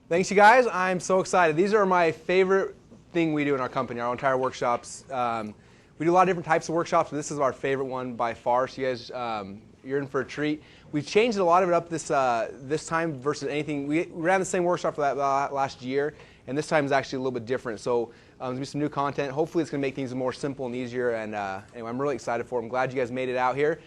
Thanks, you guys. I'm so excited. These are my favorite thing we do in our company, our entire workshops. We do a lot of different types of workshops, but this is our favorite one by far. So you guys, you're in for a treat. We've changed a lot of it up this time versus anything. We ran the same workshop for that last year, and this time is actually a little bit different. So there's going to be some new content. Hopefully it's going to make things more simple and easier, and anyway, I'm really excited for it. I'm glad you guys made it out here.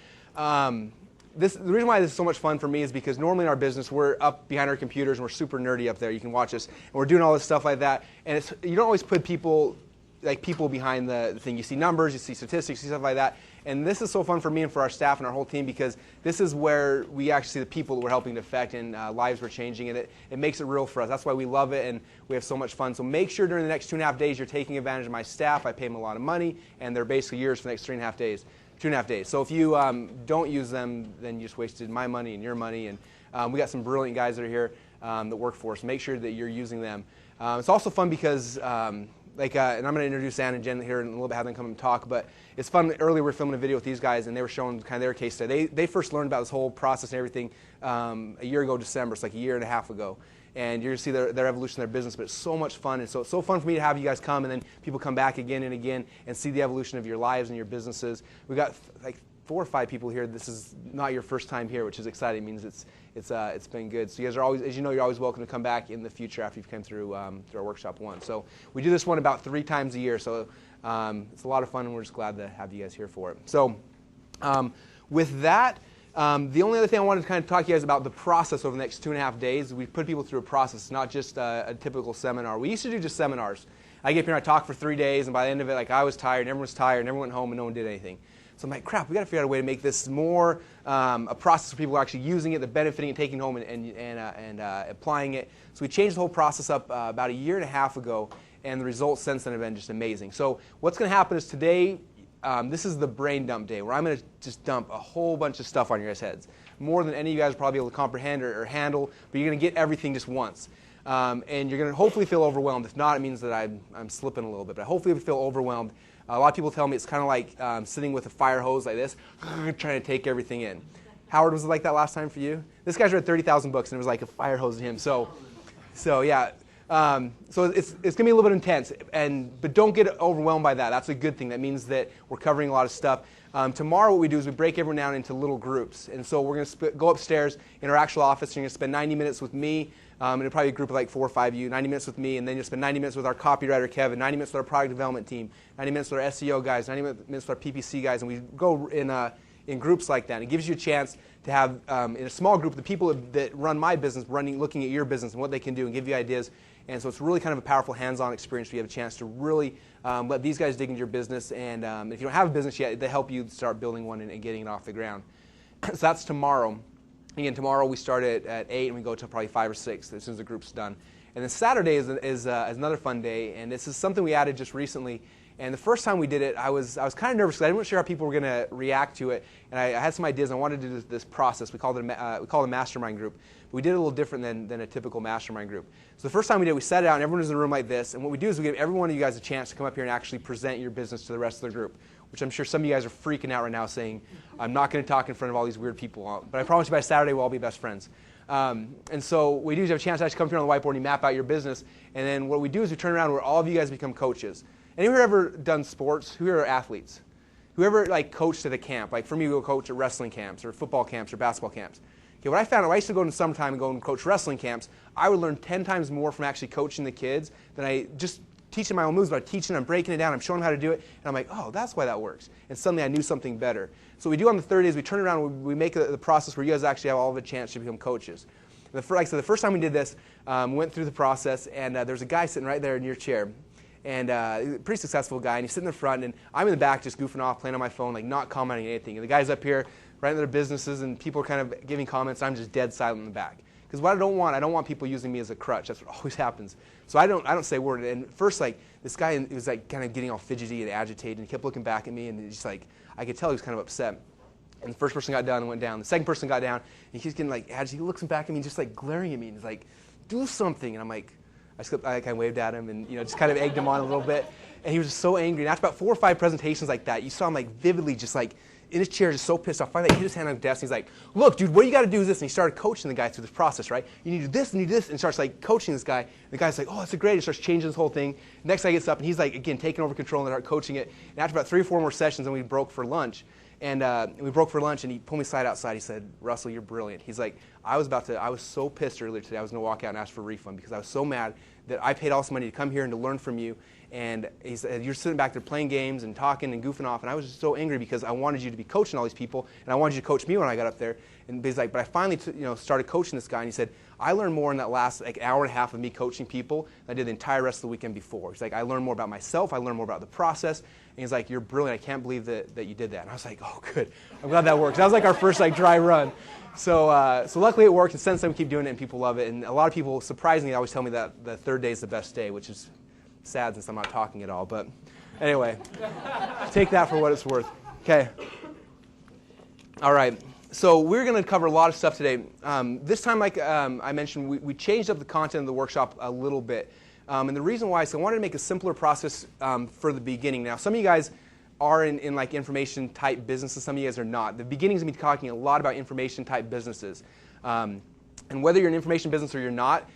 The reason why this is so much fun for me is because normally in our business we're up behind our computers and we're super nerdy up there. You can watch us, and we're doing all this stuff like that. And you don't always put people behind the thing. You see numbers, you see statistics, you see stuff like that. And this is so fun for me and for our staff and our whole team because this is where we actually see the people that we're helping to affect and lives we're changing. And it makes it real for us. That's why we love it and we have so much fun. So make sure during the next 2.5 days you're taking advantage of my staff. I pay them a lot of money, and they're basically yours for the next 3.5 days. 2.5 days. So if you don't use them, then you just wasted my money and your money. And we got some brilliant guys that are here that work for us. Make sure that you're using them. It's also fun because, and I'm going to introduce Ann and Jen here in a little bit, have them come and talk. But it's fun. Earlier we were filming a video with these guys, and they were showing kind of their case study. They first learned about this whole process and everything a year ago, December. It's like a year and a half ago. And you're going to see their evolution of their business, but it's so much fun. And so it's so fun for me to have you guys come, and then people come back again and again and see the evolution of your lives and your businesses. We've got like 4 or 5 people here. This is not your first time here, which is exciting. It means it's been good. So you guys are always, as you know, you're always welcome to come back in the future after you've come through our workshop one. So we do this one about 3 times a year. So it's a lot of fun, and we're just glad to have you guys here for it. So with that. The only other thing I wanted to kind of talk to you guys about the process over the next 2.5 days. We put people through a process, not just a typical seminar. We used to do just seminars. I get up here and I talk for 3 days, and by the end of it, like I was tired, and everyone was tired, and everyone went home, and no one did anything. So I'm like, crap, we got to figure out a way to make this more a process where people are actually using it, they're benefiting it, taking it home, and applying it. So we changed the whole process up about 1.5 years ago, and the results since then have been just amazing. So what's going to happen is today. This is the brain dump day where I'm going to just dump a whole bunch of stuff on your guys' heads. More than any of you guys will probably be able to comprehend or handle, but you're going to get everything just once. And you're going to hopefully feel overwhelmed. If not, it means that I'm slipping a little bit, but hopefully you'll feel overwhelmed. A lot of people tell me it's kind of like sitting with a fire hose like this, trying to take everything in. Howard, was it like that last time for you? This guy's read 30,000 books, and it was like a fire hose to him. So yeah. So it's going to be a little bit intense, but don't get overwhelmed by that. That's a good thing. That means that we're covering a lot of stuff. Tomorrow what we do is we break everyone down into little groups. And so we're going to go upstairs in our actual office, and you're going to spend 90 minutes with me, and it'll probably be a group of like 4 or 5 of you, 90 minutes with me, and then you'll spend 90 minutes with our copywriter, Kevin, 90 minutes with our product development team, 90 minutes with our SEO guys, 90 minutes with our PPC guys, and we go in groups like that. And it gives you a chance to have, in a small group, the people that run my business looking at your business and what they can do and give you ideas. And so it's really kind of a powerful hands-on experience where you have a chance to really let these guys dig into your business. And if you don't have a business yet, they help you start building one and getting it off the ground. So that's tomorrow. Again, tomorrow we start at 8 and we go to probably 5 or 6 as soon as the group's done. And then Saturday is another fun day. And this is something we added just recently. And the first time we did it, I was kind of nervous because I wasn't sure how people were going to react to it. And I had some ideas. I wanted to do this process. We called it a mastermind group. But we did it a little different than a typical mastermind group. So the first time we did it, we sat down, and everyone was in a room like this. And what we do is we give every one of you guys a chance to come up here and actually present your business to the rest of the group, which I'm sure some of you guys are freaking out right now saying, I'm not going to talk in front of all these weird people. But I promise you by Saturday we'll all be best friends. And so what we do is you have a chance to actually come here on the whiteboard and you map out your business. And then what we do is we turn around where all of you guys become coaches. Anyone ever done sports? Who are athletes? Whoever coached at a camp? Like for me, we'll coach at wrestling camps or football camps or basketball camps. Okay, what I found, when I used to go in the summertime and go and coach wrestling camps, I would learn 10 times more from actually coaching the kids than I just teaching my own moves, but I'm teaching them, I'm breaking it down, I'm showing them how to do it, and I'm like, oh, that's why that works. And suddenly I knew something better. So what we do on the third is we turn around and we make the process where you guys actually have all the chance to become coaches. Like I said, the first time we did this, we went through the process, and there's a guy sitting right there in your chair. And a pretty successful guy, and he's sitting in the front, and I'm in the back just goofing off, playing on my phone, like not commenting on anything. And the guy's up here, right in their businesses, and people are kind of giving comments, and I'm just dead silent in the back. Because what I don't want people using me as a crutch. That's what always happens. So I don't say a word. And first, this guy was kind of getting all fidgety and agitated, and he kept looking back at me, and just I could tell he was kind of upset. And the first person got down and went down. The second person got down, and he's getting agitated. He looks back at me, and just glaring at me, and he's like, "Do something." And I'm like, I kind of waved at him, and just kind of egged him on a little bit. And he was just so angry. And after about 4 or 5 presentations like that, you saw him vividly just in his chair, just so pissed off. Finally, he hit his hand on the desk, and he's like, look, dude, what you got to do is this. And he started coaching the guy through this process, right? You need to do this, and you do this, and starts like coaching this guy. And the guy's like, oh, that's great. He starts changing this whole thing. Next guy gets up, and he's like, again, taking over control and start coaching it. And after about 3 or 4 more sessions, then we broke for lunch. And we broke for lunch, and he pulled me aside outside. He said, Russell, you're brilliant. He's like, I was so pissed earlier today. I was going to walk out and ask for a refund because I was so mad that I paid all this money to come here and to learn from you. And he said, you're sitting back there playing games and talking and goofing off. And I was just so angry because I wanted you to be coaching all these people, and I wanted you to coach me when I got up there. And he's like, but I finally started coaching this guy. And he said, I learned more in that last hour and a half of me coaching people than I did the entire rest of the weekend before. He's like, I learned more about myself. I learned more about the process. And he's like, you're brilliant. I can't believe that you did that. And I was like, oh, good. I'm glad that worked. That was like our first dry run. So luckily it worked. And since then we keep doing it, and people love it. And a lot of people, surprisingly, always tell me that the third day is the best day, which is sad since I'm not talking at all. But anyway, take that for what it's worth. Okay. All right. So we're going to cover a lot of stuff today. This time, like I mentioned, we changed up the content of the workshop a little bit. And the reason why is I wanted to make a simpler process for the beginning. Now, some of you guys are in like information type businesses. Some of you guys are not. The beginning's going to be talking a lot about information type businesses. And whether you're an information business or you're not,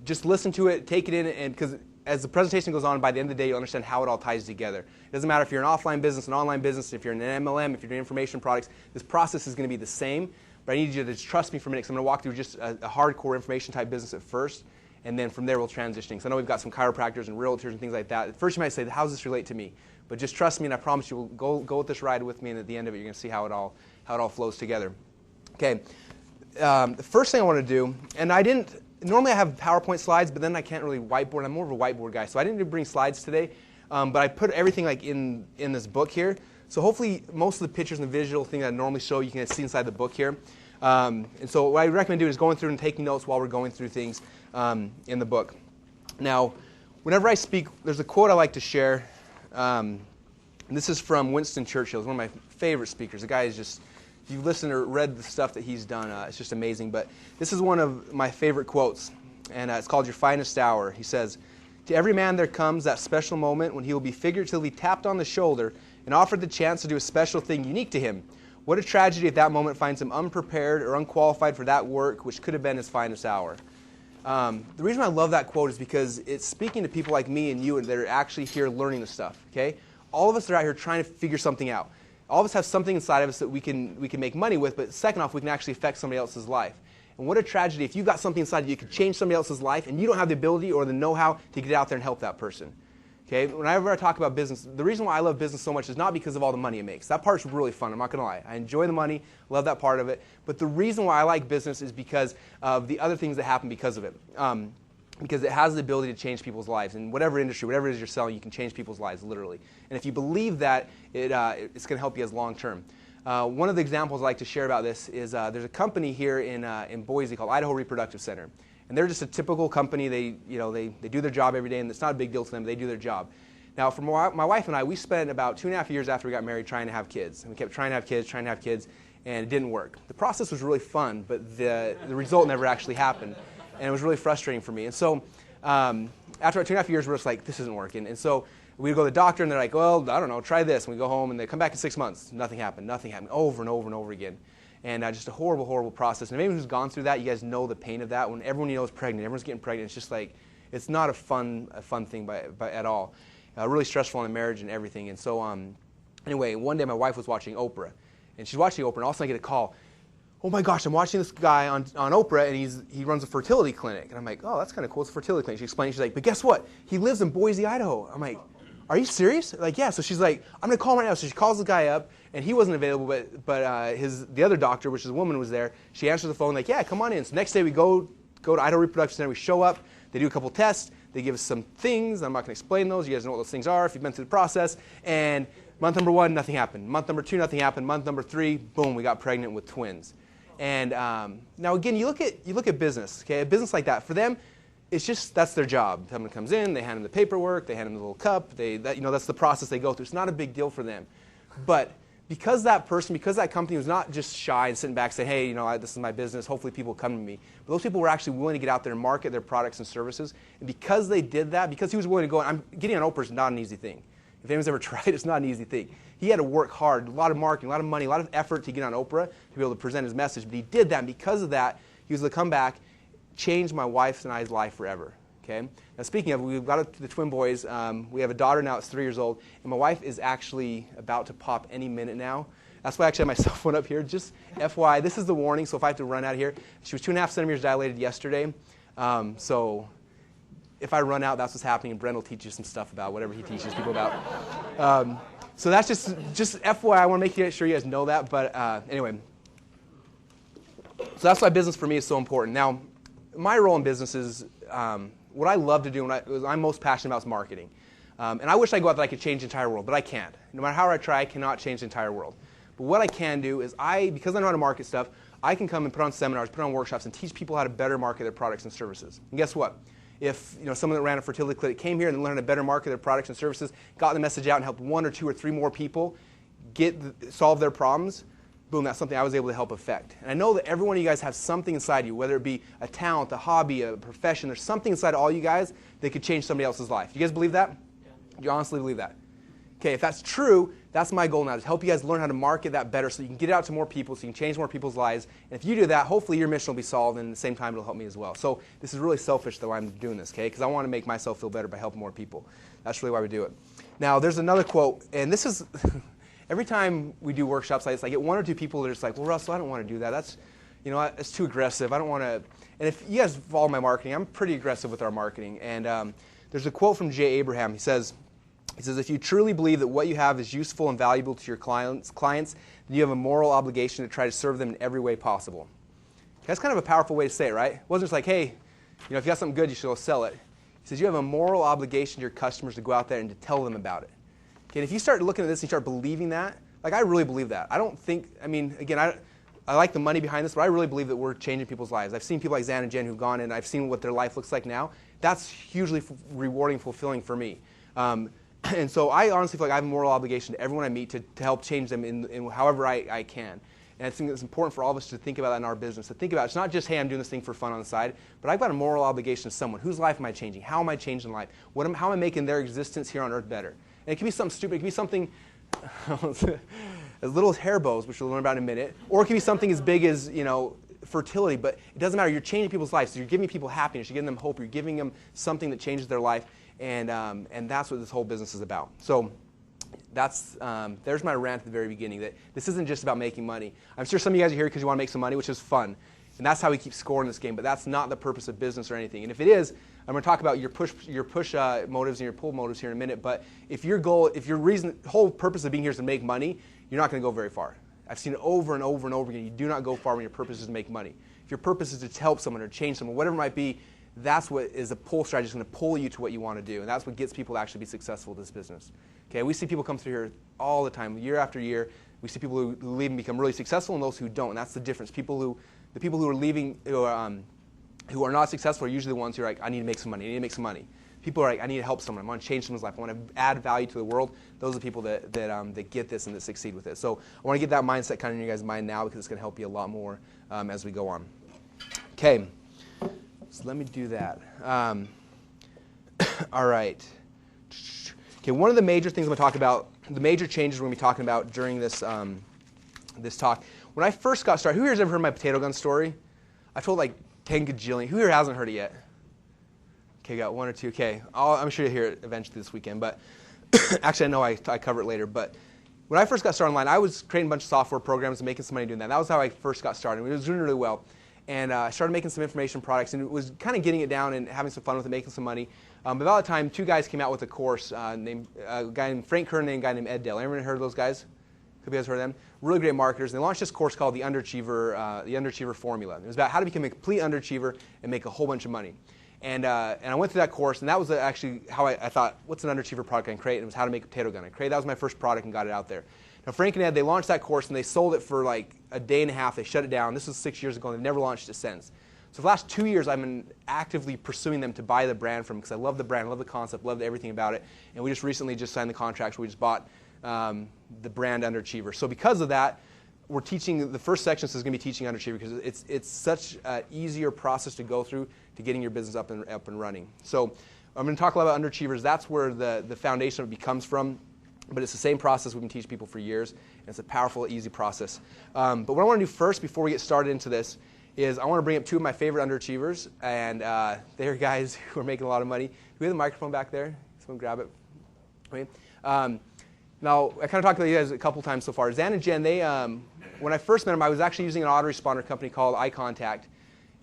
just listen to it, take it in, and because as the presentation goes on, by the end of the day, you'll understand how it all ties together. It doesn't matter if you're an offline business, an online business, if you're in an MLM, if you're doing information products, this process is going to be the same. But I need you to just trust me for a minute, because I'm going to walk through just a hardcore information type business at first, and then from there we'll transition. Because I know we've got some chiropractors and realtors and things like that. At first you might say, how does this relate to me? But just trust me, and I promise you, we'll go with this ride with me, and at the end of it, you're going to see how it all flows together. Okay. The first thing I want to do, and normally I have PowerPoint slides, but then I can't really whiteboard. I'm more of a whiteboard guy, so I didn't bring slides today. But I put everything in this book here. So hopefully most of the pictures and the visual thing that I normally show you can see inside the book here. And so what I recommend doing is going through and taking notes while we're going through things in the book. Now, whenever I speak, there's a quote I like to share. And this is from Winston Churchill. He's one of my favorite speakers. The guy is just, if you've listened or read the stuff that he's done, it's just amazing. But this is one of my favorite quotes, and it's called Your Finest Hour. He says, to every man there comes that special moment when he will be figuratively tapped on the shoulder and offered the chance to do a special thing unique to him. What a tragedy if that moment finds him unprepared or unqualified for that work which could have been his finest hour. The reason I love that quote is because it's speaking to people like me and you that are actually here learning this stuff. Okay, all of us are out here trying to figure something out. All of us have something inside of us that we can make money with, but second off, we can actually affect somebody else's life. And what a tragedy if you've got something inside you could change somebody else's life and you don't have the ability or the know-how to get out there and help that person. Okay, whenever I talk about business, the reason why I love business so much is not because of all the money it makes. That part's really fun, I'm not going to lie. I enjoy the money, love that part of it. But the reason why I like business is because of the other things that happen because of it. Because it has the ability to change people's lives. In whatever industry, whatever it is you're selling, you can change people's lives, literally. And if you believe that, it's going to help you as long term. One of the examples I like to share about this is there's a company here in Boise called Idaho Reproductive Center. And they're just a typical company. They do their job every day, and it's not a big deal to them. They do their job. Now, for my wife and I, we spent about 2.5 years after we got married trying to have kids. And we kept trying to have kids, and it didn't work. The process was really fun, but the result never actually happened. And it was really frustrating for me. And so after about 2.5 years, we're just like, this isn't working. And so we go to the doctor, and they're like, well, I don't know, try this. And we go home, and they come back in 6 months. Nothing happened, over and over and over again. And just a horrible, horrible process. And anyone who's gone through that, you guys know the pain of that. When everyone you know is pregnant, everyone's getting pregnant, it's just like, it's not a fun thing at all. Really stressful on the marriage and everything. And so anyway, one day my wife was watching Oprah. And she's watching Oprah, and all of a sudden I get a call. Oh my gosh, I'm watching this guy on Oprah, and he runs a fertility clinic. And I'm like, oh, that's kind of cool. It's a fertility clinic. She explained, she's like, but guess what? He lives in Boise, Idaho. I'm like, are you serious? Like, yeah. So she's like, I'm going to call him right now. So she calls the guy up, and he wasn't available, but the other doctor, which is a woman, was there. She answers the phone, like, yeah, come on in. So next day we go to Idaho Reproduction Center. We show up. They do a couple tests. They give us some things. I'm not going to explain those. You guys know what those things are if you've been through the process. And month number 1, nothing happened. Month number 2, nothing happened. Month number 3, boom, we got pregnant with twins. And now again, you look at business. Okay, a business like that for them, it's just that's their job. Someone comes in, they hand them the paperwork, they hand them the little cup. That's the process they go through. It's not a big deal for them. But because that company was not just shy and sitting back saying, hey, this is my business. Hopefully people come to me. But those people were actually willing to get out there and market their products and services. And because they did that, because he was willing to go, getting on Oprah is not an easy thing. If anyone's ever tried, it's not an easy thing. He had to work hard, a lot of marketing, a lot of money, a lot of effort to get on Oprah to be able to present his message. But he did that, and because of that, he was able to come back, change my wife's and I's life forever. Okay. Now, speaking of, we've got the twin boys. We have a daughter now that's 3 years old, and my wife is actually about to pop any minute now. That's why I actually have my cell phone up here. Just FYI, this is the warning, so if I have to run out of here. She was 2.5 centimeters dilated yesterday. So if I run out, that's what's happening, and Brent will teach you some stuff about whatever he teaches people about. So that's just FYI. I want to make sure you guys know that. But anyway, so that's why business for me is so important. Now, my role in business is what I love to do, what I'm most passionate about is marketing. And I wish I could go out that I could change the entire world, but I can't. No matter how I try, I cannot change the entire world. But what I can do is because I know how to market stuff, I can come and put on seminars, put on workshops, and teach people how to better market their products and services. And guess what? If someone that ran a fertility clinic came here and learned to better market their products and services, got the message out and helped 1 or 2 or 3 more people solve their problems, boom, that's something I was able to help affect. And I know that every one of you guys have something inside you, whether it be a talent, a hobby, a profession. There's something inside all you guys that could change somebody else's life. You guys believe that? Yeah. You honestly believe that? Okay, if that's true, that's my goal now, to help you guys learn how to market that better so you can get it out to more people, so you can change more people's lives. And if you do that, hopefully your mission will be solved, and at the same time it'll help me as well. So this is really selfish that I'm doing this, okay? Because I want to make myself feel better by helping more people. That's really why we do it. Now, there's another quote, and this is... Every time we do workshops like this, I get 1 or 2 people that are just like, well, Russell, I don't want to do that. That's, it's too aggressive. I don't want to. And if you guys follow my marketing, I'm pretty aggressive with our marketing. And there's a quote from Jay Abraham. He says, if you truly believe that what you have is useful and valuable to your clients, then you have a moral obligation to try to serve them in every way possible. That's kind of a powerful way to say it, right? It wasn't just like, hey, if you got something good, you should go sell it. He says you have a moral obligation to your customers to go out there and to tell them about it. Okay, and if you start looking at this and you start believing that, like I really believe that. I don't think, again, I like the money behind this, but I really believe that we're changing people's lives. I've seen people like Zan and Jen who've gone in, and I've seen what their life looks like now. That's hugely rewarding, fulfilling for me. And so I honestly feel like I have a moral obligation to everyone I meet to help change them in however I can. And I think it's important for all of us to think about that in our business, to think about it's not just, hey, I'm doing this thing for fun on the side, but I've got a moral obligation to someone. Whose life am I changing? How am I changing life? How am I making their existence here on earth better? And it can be something stupid. It can be something as little as hair bows, which we'll learn about in a minute, or it can be something as big as fertility. But it doesn't matter. You're changing people's lives. So you're giving people happiness. You're giving them hope. You're giving them something that changes their life, and that's what this whole business is about. So there's my rant at the very beginning. That this isn't just about making money. I'm sure some of you guys are here because you want to make some money, which is fun. And that's how we keep scoring this game, but that's not the purpose of business or anything. And if it is, I'm going to talk about your push motives and your pull motives here in a minute. But if your goal, whole purpose of being here is to make money, you're not going to go very far. I've seen it over and over and over again. You do not go far when your purpose is to make money. If your purpose is to help someone or change someone, whatever it might be, that's what is a pull strategy. It's going to pull you to what you want to do, and that's what gets people to actually be successful in this business. Okay, we see people come through here all the time, year after year. We see people who leave and become really successful, and those who don't. And that's the difference. The people who are leaving, who are not successful, are usually the ones who are like, I need to make some money. I need to make some money. People are like, I need to help someone. I want to change someone's life. I want to add value to the world. Those are the people that get this and that succeed with it. So I want to get that mindset kind of in your guys' mind now because it's going to help you a lot more as we go on. Okay, so let me do that. All right. Okay, one of the major things I'm going to talk about, the major changes we're going to be talking about during this this talk. When I first got started, who here has ever heard my potato gun story? I've told like 10 gajillion. Who here hasn't heard it yet? Okay, got 1 or 2. Okay, I'm sure you'll hear it eventually this weekend. But actually, I know I cover it later. But when I first got started online, I was creating a bunch of software programs and making some money doing that. That was how I first got started. It was doing really well. And I started making some information products, and it was kind of getting it down and having some fun with it, making some money. But about the time, 2 guys came out with a course, a guy named Frank Kern and a guy named Ed Dale. Anyone heard of those guys? Have you guys heard of them? Really great marketers. And they launched this course called the Underachiever Formula. It was about how to become a complete underachiever and make a whole bunch of money. And I went through that course, and that was actually how I thought, what's an underachiever product I can create? And it was how to make a potato gun. That was my first product and got it out there. Now, Frank and Ed, they launched that course, and they sold it for like a day and a half. They shut it down. This was 6 years ago, and they've never launched it since. So for the last 2 years, I've been actively pursuing them to buy the brand from them because I love the brand, I love the concept, love everything about it. And we just recently signed the contract where we just bought the brand Underachiever. So because of that, we're teaching, the first section is going to be teaching Underachiever because it's such an easier process to go through to getting your business up and running. So I'm going to talk a lot about Underachievers. That's where the foundation of it comes from. But it's the same process we've been teaching people for years, and it's a powerful, easy process. But what I want to do first, before we get started into this, is I want to bring up two of my favorite underachievers, and they're guys who are making a lot of money. Do we have the microphone back there? Someone grab it. Okay. Now, I kind of talked to you guys a couple times so far. Zan and Jen, they, when I first met them, I was actually using an autoresponder company called Eye Contact,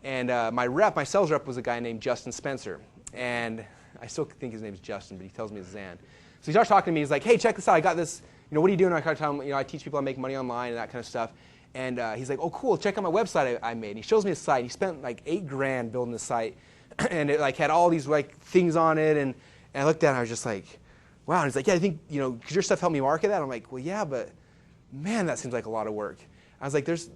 and my sales rep was a guy named Justin Spencer, and I still think his name's Justin, but he tells me it's Zan. So he starts talking to me. He's like, "Hey, check this out. I got this. What are you doing?" I kind of tell him, I teach people how to make money online and that kind of stuff. And he's like, "Oh, cool. Check out my website I made." And he shows me his site. He spent like $8,000 building the site, and it like had all these like things on it. And I looked at it and I was just like, "Wow." And he's like, "Yeah, I think could your stuff help me market that?" I'm like, "Well, yeah, but man, that seems like a lot of work." I was like, there's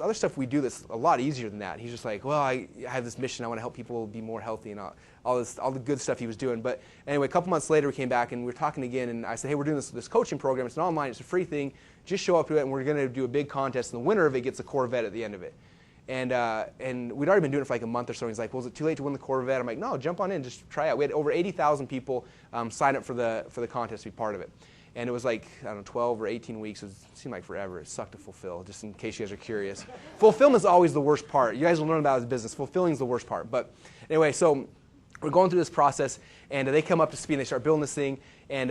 other stuff we do that's a lot easier than that. He's just like, "Well, I have this mission. I want to help people be more healthy," and all the good stuff he was doing. But anyway, a couple months later, we came back and we were talking again. And I said, "Hey, we're doing this coaching program. It's an online. It's a free thing. Just show up to it, and we're going to do a big contest. And the winner of it gets a Corvette at the end of it." And we'd already been doing it for like a month or so. And he's like, "Well, is it too late to win the Corvette?" I'm like, "No, jump on in. Just try out." We had over 80,000 people sign up for the contest to be part of it. And it was like, I don't know, 12 or 18 weeks. It seemed like forever. It sucked to fulfill, just in case you guys are curious. Fulfillment's always the worst part. You guys will learn about it as business. Fulfilling's the worst part. But anyway, so we're going through this process, and they come up to speed, and they start building this thing. And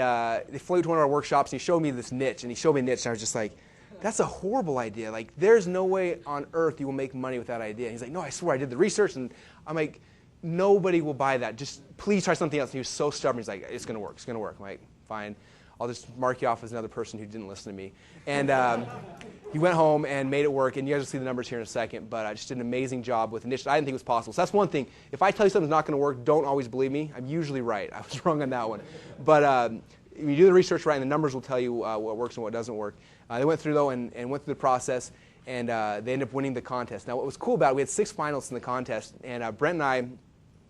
they flew to one of our workshops, and he showed me this niche. And he showed me a niche, and I was just like, "That's a horrible idea. Like, there's no way on earth you will make money with that idea." And he's like, "No, I swear, I did the research." And I'm like, "Nobody will buy that. Just please try something else." And he was so stubborn. He's like, "It's going to work. It's going to work." I'm like, "Fine. I'll just mark you off as another person who didn't listen to me." And he went home and made it work. And you guys will see the numbers here in a second. But I just did an amazing job with a niche that I didn't think was possible. So that's one thing. If I tell you something's not going to work, don't always believe me. I'm usually right. I was wrong on that one. But if you do the research right, and the numbers will tell you what works and what doesn't work. They went through, though, and went through the process. And they ended up winning the contest. Now, what was cool about it, we had 6 finalists in the contest. And Brent and I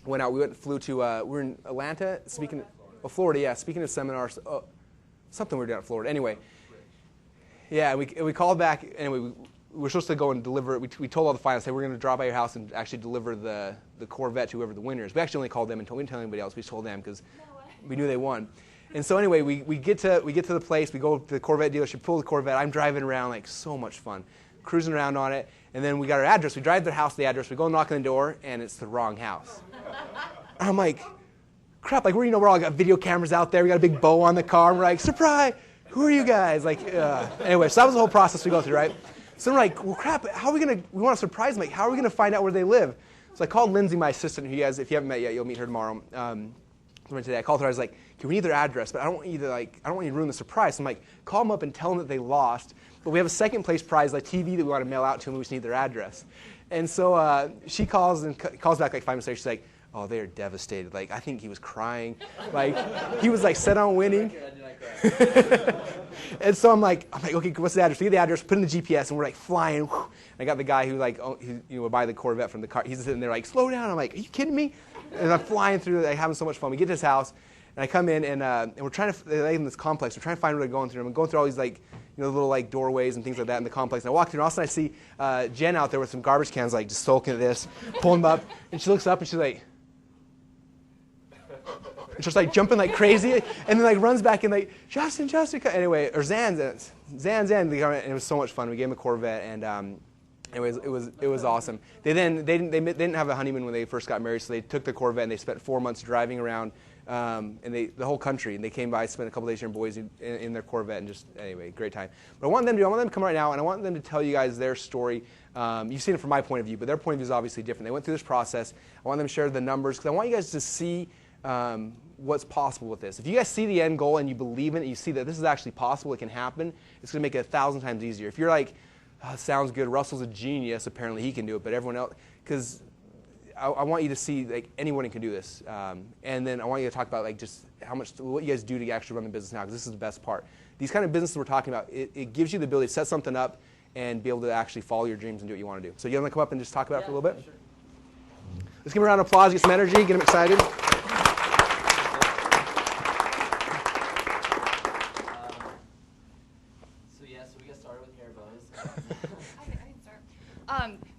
went out. We flew to, we were in Atlanta, Florida, yeah, speaking of seminars. Something we were doing in Florida. Anyway, yeah, we called back. Anyway, we were supposed to go and deliver it. We told all the finalists, "Hey, we're going to drop by your house and actually deliver the Corvette to whoever the winner is." We actually only called them and we didn't tell anybody else. We just told them because we knew they won. And so anyway, we get to the place. We go to the Corvette dealership, pull the Corvette. I'm driving around, like, so much fun, cruising around on it. And then we got our address. We drive to their house, the address. We go knock on the door, and it's the wrong house. And I'm like, crap, like, we're all got video cameras out there. We got a big bow on the car. And we're like, "Surprise, who are you guys?" Like, anyway, so that was the whole process we go through, right? So we're like, "Well, crap, how are we going to, we want to surprise them. Like, how are we going to find out where they live?" So I called Lindsay, my assistant, who you guys, if you haven't met yet, you'll meet her tomorrow. Today, I called her. I was like, "Can we need their address? But I don't want you to ruin the surprise." So I'm like, "Call them up and tell them that they lost. But we have a second place prize, like TV, that we want to mail out to them. We just need their address." And so she calls back like 5 minutes later. She's like, "Oh, they are devastated. Like, I think he was crying. Like, he was like set on winning." And so I'm like, "Okay, what's the address?" We get the address, put in the GPS, and we're like flying. I got the guy who would buy the Corvette from the car. He's sitting there like, "Slow down." I'm like, "Are you kidding me?" And I'm flying through, like, having so much fun. We get to his house, and I come in, and we're trying to lay in this complex. We're trying to find where they're going through. I'm going through all these like, little like doorways and things like that in the complex. And I walk through, and all of a sudden I see Jen out there with some garbage cans, like just sulking at this, pulling them up, and she looks up and she's like. And she's like jumping like crazy, and then like runs back and like, Justin. Anyway, or Zan, and it was so much fun. We gave him a Corvette, and anyways, it was awesome. They didn't have a honeymoon when they first got married, so they took the Corvette and they spent 4 months driving around, the whole country. And they came by, spent a couple days here in Boise in their Corvette, and just anyway, great time. But I want them to come right now, and I want them to tell you guys their story. You've seen it from my point of view, but their point of view is obviously different. They went through this process. I want them to share the numbers because I want you guys to see what's possible with this. If you guys see the end goal and you believe in it, you see that this is actually possible, it can happen, it's going to make it 1,000 times easier. If you're like, "Oh, sounds good, Russell's a genius, apparently he can do it," but everyone else, because I want you to see like anyone can do this. And then I want you to talk about like just what you guys do to actually run the business now, because this is the best part. These kind of businesses we're talking about, it gives you the ability to set something up and be able to actually follow your dreams and do what you want to do. So you want to come up and just talk about it for a little bit? Sure. Let's give him a round of applause, get some energy, get him excited.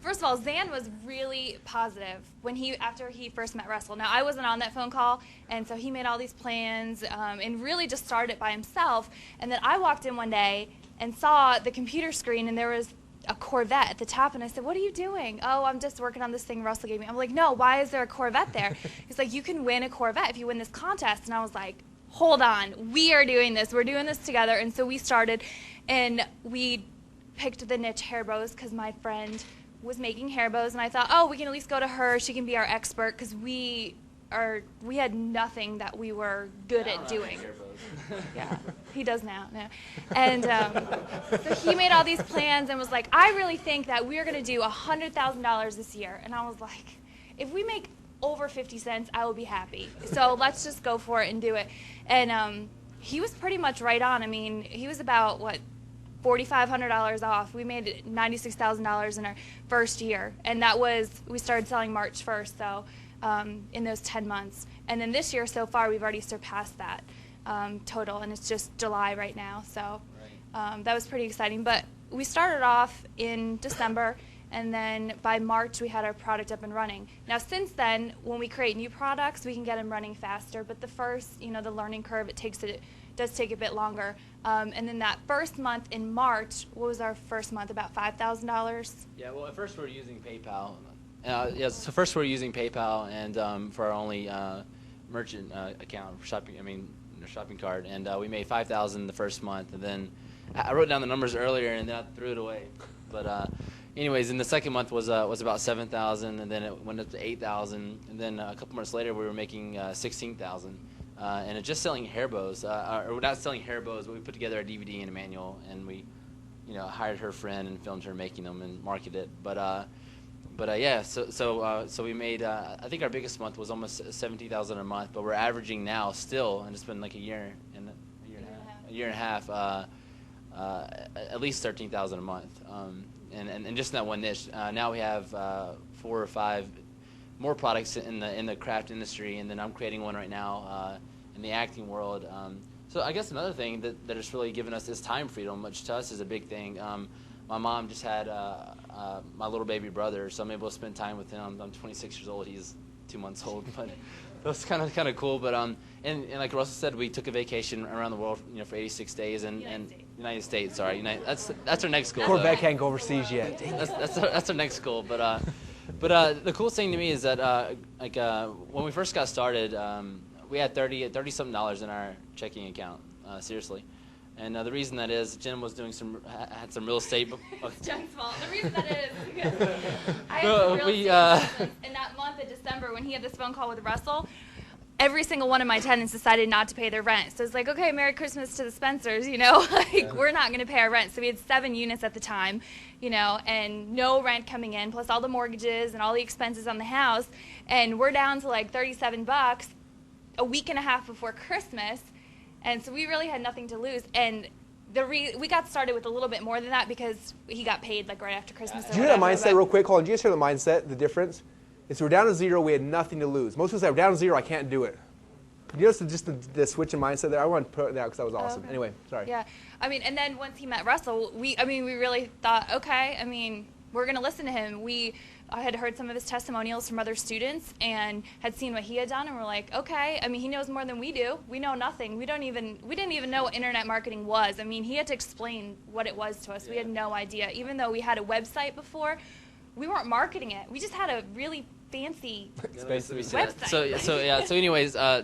First of all, all, Zan was really positive after he first met Russell. Now, I wasn't on that phone call, and so he made all these plans and really just started it by himself. And then I walked in one day and saw the computer screen, and there was a Corvette at the top, and I said, "What are you doing?" "Oh, I'm just working on this thing Russell gave me." I'm like, "No, why is there a Corvette there?" He's like, "You can win a Corvette if you win this contest." And I was like, "Hold on, we are doing this. We're doing this together." And so we started, and we picked the niche hair bows because my friend was making hair bows, and I thought, oh, we can at least go to her. She can be our expert because we had nothing that we were good at doing. Yeah, he does now. No. And so he made all these plans and was like, I really think that we're going to do $100,000 this year. And I was like, if we make over 50 cents, I will be happy. So let's just go for it and do it. And he was pretty much right on. I mean, he was about, what, $4,500 off. We made $96,000 in our first year. And that was, we started selling March 1st, so in those 10 months. And then this year so far, we've already surpassed that total, and it's just July right now. So that was pretty exciting. But we started off in December, and then by March, we had our product up and running. Now, since then, when we create new products, we can get them running faster. But the first, the learning curve, it does take a bit longer. And then that first month in March, what was our first month? About $5,000? Yeah, well, at first we were using PayPal. So first we were using PayPal and for our only merchant account, shopping cart, and we made $5,000 the first month. And then I wrote down the numbers earlier, and then I threw it away. But anyways, in the second month was about $7,000, and then it went up to $8,000, and then a couple months later we were making $16,000. And it's just selling hair bows, or we're not selling hair bows, but we put together a DVD and a manual, and we, hired her friend and filmed her making them and marketed it. But yeah, so we made, I think our biggest month was almost $70,000 a month, but we're averaging now still, and it's been like a year and a half, at least $13,000 a month, and just in that one niche. Now we have 4 or 5 more products in the craft industry, and then I'm creating one right now in the acting world. So I guess another thing that has really given us is time freedom, which to us is a big thing. My mom just had my little baby brother, so I'm able to spend time with him. I'm 26 years old. He's 2 months old, but that's kind of cool. But and like Russell said, we took a vacation around the world, for 86 days, and United States. Sorry, that's our next goal. Corvette can't go overseas yet. That's our next goal. But the coolest thing to me is that when we first got started, we had $30-something in our checking account. Seriously. And the reason that is, Jen was had some real estate. It's Jen's fault. The reason that is because I had some real estate in that month of December when he had this phone call with Russell. Every single one of my tenants decided not to pay their rent. So it's like, okay, Merry Christmas to the Spencers, we're not going to pay our rent. So we had 7 units at the time, and no rent coming in, plus all the mortgages and all the expenses on the house. And we're down to like $37 a week and a half before Christmas. And so we really had nothing to lose. And we got started with a little bit more than that because he got paid like right after Christmas. Did you hear that mindset real quick, Colin? Did you guys hear the mindset, the difference? It's we're down to 0, we had nothing to lose. Most people say, we're down to 0, I can't do it. You know, just the switch in mindset there. I want to put that because that was awesome. Okay. Anyway, sorry. Yeah, and then once he met Russell, we really thought, okay, we're going to listen to him. I had heard some of his testimonials from other students and had seen what he had done, and we're like, okay. He knows more than we do. We know nothing. We didn't even know what internet marketing was. he had to explain what it was to us. Yeah. We had no idea. Even though we had a website before, we weren't marketing it. We just had a really fancy website. So anyways, I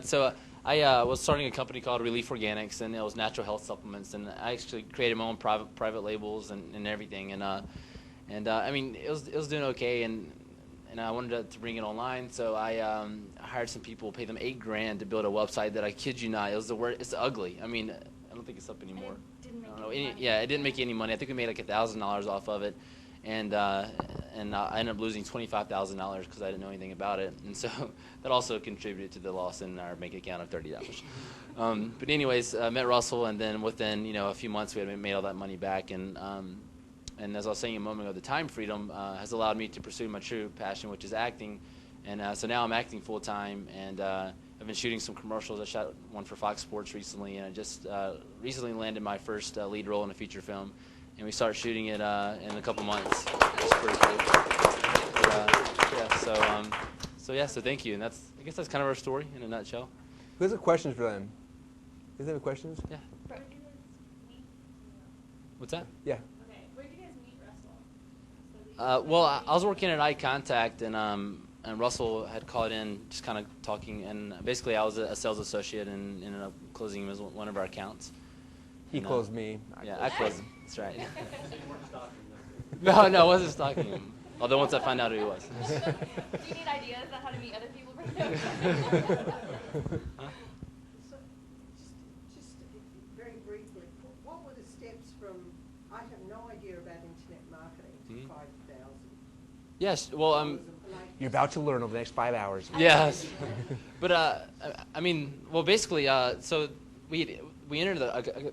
was starting a company called Relief Organics, and it was natural health supplements, and I actually created my own private labels and everything, and it was doing okay, and I wanted to bring it online, so I hired some people, paid them $8,000 to build a website that, I kid you not, it's ugly. I don't think it's up anymore. It didn't make any money. I think we made like $1,000 off of it. And I ended up losing $25,000 because I didn't know anything about it, and so that also contributed to the loss in our bank account of $30. But anyways, I met Russell, and then within a few months we had made all that money back, and as I was saying a moment ago, the time freedom has allowed me to pursue my true passion, which is acting, and so now I'm acting full time, and I've been shooting some commercials. I shot one for Fox Sports recently, and I just recently landed my first lead role in a feature film. And we start shooting it in a couple months. It's pretty cool. So thank you, and I guess that's kind of our story in a nutshell. Who has questions for them? Does anyone have questions? Yeah. Where did you guys meet? What's that? Yeah. Okay, where did you guys meet Russell? Well, I was working at Eye Contact, and Russell had called in, just kind of talking, and basically I was a sales associate and ended up closing him as one of our accounts. He closed me. I closed him. That's right. No, it wasn't stalking him. Although once I find out who he was. Do you need ideas on how to meet other people? Huh? So, just very briefly, what were the steps from, I have no idea about internet marketing, to 5,000? Yes, well, You're about to learn over the next 5 hours. yes. But, well, basically, so we entered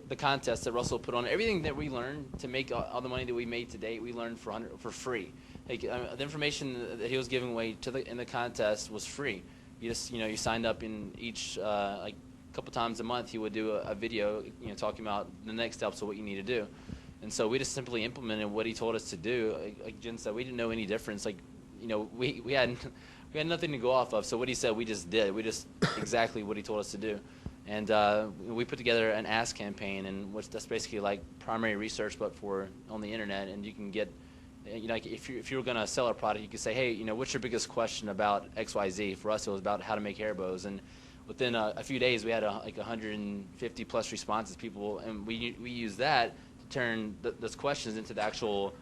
the contest that Russell put on. Everything that we learned to make all the money that we made to date, we learned for free. Like, the information that he was giving away in the contest was free. You just, you signed up in each, like a couple times a month, he would do a video, talking about the next steps of what you need to do. And so we just simply implemented what he told us to do. Like Jen said, we didn't know any difference. Like, we had nothing to go off of. So what he said, we just did. We just exactly what he told us to do. And we put together an Ask campaign, and that's basically like primary research, but on the internet. And you can get, like if you were going to sell a product, you could say, hey, what's your biggest question about XYZ? For us, it was about how to make hair bows. And within a few days, we had like 150 plus responses, people, and we used that to turn those questions into the actual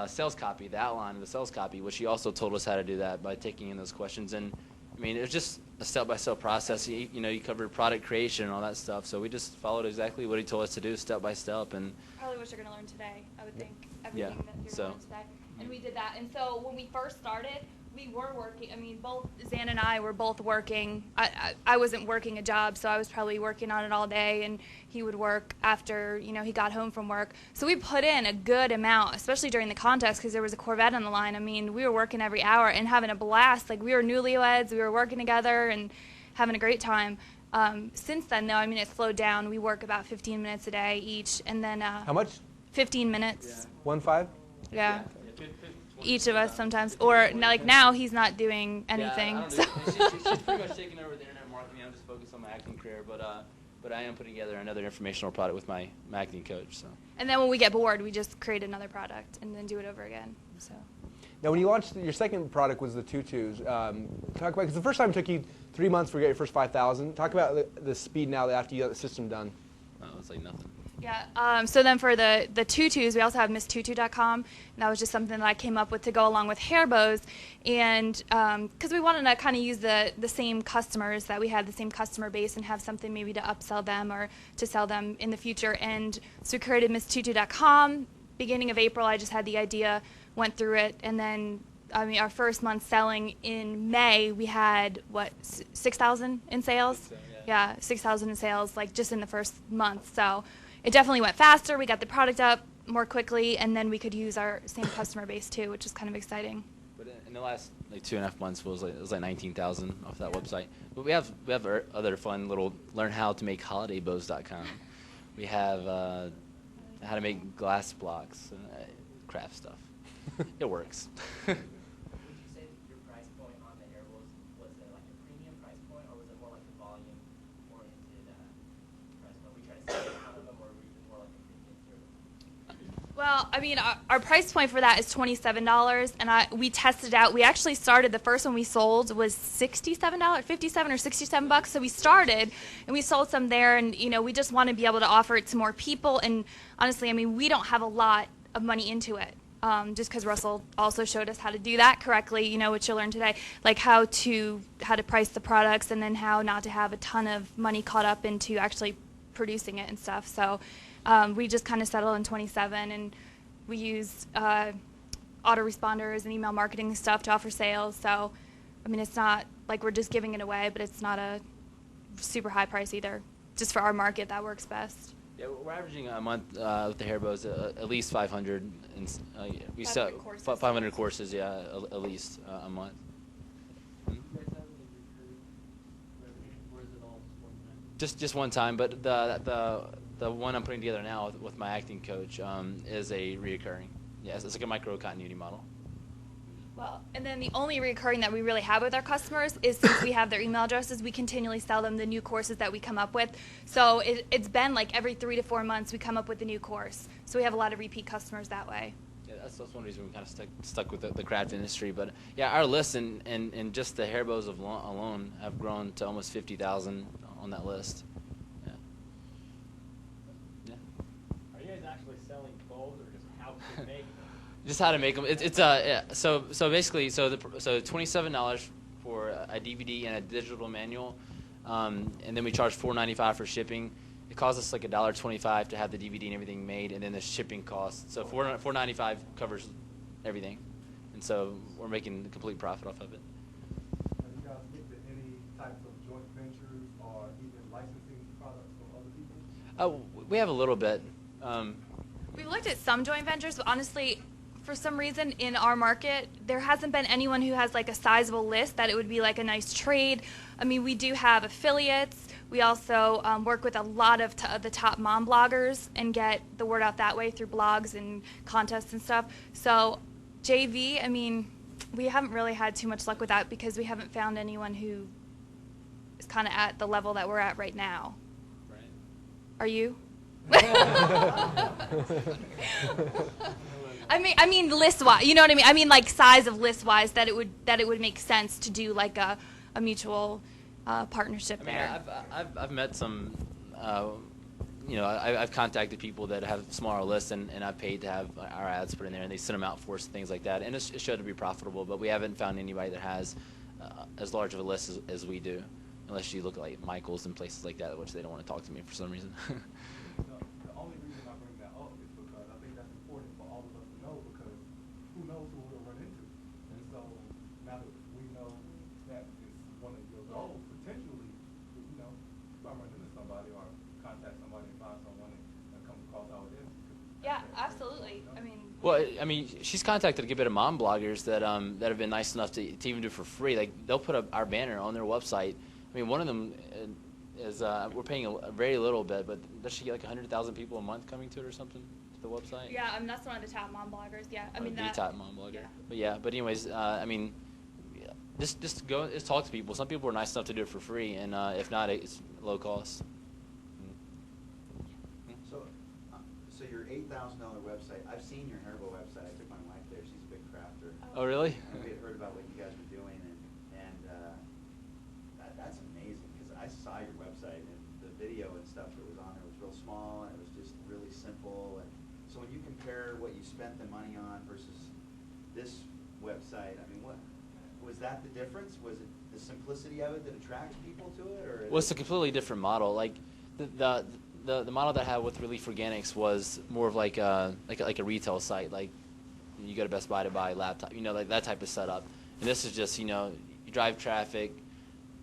sales copy, the outline of the sales copy, which he also told us how to do that by taking in those questions. And I mean, it was just a step-by-step process. You covered product creation and all that stuff. So we just followed exactly what he told us to do, step by step. And Probably what you're going to learn today, I would think. Everything that you're so. learning today. And we did that. And so when we first started, we were working. I mean, both Zan and I were both working. I wasn't working a job, so I was probably working on it all day, and he would work after, he got home from work. So we put in a good amount, especially during the contest, because there was a Corvette on the line. I mean, we were working every hour and having a blast. Like, we were newlyweds. We were working together and having a great time. Since then, though, I mean, it slowed down. We work about 15 minutes a day each, and then How much? 15 minutes. Yeah. 1.5? Yeah. Each of us sometimes, or like now he's not doing anything. Yeah, so. She's pretty much taking over the internet marketing. I'm just focused on my acting career, but I am putting together another informational product with my acting coach. So. And then when we get bored, we just create another product and then do it over again. So. Now, when you launched, your second product was the tutus. Talk about, because the first time it took you 3 months to get your first 5,000. Talk about the speed now after you got the system done. Oh, it's like nothing. Yeah. So then for the tutus, we also have MissTutu.com, and that was just something that I came up with to go along with hair bows, and because we wanted to kind of use the same customers that we had, the same customer base, and have something maybe to upsell them or to sell them in the future. And so we created MissTutu.com. Beginning of April, I just had the idea, went through it, and then I mean, our first month selling in May, we had what, 6,000 in sales? So, yeah, 6,000 in sales, like just in the first month. So it definitely went faster. We got the product up more quickly, and then we could use our same customer base too, which is kind of exciting. But in the last like 2.5 months, it was like 19,000 off that website. But we have other fun little learnhowtomakeholidaybows.com. We have how to make glass blocks, craft stuff. It works. Would you say that your price point on the hair was it like a premium price point, or was it more like a volume oriented price point? We try to sell a ton of them, or were we more like a premium service? Well, I mean, our price point for that is $27, and we tested out. We actually started, the first one we sold was $67, $57 or $67. So we started, and we sold some there, and we just want to be able to offer it to more people. And honestly, I mean, we don't have a lot of money into it. Just because Russell also showed us how to do that correctly, which you'll learn today, like how to price the products, and then how not to have a ton of money caught up into actually producing it and stuff. So we just kind of settled on 27, and we use autoresponders and email marketing stuff to offer sales. So I mean, it's not like we're just giving it away, but it's not a super high price either. Just for our market, that works best. Yeah, we're averaging a month with the hair bows at least 500. We sell 500 courses, yeah, at least a month. Do you guys have any recurring revenue, or is it all just one time? Just one time, but the one I'm putting together now with my acting coach is a reoccurring. Yes, it's like a micro continuity model. Well, and then the only recurring that we really have with our customers is since we have their email addresses, we continually sell them the new courses that we come up with. So it's been like every 3 to 4 months we come up with a new course. So we have a lot of repeat customers that way. Yeah, that's one reason we kind of stuck with the craft industry. But yeah, our list and just the hair bows alone have grown to almost 50,000 on that list. Yeah. Yeah. Are you guys actually selling bows or just how to make them? Just how to make them. Yeah. So basically, so $27 for a DVD and a digital manual, and then we charge $4.95 for shipping. It costs us like $1.25 to have the DVD and everything made, and then the shipping costs. So $4.95 covers everything, and so we're making a complete profit off of it. Have you guys looked at any types of joint ventures or even licensing products from other people? We have a little bit. We've looked at some joint ventures, but honestly, for some reason in our market, there hasn't been anyone who has like a sizable list that it would be like a nice trade. I mean, we do have affiliates. We also work with a lot of the top mom bloggers and get the word out that way through blogs and contests and stuff. So JV, I mean, we haven't really had too much luck with that because we haven't found anyone who is kind of at the level that we're at right now. Right. Are you? I mean list-wise, you know what I mean? I mean like size of list-wise that it would make sense to do like a mutual partnership I mean, there. I've met some, I've contacted people that have smaller lists, and I've paid to have our ads put in there, and they send them out for us, things like that, and it showed to be profitable. But we haven't found anybody that has as large of a list as we do, unless you look like Michaels and places like that, which they don't want to talk to me for some reason. The only reason I bring that up is because I think that's important for all of us to know, because who knows who we'll run into. And so now that we know that is one of your goals, potentially, you know, you might run into somebody or contact somebody and find someone and come across our desk. Yeah, absolutely. I mean. Well, I mean, she's contacted a good bit of mom bloggers that have been nice enough to even do it for free. Like they'll put up our banner on their website. I mean, one of them is we're paying a very little bit, but does she get like 100,000 people a month coming to it or something to the website? Yeah, that's one of the top mom bloggers. Yeah, I mean the that. top mom blogger. Yeah. But anyways, I mean, just talk to people. Some people are nice enough to do it for free, and if not, it's low cost. So your $8,000 website, I've seen your Haribo website. I took my wife there. She's a big crafter. Oh, really? And we had heard about what you guys were doing, and that's amazing, because I saw your website, and the video and stuff that was on there was real small, and it was just really simple. And so when you compare what you spent the money on versus this website, I mean, what was that the difference? Was it the simplicity of it that attracted people to it, or? Well, it's a completely different model. Like the model that I had with Relief Organics was more of like a retail site. Like you go to Best Buy to buy a laptop, like that type of setup. And this is just, you drive traffic,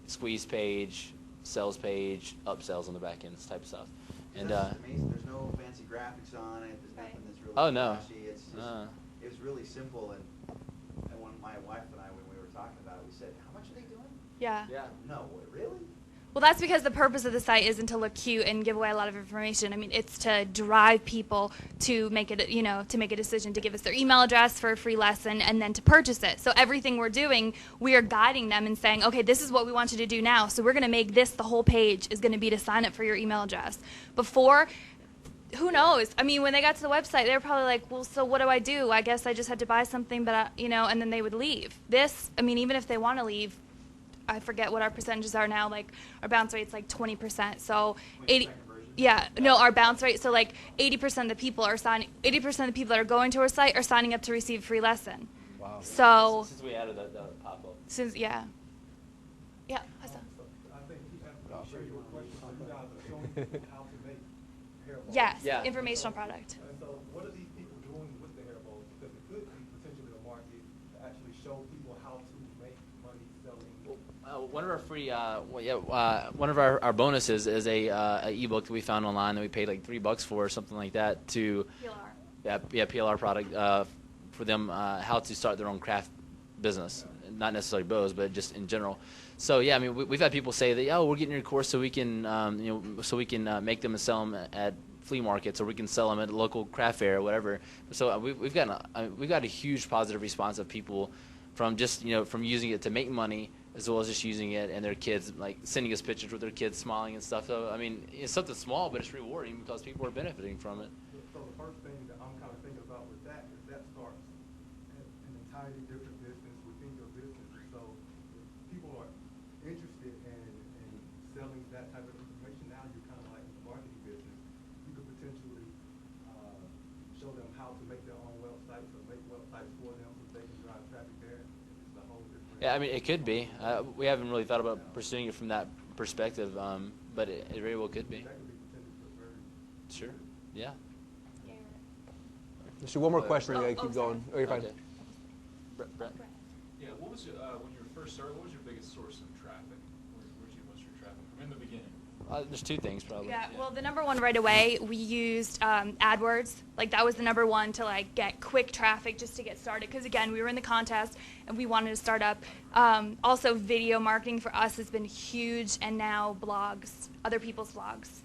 squeeze page, sales page, upsells on the back end, this type of stuff. And that's amazing. There's no fancy graphics on it. There's nothing that's really oh no, flashy. It's just, it was really simple. And when my wife and I, when we were talking about it, we said, "How much are they doing?" Yeah. Yeah. No, really? Well, that's because the purpose of the site isn't to look cute and give away a lot of information. I mean, it's to drive people to make it, to make a decision to give us their email address for a free lesson and then to purchase it. So everything we're doing, we are guiding them and saying, okay, this is what we want you to do now. So we're going to make this the whole page is going to be to sign up for your email address. Before, who knows? I mean, when they got to the website, they were probably like, well, so what do I do? I guess I just had to buy something, but and then they would leave. This, I mean, even if they want to leave, I forget what our percentages are now. Like our bounce rate's like 20%. So 80. Yeah, no, our bounce rate. So like 80% of the people are signing. 80% of the people that are going to our site are signing up to receive a free lesson. Wow. So since we added the pop-up. yeah. Hassan. I think he asked you a question. So you guys are showing people how to make hair balls. Yes, Yeah. informational product. And so what are these people doing with the hair balls? Because it could be potentially a market to actually show people how to make money selling. One of our free, one of our bonuses is a ebook that we found online that we paid like $3 for or something like that to PLR. PLR product for them how to start their own craft business, not necessarily bows, but just in general. So yeah, I mean we've had people say that we're getting your course so we can make them and sell them at flea markets, or we can sell them at a local craft fair or whatever. So we've got a huge positive response of people from just from using it to make money as well as just using it and their kids like sending us pictures with their kids smiling and stuff. So I mean, it's something small, but it's rewarding because people are benefiting from it. So the first thing that I'm kind of thinking about with that is that starts an entirely different business within your business. And so if people are interested in selling that type of information, now you're kind of like in the marketing business. You could potentially show them how to make their own websites or make websites for them so they can drive traffic there. It's a whole different. Yeah, I mean, it could be. We haven't really thought about pursuing it from that perspective, but it very well could be. That could be potentially very. Sure. Yeah. Let's do one more question. We gotta keep going. Oh, you're fine. Okay. Brett? Yeah, what was when you were first started? What was your biggest source of traffic? Where'd you get most of your traffic from in the beginning? There's two things probably. Yeah, well, the number one right away, we used AdWords. Like, that was the number one to, like, get quick traffic just to get started. Because, again, we were in the contest, and we wanted to start up. Also, video marketing for us has been huge, and now blogs, other people's blogs.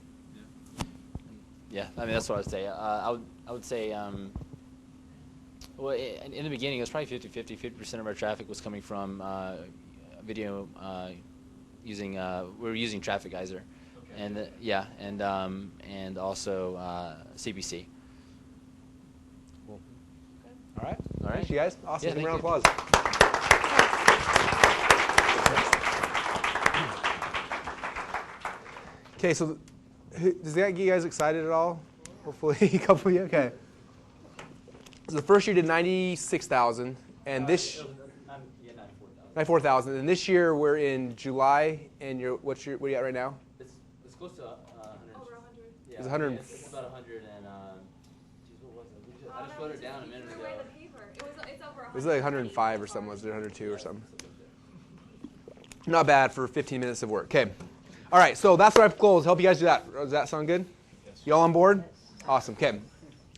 Yeah, I mean, that's what I would say. I would say, well, in the beginning, it was probably 50-50. 50% of our traffic was coming from video using, we were using Traffic Geyser. Okay. And and also CPC. Cool. All right. Thanks, you guys. Awesome. Yeah, Give a round of thank applause. Okay, so does that get you guys excited at all? Hopefully, a couple of you. Okay. So the first year did 96,000, and this 94,000. And this year we're in July, and what are you at right now? It's close to 100. Over 100. Yeah, It's 100. It's about 100, and geez, what was it? I just wrote it down a minute ago. It's over 100. It was like 105 or something. Was it 102 or something? Not bad for 15 minutes of work. Okay. All right, so that's what I've closed. Help you guys do that. Does that sound good? Yes. You all on board? Awesome. Okay.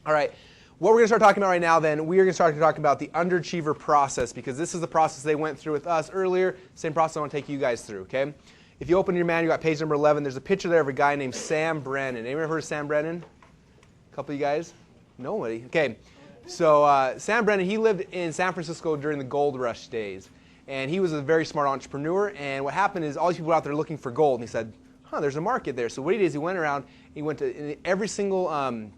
All right. What we're going to start talking about right now, then, we are going to start talking about the Underachiever process, because this is the process they went through with us earlier. Same process I want to take you guys through, okay? If you open your manual, you got page number 11. There's a picture there of a guy named Sam Brennan. Anyone ever heard of Sam Brennan? A couple of you guys? Nobody. Okay. So Sam Brennan, he lived in San Francisco during the gold rush days. And he was a very smart entrepreneur. And what happened is all these people were out there looking for gold. And he said, there's a market there. So what he did is he went around, he went to every single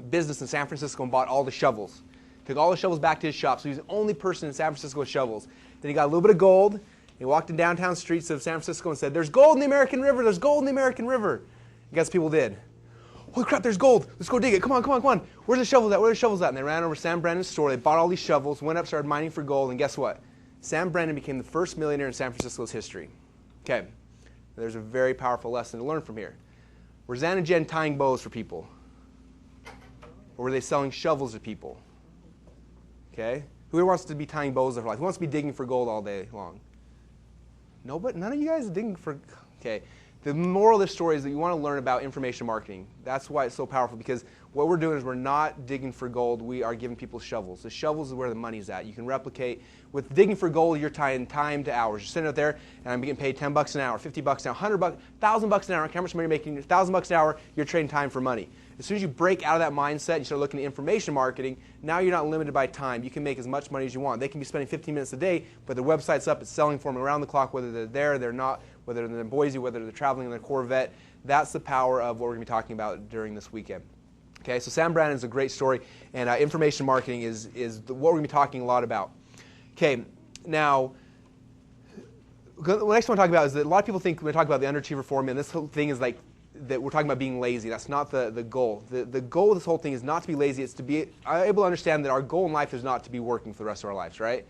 business in San Francisco and bought all the shovels. Took all the shovels back to his shop. So he was the only person in San Francisco with shovels. Then he got a little bit of gold. He walked in downtown streets of San Francisco and said, there's gold in the American River. There's gold in the American River. And guess what people did? Holy crap, there's gold. Let's go dig it. Come on, come on, come on. Where's the shovels at? Where are the shovels at? And they ran over to Sam Brennan's store. They bought all these shovels, went up, started mining for gold. And guess what? Sam Brennan became the first millionaire in San Francisco's history. Okay. There's a very powerful lesson to learn from here. Were Zan and Jen tying bows for people? Or were they selling shovels to people? Okay? Who wants to be tying bows their life? Who wants to be digging for gold all day long? Nobody? None of you guys are digging for... Okay. The moral of this story is that you want to learn about information marketing. That's why it's so powerful, because what we're doing is we're not digging for gold. We are giving people shovels. The shovels is where the money's at. You can replicate. With digging for gold, you're tying time to hours. You're sitting out there, and I'm getting paid $10 an hour, $50 an hour, $100, $1,000 an hour. I don't care how much money you're making. $1,000 an hour, you're trading time for money. As soon as you break out of that mindset and you start looking at information marketing, now you're not limited by time. You can make as much money as you want. They can be spending 15 minutes a day, but their website's up. It's selling for them around the clock, whether they're there, they're not, whether they're in Boise, whether they're traveling in their Corvette. That's the power of what we're going to be talking about during this weekend. Okay, so Sam Brennan is a great story, and information marketing is what we're going to be talking a lot about. Okay, now, the next one I want to talk about is that a lot of people think when we talk about the Underachiever formula, and this whole thing is like that we're talking about being lazy. That's not the goal. The goal of this whole thing is not to be lazy. It's to be able to understand that our goal in life is not to be working for the rest of our lives, right?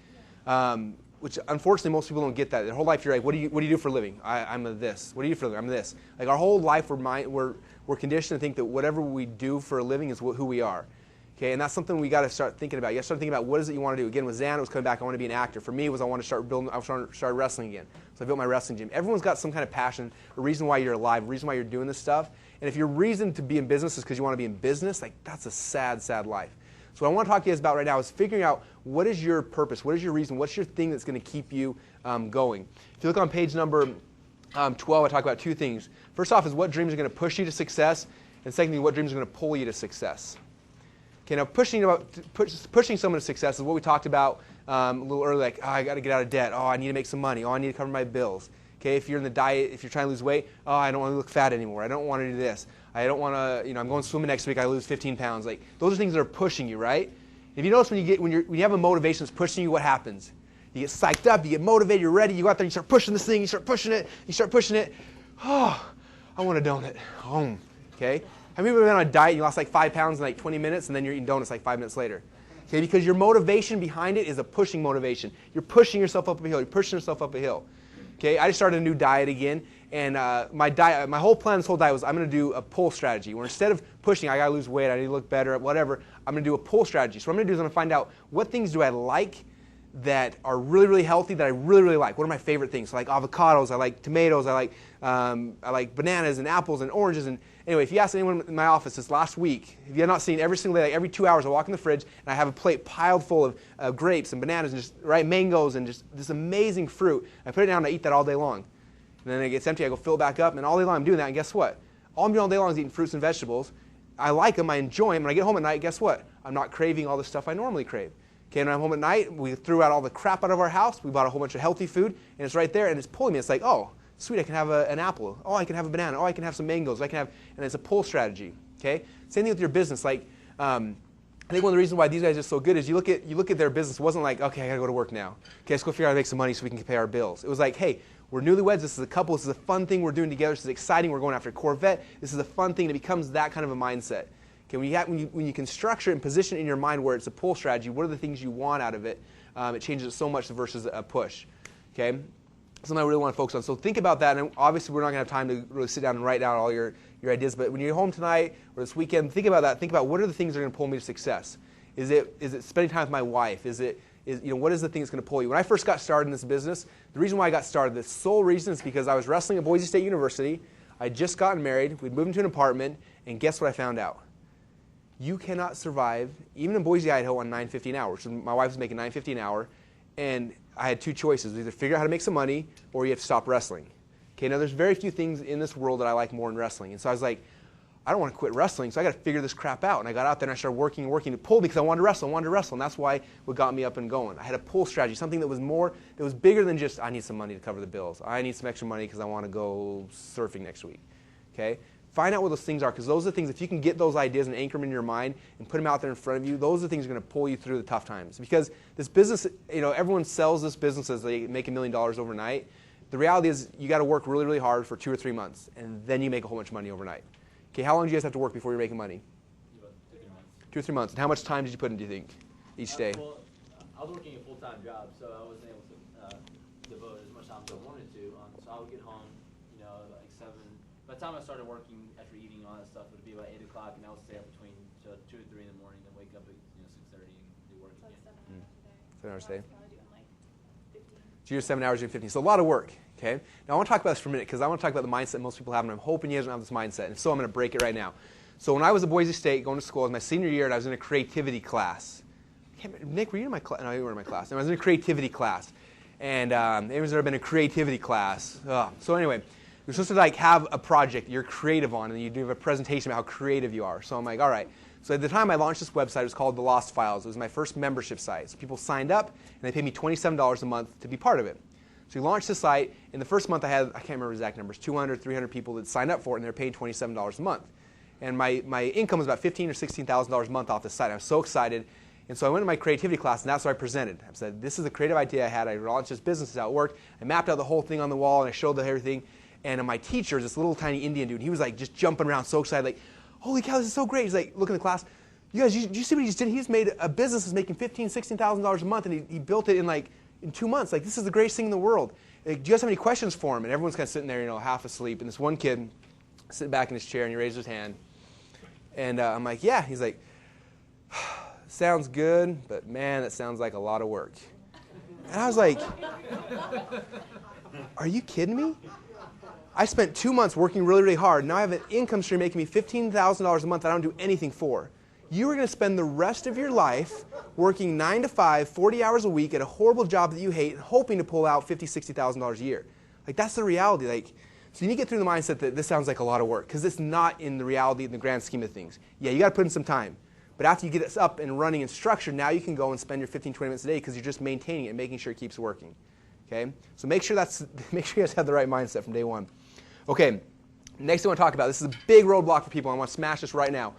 Which unfortunately most people don't get that. Their whole life you're like, what do you do for a living? I'm a this. What do you do for a living? I'm this. Like our whole life we're conditioned to think that whatever we do for a living is who we are. Okay, and that's something we got to start thinking about. You got to start thinking about what is it you want to do. Again, with Zan, it was coming back. I want to be an actor. For me, it was I want to start wrestling again. So I built my wrestling gym. Everyone's got some kind of passion, a reason why you're alive, a reason why you're doing this stuff. And if your reason to be in business is because you want to be in business, like that's a sad, sad life. So what I want to talk to you guys about right now is figuring out what is your purpose, what is your reason, what's your thing that's going to keep you going. If you look on page number 12, I talk about two things. First off is what dreams are going to push you to success, and secondly, what dreams are going to pull you to success. Okay, now pushing someone to success is what we talked about a little early, like, oh, I got to get out of debt. Oh, I need to make some money. Oh, I need to cover my bills. Okay, if you're in the diet, if you're trying to lose weight, oh, I don't want to look fat anymore. I don't want to do this. I don't want to, I'm going swimming next week. I lose 15 pounds. Like, those are things that are pushing you, right? If you notice when you have a motivation that's pushing you, what happens? You get psyched up, you get motivated, you're ready, you go out there, you start pushing this thing, you start pushing it. Oh, I want a donut. Home. Okay? Have you ever been on a diet and you lost like 5 pounds in like 20 minutes and then you're eating donuts like 5 minutes later? Okay, because your motivation behind it is a pushing motivation. You're pushing yourself up a hill. You're pushing yourself up a hill. Okay, I just started a new diet again, and my whole plan, this whole diet was I'm going to do a pull strategy. Where instead of pushing, I got to lose weight, I need to look better, whatever, I'm going to do a pull strategy. So what I'm going to do is I'm going to find out what things do I like that are really, really healthy, that I really, really like. What are my favorite things? So I like avocados, I like tomatoes, I like bananas and apples and oranges. And anyway, if you ask anyone in my office this last week, if you have not seen every single day, like every 2 hours, I walk in the fridge and I have a plate piled full of grapes and bananas and just mangoes and just this amazing fruit. I put it down and I eat that all day long. And then it gets empty, I go fill it back up, and all day long I'm doing that. And guess what? All I'm doing all day long is eating fruits and vegetables. I like them, I enjoy them. When I get home at night, guess what? I'm not craving all the stuff I normally crave. Okay, when I'm home at night, we threw out all the crap out of our house. We bought a whole bunch of healthy food, and it's right there, and it's pulling me. It's like, oh, sweet, I can have an apple. Oh, I can have a banana. Oh, I can have some mangoes. And it's a pull strategy. Okay, same thing with your business. Like, I think one of the reasons why these guys are so good is you look at their business. It wasn't like, okay, I gotta go to work now. Okay, let's go figure out how to make some money so we can pay our bills. It was like, hey, we're newlyweds. This is a couple. This is a fun thing we're doing together. This is exciting. We're going after a Corvette. This is a fun thing. It becomes that kind of a mindset. Okay, when you can structure it and position it in your mind where it's a pull strategy, what are the things you want out of it? It changes it so much versus a push. Okay, something I really want to focus on. So think about that. And obviously, we're not going to have time to really sit down and write down all your ideas. But when you're home tonight or this weekend, think about that. Think about what are the things that are going to pull me to success. Is it spending time with my wife? What is the thing that's going to pull you? When I first got started in this business, the reason why I got started, the sole reason is because I was wrestling at Boise State University. I had just gotten married. We'd moved into an apartment, and guess what I found out? You cannot survive, even in Boise, Idaho, on $9.50 an hour. So my wife was making $9.50 an hour, and I had two choices: either figure out how to make some money, or you have to stop wrestling. Okay, now there's very few things in this world that I like more than wrestling, and so I was like, I don't want to quit wrestling, so I got to figure this crap out. And I got out there and I started working and working to pull because I wanted to wrestle, and that's why what got me up and going. I had a pull strategy, something that was bigger than just I need some money to cover the bills. I need some extra money because I want to go surfing next week. Okay. Find out what those things are, because those are the things, if you can get those ideas and anchor them in your mind and put them out there in front of you, those are the things that are going to pull you through the tough times. Because this business, everyone sells this business as they make $1 million overnight. The reality is you got to work really, really hard for 2 or 3 months, and then you make a whole bunch of money overnight. Okay, how long do you guys have to work before you're making money? 2 or 3 months. And how much time did you put in, do you think, each day? Well, I was working a full-time job, so I wasn't able to devote as much time as I wanted to. So I would get home, like 7. By the time I started working after eating all that stuff, it would be about 8 o'clock, and I would stay up between 2 or 3 in the morning, then wake up at 6:30 and do work again. 7 hours a day. So you're 7 hours, you're 15. So a lot of work. Okay. Now I want to talk about this for a minute because I want to talk about the mindset most people have, and I'm hoping you guys don't have this mindset. And so I'm going to break it right now. So when I was at Boise State going to school, it was my senior year, and I was in a creativity class. Nick, were you in my class? No, you were in my class. And I was in a creativity class. And anyone's ever been in a creativity class? So anyway, you're supposed to have a project you're creative on, and you do have a presentation about how creative you are. So I'm like, all right. So at the time I launched this website, it was called The Lost Files. It was my first membership site. So people signed up, and they paid me $27 a month to be part of it. So we launched the site. In the first month I can't remember exact numbers, 200, 300 people that signed up for it, and they're paying $27 a month. And my income was about $15,000 or $16,000 a month off the site. I was so excited. And so I went to my creativity class, and that's what I presented. I said, this is a creative idea I had. I launched this business, how it worked. I mapped out the whole thing on the wall, and I showed everything. And my teacher, this little tiny Indian dude, he was like just jumping around so excited, like, holy cow, this is so great. He's like, look in the class. You guys, you see what he just did? He's made a business that's making $15,000, $16,000 a month, and he built it in 2 months. Like, this is the greatest thing in the world. Do you guys have any questions for him? And everyone's kind of sitting there, half asleep. And this one kid sitting back in his chair, and he raised his hand. And I'm like, yeah. He's like, sounds good, but man, that sounds like a lot of work. And I was like, are you kidding me? I spent 2 months working really, really hard. Now I have an income stream making me $15,000 a month that I don't do anything for. You are going to spend the rest of your life working 9 to 5, 40 hours a week at a horrible job that you hate, and hoping to pull out $50,000, $60,000 a year. Like, that's the reality. So you need to get through the mindset that this sounds like a lot of work, because it's not in the reality, in the grand scheme of things. Yeah, you got to put in some time. But after you get it up and running and structured, now you can go and spend your 15, 20 minutes a day because you're just maintaining it and making sure it keeps working. Okay? So make sure you guys have the right mindset from day one. Okay, next thing I want to talk about, this is a big roadblock for people. I want to smash this right now.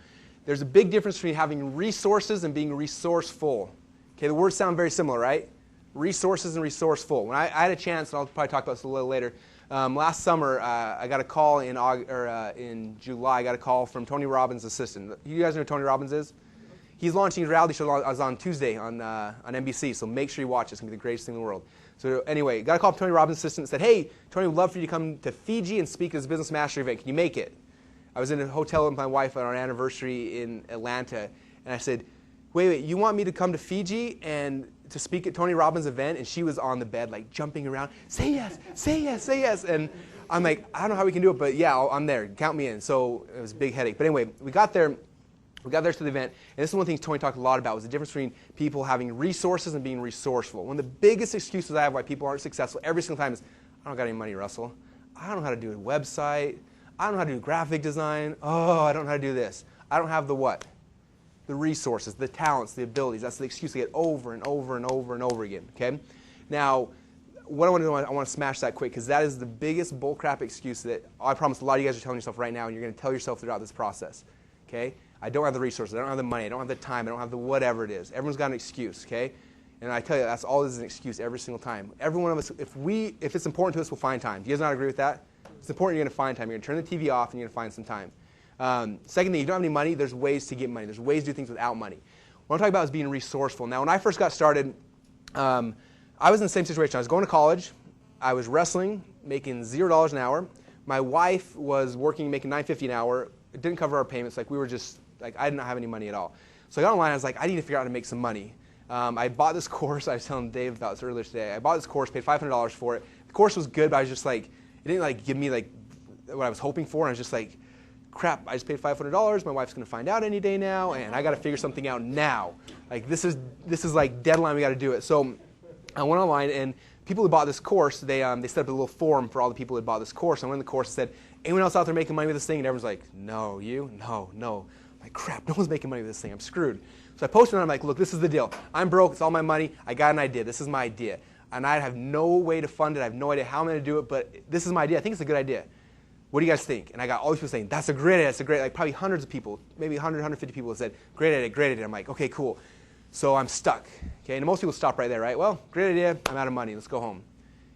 There's a big difference between having resources and being resourceful. Okay, the words sound very similar, right? Resources and resourceful. When I had a chance, and I'll probably talk about this a little later, last summer I got a call in July. I got a call from Tony Robbins' assistant. You guys know who Tony Robbins is? He's launching his reality show on Tuesday on NBC, so make sure you watch it. It's going to be the greatest thing in the world. So anyway, got a call from Tony Robbins' assistant and said, hey, Tony, we'd love for you to come to Fiji and speak at this Business Mastery event. Can you make it? I was in a hotel with my wife on our anniversary in Atlanta, and I said, wait, you want me to come to Fiji and to speak at Tony Robbins' event? And she was on the bed, like jumping around, say yes, say yes, say yes. And I'm like, I don't know how we can do it, but yeah, I'm there. Count me in. So it was a big headache. But anyway, we got there to the event, and this is one of the things Tony talked a lot about, was the difference between people having resources and being resourceful. One of the biggest excuses I have why people aren't successful every single time is, I don't got any money, Russell. I don't know how to do a website. I don't know how to do graphic design. Oh, I don't know how to do this. I don't have the what? The resources, the talents, the abilities. That's the excuse I get over and over and over and over again, okay? Now, what I want to do, I want to smash that quick, because that is the biggest bullcrap excuse that I promise a lot of you guys are telling yourself right now, and you're going to tell yourself throughout this process, okay? I don't have the resources. I don't have the money. I don't have the time. I don't have the whatever it is. Everyone's got an excuse, okay? And I tell you, that's all is an excuse every single time. Every one of us, if it's important to us, we'll find time. Do you guys not agree with that? It's important you're going to find time. You're going to turn the TV off and you're going to find some time. Second thing, you don't have any money, there's ways to get money. There's ways to do things without money. What I'm talking about is being resourceful. Now, when I first got started, I was in the same situation. I was going to college. I was wrestling, making $0 an hour. My wife was working, making $9.50 an hour. It didn't cover our payments. Like, we were just, like, I didn't have any money at all. So I got online. I was like, I need to figure out how to make some money. I bought this course. I was telling Dave about this earlier today. I bought this course, paid $500 for it. The course was good, but I was just like, it didn't like give me like what I was hoping for. And I was just like, crap, I just paid $500. My wife's going to find out any day now, and I got to figure something out now. Like, this is like deadline. We got to do it. So I went online, and people who bought this course, they set up a little forum for all the people who had bought this course. I went in the course and said, anyone else out there making money with this thing? And everyone's like, no, you? No, no. I'm like, crap, no one's making money with this thing. I'm screwed. So I posted and I'm like, look, this is the deal. I'm broke. It's all my money. I got an idea. This is my idea. And I have no way to fund it. I have no idea how I'm going to do it, but this is my idea. I think it's a good idea. What do you guys think? And I got all these people saying, that's a great idea. That's a great, like probably hundreds of people, maybe 100, 150 people have said, great idea, great idea. I'm like, okay, cool. So I'm stuck. Okay, and most people stop right there, right? Well, great idea. I'm out of money. Let's go home.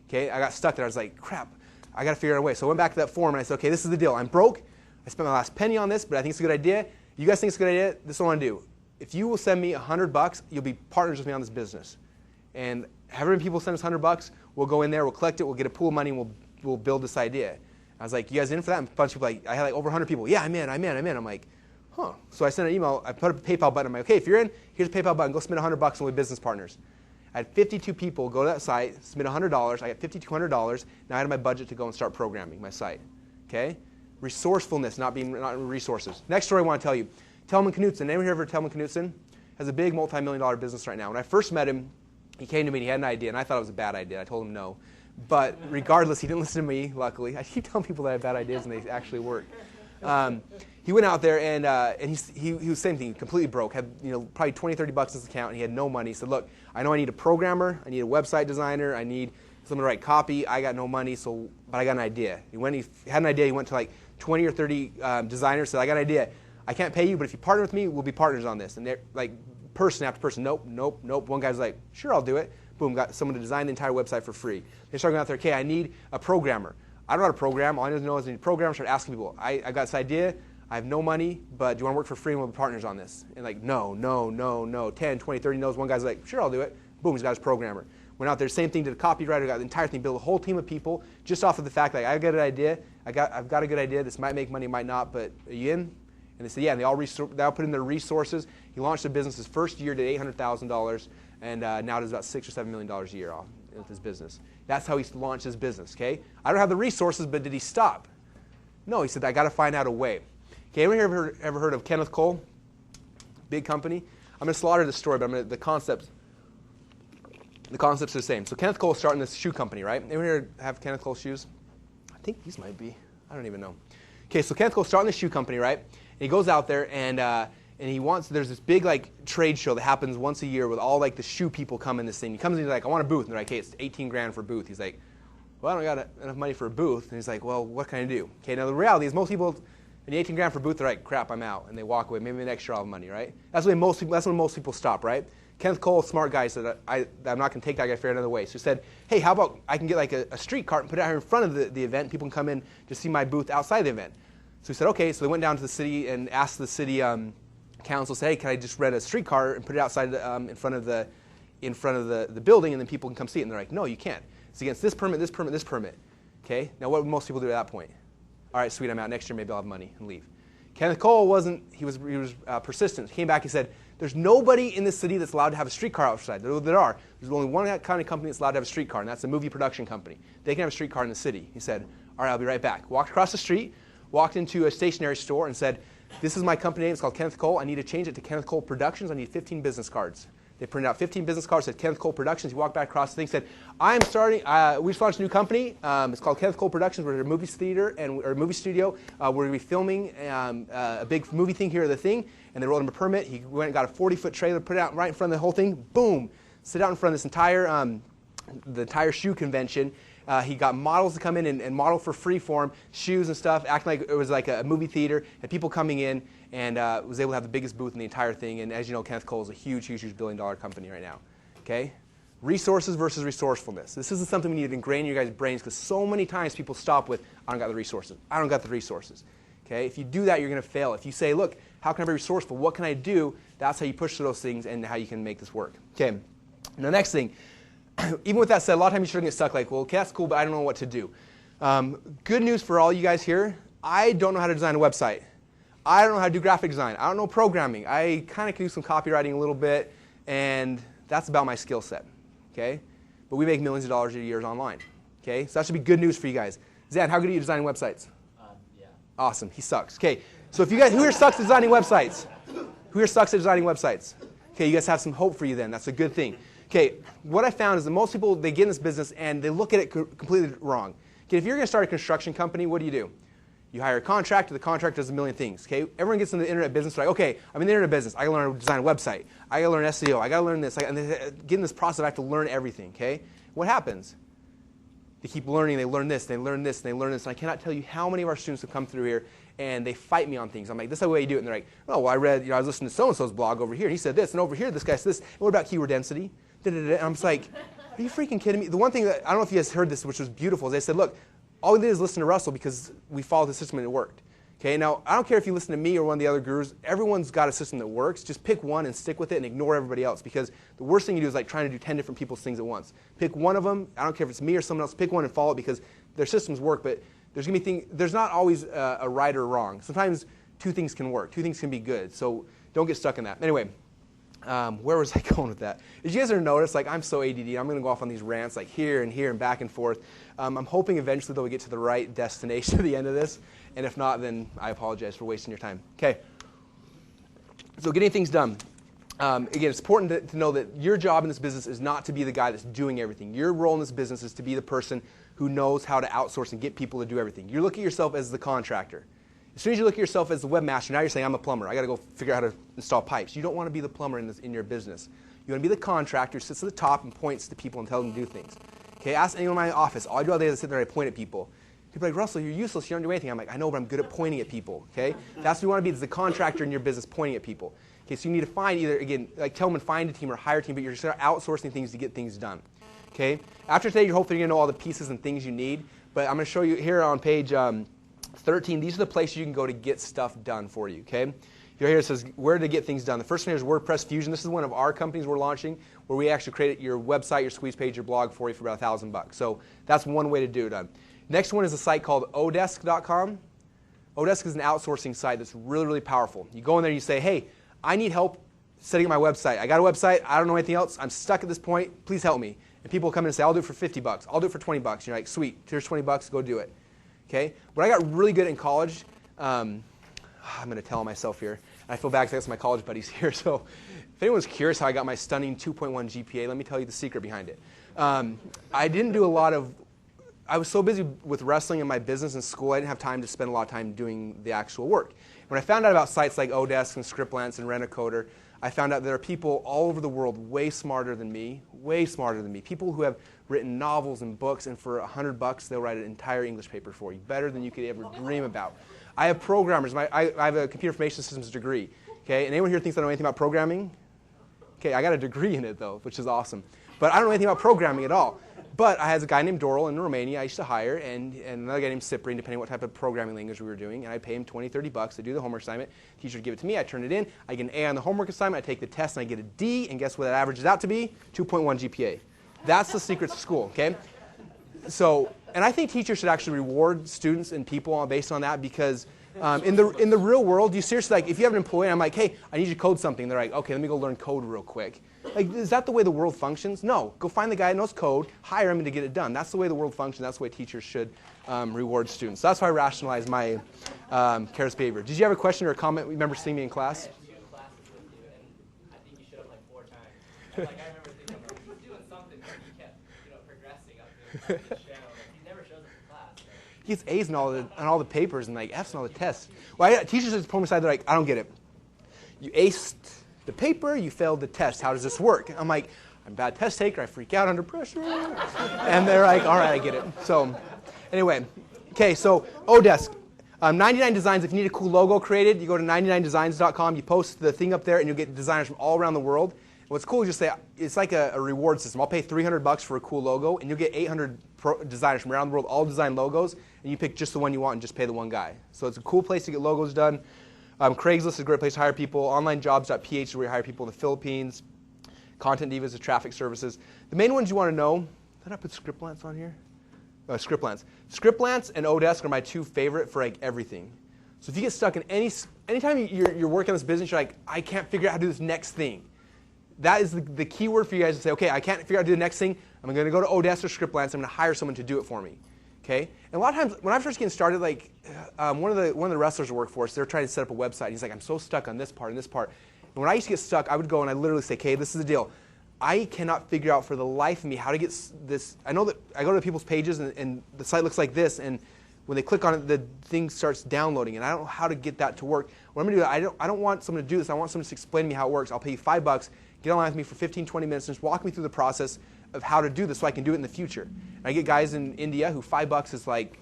Okay, I got stuck there. I was like, crap, I got to figure out a way. So I went back to that forum and I said, okay, this is the deal. I'm broke. I spent my last penny on this, but I think it's a good idea. You guys think it's a good idea? This is what I want to do. If you will send me $100, you'll be partners with me on this business. And however many people send us $100, we'll go in there, we'll collect it, we'll get a pool of money, and we'll build this idea. I was like, you guys in for that? And a bunch of people, like, I had like over 100 people. Yeah, I'm in. I'm like, huh. So I sent an email. I put up a PayPal button. I'm like, okay, if you're in, here's a PayPal button. Go spend $100 and we'll be business partners. I had 52 people go to that site, submit $100. I got $5,200. Now I had my budget to go and start programming my site. Okay? Resourcefulness, not resources. Next story I want to tell you. Telman Knutson. Anyone here heard of Telman Knutson? Has a big multi-million-dollar business right now. When I first met him, he came to me and he had an idea, and I thought it was a bad idea. I told him no. But regardless, he didn't listen to me, luckily. I keep telling people that I have bad ideas and they actually work. He went out there and he was same thing, completely broke, had probably $20, $30 in his account, and he had no money. He said, look, I know I need a programmer, I need a website designer, I need someone to write copy, I got no money, but I got an idea. He had an idea, he went to like 20 or 30 designers, said, I got an idea. I can't pay you, but if you partner with me, we'll be partners on this. And they're like person after person, nope, nope, nope. One guy's like, sure, I'll do it. Boom, got someone to design the entire website for free. They started going out there, okay, I need a programmer. I don't know how to program. All I know is I need a programmer. Start asking people, I got this idea. I have no money, but do you want to work for free and we'll be partners on this? And like, no, no, no, no. 10, 20, 30 no's. One guy's like, sure, I'll do it. Boom, he's got his programmer. Went out there, same thing, did a copywriter, got the entire thing, built a whole team of people just off of the fact that I got an idea. I've got a good idea. This might make money, might not, but are you in? And they said, yeah, and they all put in their resources. He launched the business his first year, did $800,000, and now does about $6 or $7 million a year off with his business. That's how he launched his business, okay? I don't have the resources, but did he stop? No, he said, I got to find out a way. Okay, anyone ever heard of Kenneth Cole? Big company? I'm going to slaughter the story, but the concepts are the same. So Kenneth Cole is starting this shoe company, right? Anyone here have Kenneth Cole shoes? I think these might be. I don't even know. Okay, so Kenneth Cole's starting this shoe company, right? And he goes out there and and there's this big like trade show that happens once a year with all like the shoe people come in this thing. He comes in, he's like, I want a booth. And they're like, hey, it's 18 grand for a booth. He's like, well, I don't got enough money for a booth. And he's like, well, what can I do? Okay, now the reality is most people, when you 18 grand for a booth, they're like, crap, I'm out. And they walk away. Maybe next year I'll have money, right? That's when most people stop, right? Kenneth Cole, smart guy, said, I'm not going to take that guy, figure another way. So he said, hey, how about I can get like a street cart and put it out here in front of the event. People can come in to see my booth outside the event. So he said, okay. So they went down to the city and asked the city council, say, hey, can I just rent a street car and put it outside in front of the building, and then people can come see it? And they're like, no, you can't. It's against this permit, this permit, this permit. Okay. Now, what would most people do at that point? All right, sweet, I'm out. Next year, maybe I'll have money and leave. Kenneth Cole wasn't. He was persistent. He came back and said, there's nobody in this city that's allowed to have a streetcar outside. There are. There's only one kind of company that's allowed to have a streetcar, and that's a movie production company. They can have a streetcar in the city. He said, all right, I'll be right back. Walked across the street, walked into a stationery store and said, this is my company name. It's called Kenneth Cole. I need to change it to Kenneth Cole Productions. I need 15 business cards. They printed out 15 business cards, said Kenneth Cole Productions. He walked back across the thing, said, I'm starting, we just launched a new company. It's called Kenneth Cole Productions. We're a movie theater or a movie studio. We're going to be filming a big movie thing here at the thing. And they rolled him a permit. He went and got a 40-foot trailer, put it out right in front of the whole thing. Boom. Sit out in front of this entire shoe convention. He got models to come in and model for free for him, shoes and stuff, acting like it was like a movie theater, had people coming in, and was able to have the biggest booth in the entire thing. And as you know, Kenneth Cole is a huge, huge, huge billion-dollar company right now. Okay? Resources versus resourcefulness. This isn't something we need to ingrain in your guys' brains, because so many times people stop with, I don't got the resources. I don't got the resources. Okay? If you do that, you're going to fail. If you say, look, how can I be resourceful? What can I do? That's how you push through those things and how you can make this work. Okay? Now, next thing. Even with that said, a lot of times you shouldn't get stuck like, well, okay, that's cool, but I don't know what to do. Good news for all you guys here, I don't know how to design a website. I don't know how to do graphic design. I don't know programming. I kind of can do some copywriting a little bit, and that's about my skill set. Okay? But we make millions of dollars a year online. Okay? So that should be good news for you guys. Zan, how good are you designing websites? Yeah. Awesome. He sucks. Okay. So if you guys, who here sucks at designing websites? Who here sucks at designing websites? Okay, you guys have some hope for you then. That's a good thing. Okay, what I found is that most people, they get in this business and they look at it completely wrong. Okay, if you're going to start a construction company, what do? You hire a contractor. The contractor does a million things. Okay, everyone gets into the internet business. Like, okay, I'm in the internet business. I got to learn how to design a website. I got to learn SEO. I got to learn this. And they get in this process. I have to learn everything. Okay, what happens? They keep learning. They learn this. They learn this. And they learn this. And I cannot tell you how many of our students have come through here and they fight me on things. I'm like, this is the way you do it. And they're like, oh, well, I was listening to so and so's blog over here. And he said this, and over here this guy said this. And what about keyword density? And I'm just like, are you freaking kidding me? The one thing that, I don't know if you guys heard this, which was beautiful, is they said, look, all we did is listen to Russell because we followed the system and it worked. Okay, now, I don't care if you listen to me or one of the other gurus. Everyone's got a system that works. Just pick one and stick with it and ignore everybody else, because the worst thing you do is like trying to do 10 different people's things at once. Pick one of them. I don't care if it's me or someone else. Pick one and follow it, because their systems work, but there's going to be there's not always a right or wrong. Sometimes two things can work. Two things can be good. So don't get stuck in that. Anyway. Where was I going with that? Did you guys ever notice, like, I'm so ADD, I'm going to go off on these rants, like here and back and forth. I'm hoping eventually, though, we get to the right destination at the end of this. And if not, then I apologize for wasting your time. Okay. So getting things done. Again, it's important to know that your job in this business is not to be the guy that's doing everything. Your role in this business is to be the person who knows how to outsource and get people to do everything. You look at yourself as the contractor. As soon as you look at yourself as the webmaster, now you're saying, I'm a plumber. I got to go figure out how to install pipes. You don't want to be the plumber in your business. You want to be the contractor who sits at the top and points to people and tells them to do things. Okay, ask anyone in my office. All I do all day is sit there and I point at people. People are like, Russell, you're useless. You don't do anything. I'm like, I know, but I'm good at pointing at people. Okay, that's what you want to be, is the contractor in your business pointing at people. Okay, so you need to find either, again, like tell them to find a team or hire a team, but you're just outsourcing things to get things done. Okay, after today, you're hopefully going to know all the pieces and things you need, but I'm going to show you here on page 13, these are the places you can go to get stuff done for you, okay? Here it says where to get things done. The first one here is WordPress Fusion. This is one of our companies we're launching, where we actually create your website, your squeeze page, your blog for you for about $1,000. So that's one way to do it. Next one is a site called odesk.com. Odesk is an outsourcing site that's really, really powerful. You go in there and you say, hey, I need help setting up my website. I got a website. I don't know anything else. I'm stuck at this point. Please help me. And people come in and say, I'll do it for $50. I'll do it for $20. And you're like, sweet. Here's $20. Go do it. Okay? When I got really good in college, I'm going to tell myself here. I feel bad because I got my college buddies here. So if anyone's curious how I got my stunning 2.1 GPA, let me tell you the secret behind it. I didn't do a lot of I was so busy with wrestling and my business and school, I didn't have time to spend a lot of time doing the actual work. When I found out about sites like Odesk and Scriptlance and Rent-A-Coder, I found out there are people all over the world way smarter than me, people who have written novels and books, and for $100 they'll write an entire English paper for you, better than you could ever dream about. I have programmers. I have a computer information systems degree. Okay, and anyone here thinks I know anything about programming? Okay, I got a degree in it though, which is awesome. But I don't know anything about programming at all. But I had a guy named Doral in Romania I used to hire, and another guy named Cyprian, depending on what type of programming language we were doing, and I'd pay him $20, $30 to do the homework assignment. Teacher would give it to me, I turn it in, I get an A on the homework assignment, I take the test, and I get a D, and guess what that averages out to be? 2.1 GPA. That's the secret to school, okay? So, and I think teachers should actually reward students and people based on that, because in the real world, you seriously, like, if you have an employee and I'm like, hey, I need you to code something, they're like, okay, let me go learn code real quick. Like, is that the way the world functions? No. Go find the guy who knows code, hire him to get it done. That's the way the world functions. That's the way teachers should reward students. So that's why I rationalize my careless behavior. Did you have a question or a comment? Remember seeing me in class? I had 2 classes with you, and I think you showed up like 4 times. And, like, I remember thinking, like, he's doing something, but he kept, progressing up the channel. Like, he never shows up in class. So. He gets A's in all the papers and like F's in all the tests. Well, teachers just pull me aside. They're like, I don't get it. You aced the paper, you failed the test. How does this work? I'm like, I'm a bad test taker. I freak out under pressure. And they're like, all right, I get it. So anyway, okay, so Odesk. 99 Designs, if you need a cool logo created, you go to 99designs.com, you post the thing up there, and you'll get designers from all around the world. And what's cool is just say, it's like a reward system. I'll pay $300 for a cool logo, and you'll get 800 designers from around the world, all design logos, and you pick just the one you want and just pay the one guy. So it's a cool place to get logos done. Craigslist is a great place to hire people. Onlinejobs.ph is where you hire people in the Philippines. Content Divas is traffic services. The main ones you want to know, did I put Scriptlance on here? Scriptlance. Scriptlance and Odesk are my 2 favorite for like everything. So if you get stuck in anytime you're working on this business, you're like, I can't figure out how to do this next thing. That is the key word for you guys to say, okay, I can't figure out how to do the next thing. I'm going to go to Odesk or Scriptlance. I'm going to hire someone to do it for me. Okay? And a lot of times, when I first getting started, like one of the wrestlers who work for us, they're trying to set up a website. He's like, I'm so stuck on this part and this part. And when I used to get stuck, I would go and I literally say, okay, this is the deal. I cannot figure out for the life of me how to get this. I know that I go to people's pages and the site looks like this, and when they click on it, the thing starts downloading, and I don't know how to get that to work. What I'm going to do, I don't want someone to do this. I want someone to explain to me how it works. I'll pay you $5, get online with me for 15, 20 minutes, and just walk me through the process of how to do this so I can do it in the future. And I get guys in India who $5 is like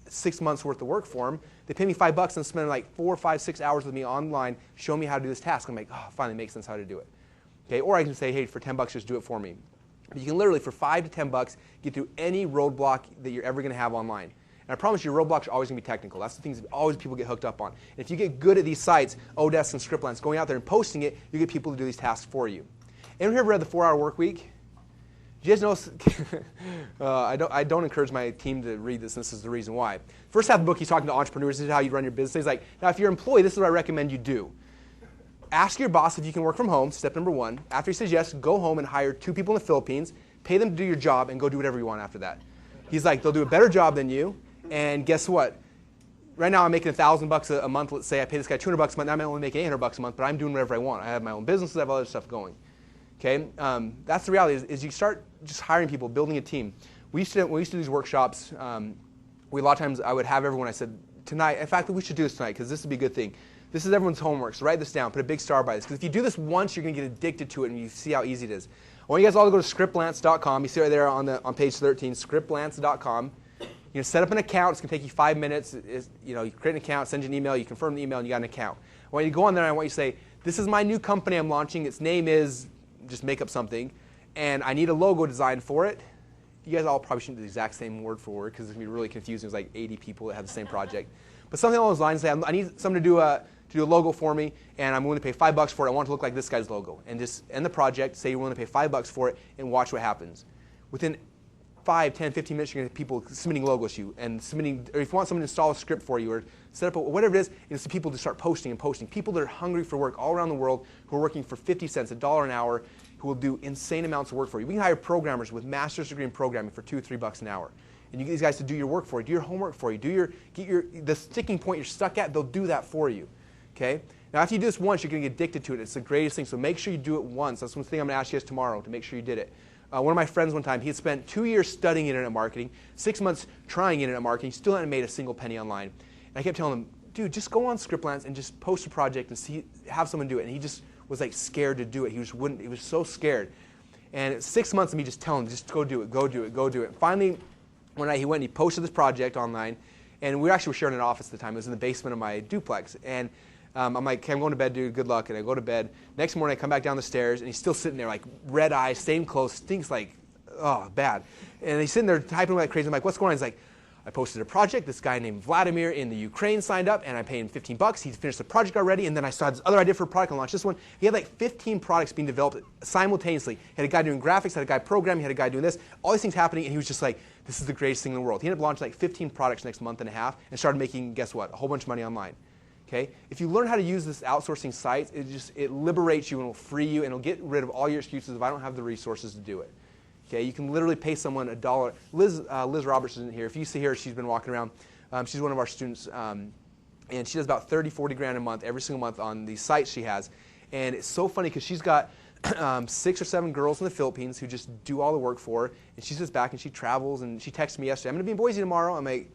6 months worth of work for them. They pay me $5 and spend like 4, 5, 6 hours with me online, showing me how to do this task. I'm like, oh, finally makes sense how to do it. Okay, or I can say, hey, for $10, just do it for me. But you can literally, for $5 to $10, get through any roadblock that you're ever going to have online. And I promise you, your roadblocks are always going to be technical. That's the things that always people get hooked up on. And if you get good at these sites, Odesk and Scriptlance, going out there and posting it, you get people to do these tasks for you. Anyone here ever read The 4-Hour Work Week? Do you guys know? I don't encourage my team to read this, and this is the reason why. First half of the book, he's talking to entrepreneurs. This is how you run your business. He's like, now, if you're an employee, this is what I recommend you do. Ask your boss if you can work from home, step number 1. After he says yes, go home and hire 2 people in the Philippines, pay them to do your job, and go do whatever you want after that. He's like, they'll do a better job than you, and guess what? Right now I'm making $1,000 a month. Let's say I pay this guy $200 a month. Now I'm only making $800 a month, but I'm doing whatever I want. I have my own business, I have other stuff going. Okay, that's the reality. Is you start just hiring people, building a team. We used to do these workshops. A lot of times I would have everyone. I said tonight. In fact, we should do this tonight because this would be a good thing. This is everyone's homework. So write this down. Put a big star by this because if you do this once, you're going to get addicted to it, and you see how easy it is. I want you guys all to go to scriptlance.com. You see right there on page 13, scriptlance.com. You're going to set up an account. It's going to take you 5 minutes. You create an account, send you an email, you confirm the email, and you got an account. I want you to go on there, and I want you to say, this is my new company I'm launching. Its name is, just make up something, and I need a logo design for it. You guys all probably shouldn't do the exact same word for word because it's going to be really confusing. There's like 80 people that have the same project. But something along those lines, say, I need someone to do a logo for me, and I'm willing to pay $5 for it. I want it to look like this guy's logo. And just end the project, say you're willing to pay $5 for it, and watch what happens. Within 5, 10, 15 minutes, you're going to have people submitting logos to you, and submitting, or if you want someone to install a script for you, or set up whatever it is, it's people to start posting and posting. People that are hungry for work all around the world who are working for 50 cents, $1 an hour, who will do insane amounts of work for you. We can hire programmers with master's degree in programming for $2 or $3 an hour. And you get these guys to do your work for you, do your homework for you, the sticking point you're stuck at, they'll do that for you. Okay? Now, after you do this once, you're going to get addicted to it. It's the greatest thing. So make sure you do it once. That's one thing I'm going to ask you guys tomorrow to make sure you did it. One of my friends one time, he had spent 2 years studying internet marketing, 6 months trying internet marketing, still hadn't made a single penny online. And I kept telling him, dude, just go on Scriptlance and just post a project and have someone do it. And he just was like scared to do it. He was so scared. And it's 6 months of me just telling him, just go do it, go do it, go do it. And finally, one night he went and he posted this project online. And we actually were sharing an office at the time. It was in the basement of my duplex. And I'm like, okay, I'm going to bed, dude. Good luck. And I go to bed. Next morning, I come back down the stairs, and he's still sitting there, like red eyes, same clothes, stinks like, oh, bad. And he's sitting there typing like crazy. I'm like, what's going on? He's like, I posted a project. This guy named Vladimir in the Ukraine signed up, and I paid him $15. He finished the project already, and then I saw this other idea for a product and launched this one. He had like 15 products being developed simultaneously. He had a guy doing graphics, had a guy programming, he had a guy doing this. All these things happening, and he was just like, this is the greatest thing in the world. He ended up launching like 15 products next month and a half, and started making, guess what, a whole bunch of money online. Okay? If you learn how to use this outsourcing site, it liberates you and will free you and it'll get rid of all your excuses if I don't have the resources to do it. Okay? You can literally pay someone $1. Liz Roberts isn't here. If you see her, she's been walking around. She's one of our students, and she does about 30, 40 grand a month every single month on these sites she has. And it's so funny because she's got 6 or 7 girls in the Philippines who just do all the work for her. And she sits back and she travels, and she texted me yesterday, I'm going to be in Boise tomorrow. I'm like,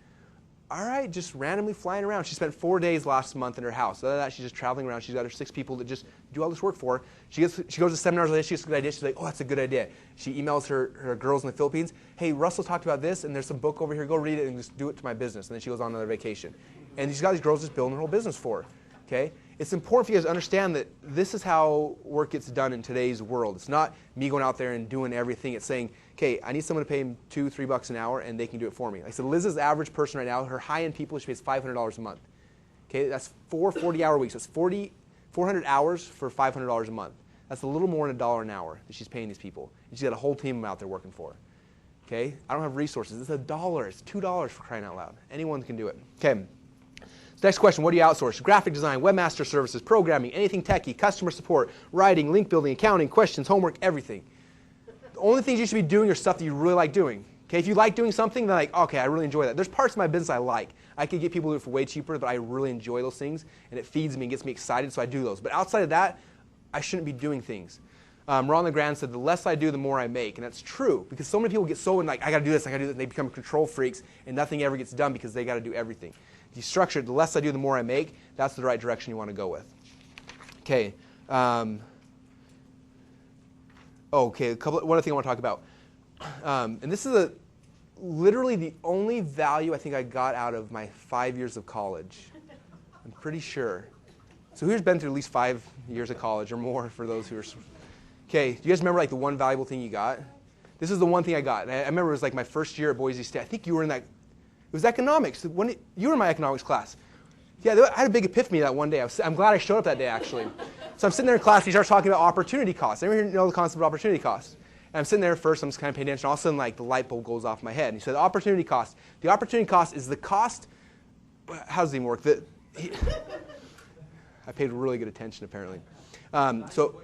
all right, just randomly flying around. She spent 4 days last month in her house. Other than that, she's just traveling around. She's got her 6 people that just do all this work for her. She goes to seminars like this. She gets a good idea. She's like, oh, that's a good idea. She emails her girls in the Philippines, hey, Russell talked about this, and there's some book over here. Go read it and just do it to my business. And then she goes on another vacation. And she's got these girls just building her whole business for her. Okay? It's important for you guys to understand that this is how work gets done in today's world. It's not me going out there and doing everything. It's saying, okay, I need someone to pay him $2, $3 an hour, and they can do it for me. Like I said, Liz's average person right now, her high-end people, she pays $500 a month. Okay, that's 4 40-hour weeks. That's 400 hours for $500 a month. That's a little more than $1 an hour that she's paying these people. And she's got a whole team out there working for her. Okay, I don't have resources. It's $1. It's $2 for crying out loud. Anyone can do it. Okay. Next question, what do you outsource? Graphic design, webmaster services, programming, anything techie, customer support, writing, link building, accounting, questions, homework, everything. The only things you should be doing are stuff that you really like doing. Okay, if you like doing something, then like, okay, I really enjoy that. There's parts of my business I like. I could get people to do it for way cheaper, but I really enjoy those things, and it feeds me and gets me excited, so I do those. But outside of that, I shouldn't be doing things. Ron LeGrand said, the less I do, the more I make. And that's true, because so many people get so in like, I got to do this, I got to do that, and they become control freaks, and nothing ever gets done because they got to do everything. If you structure it, the less I do, the more I make, that's the right direction you want to go with. Okay. Okay, one other thing I want to talk about. And this is literally the only value I think I got out of my 5 years of college. I'm pretty sure. So who's been through at least 5 years of college or more for those who are... Okay, do you guys remember like the one valuable thing you got? This is the one thing I got. And I remember it was like my first year at Boise State. I think you were in that... It was economics. You were in my economics class. Yeah, I had a big epiphany that one day. I'm glad I showed up that day, actually. So I'm sitting there in class, and he starts talking about opportunity cost. Everyone here know the concept of opportunity cost? And I'm sitting there first, I'm just kind of paying attention. All of a sudden, like, the light bulb goes off my head. And he said, opportunity cost. The opportunity cost is the cost. How does it even work? I paid really good attention, apparently. So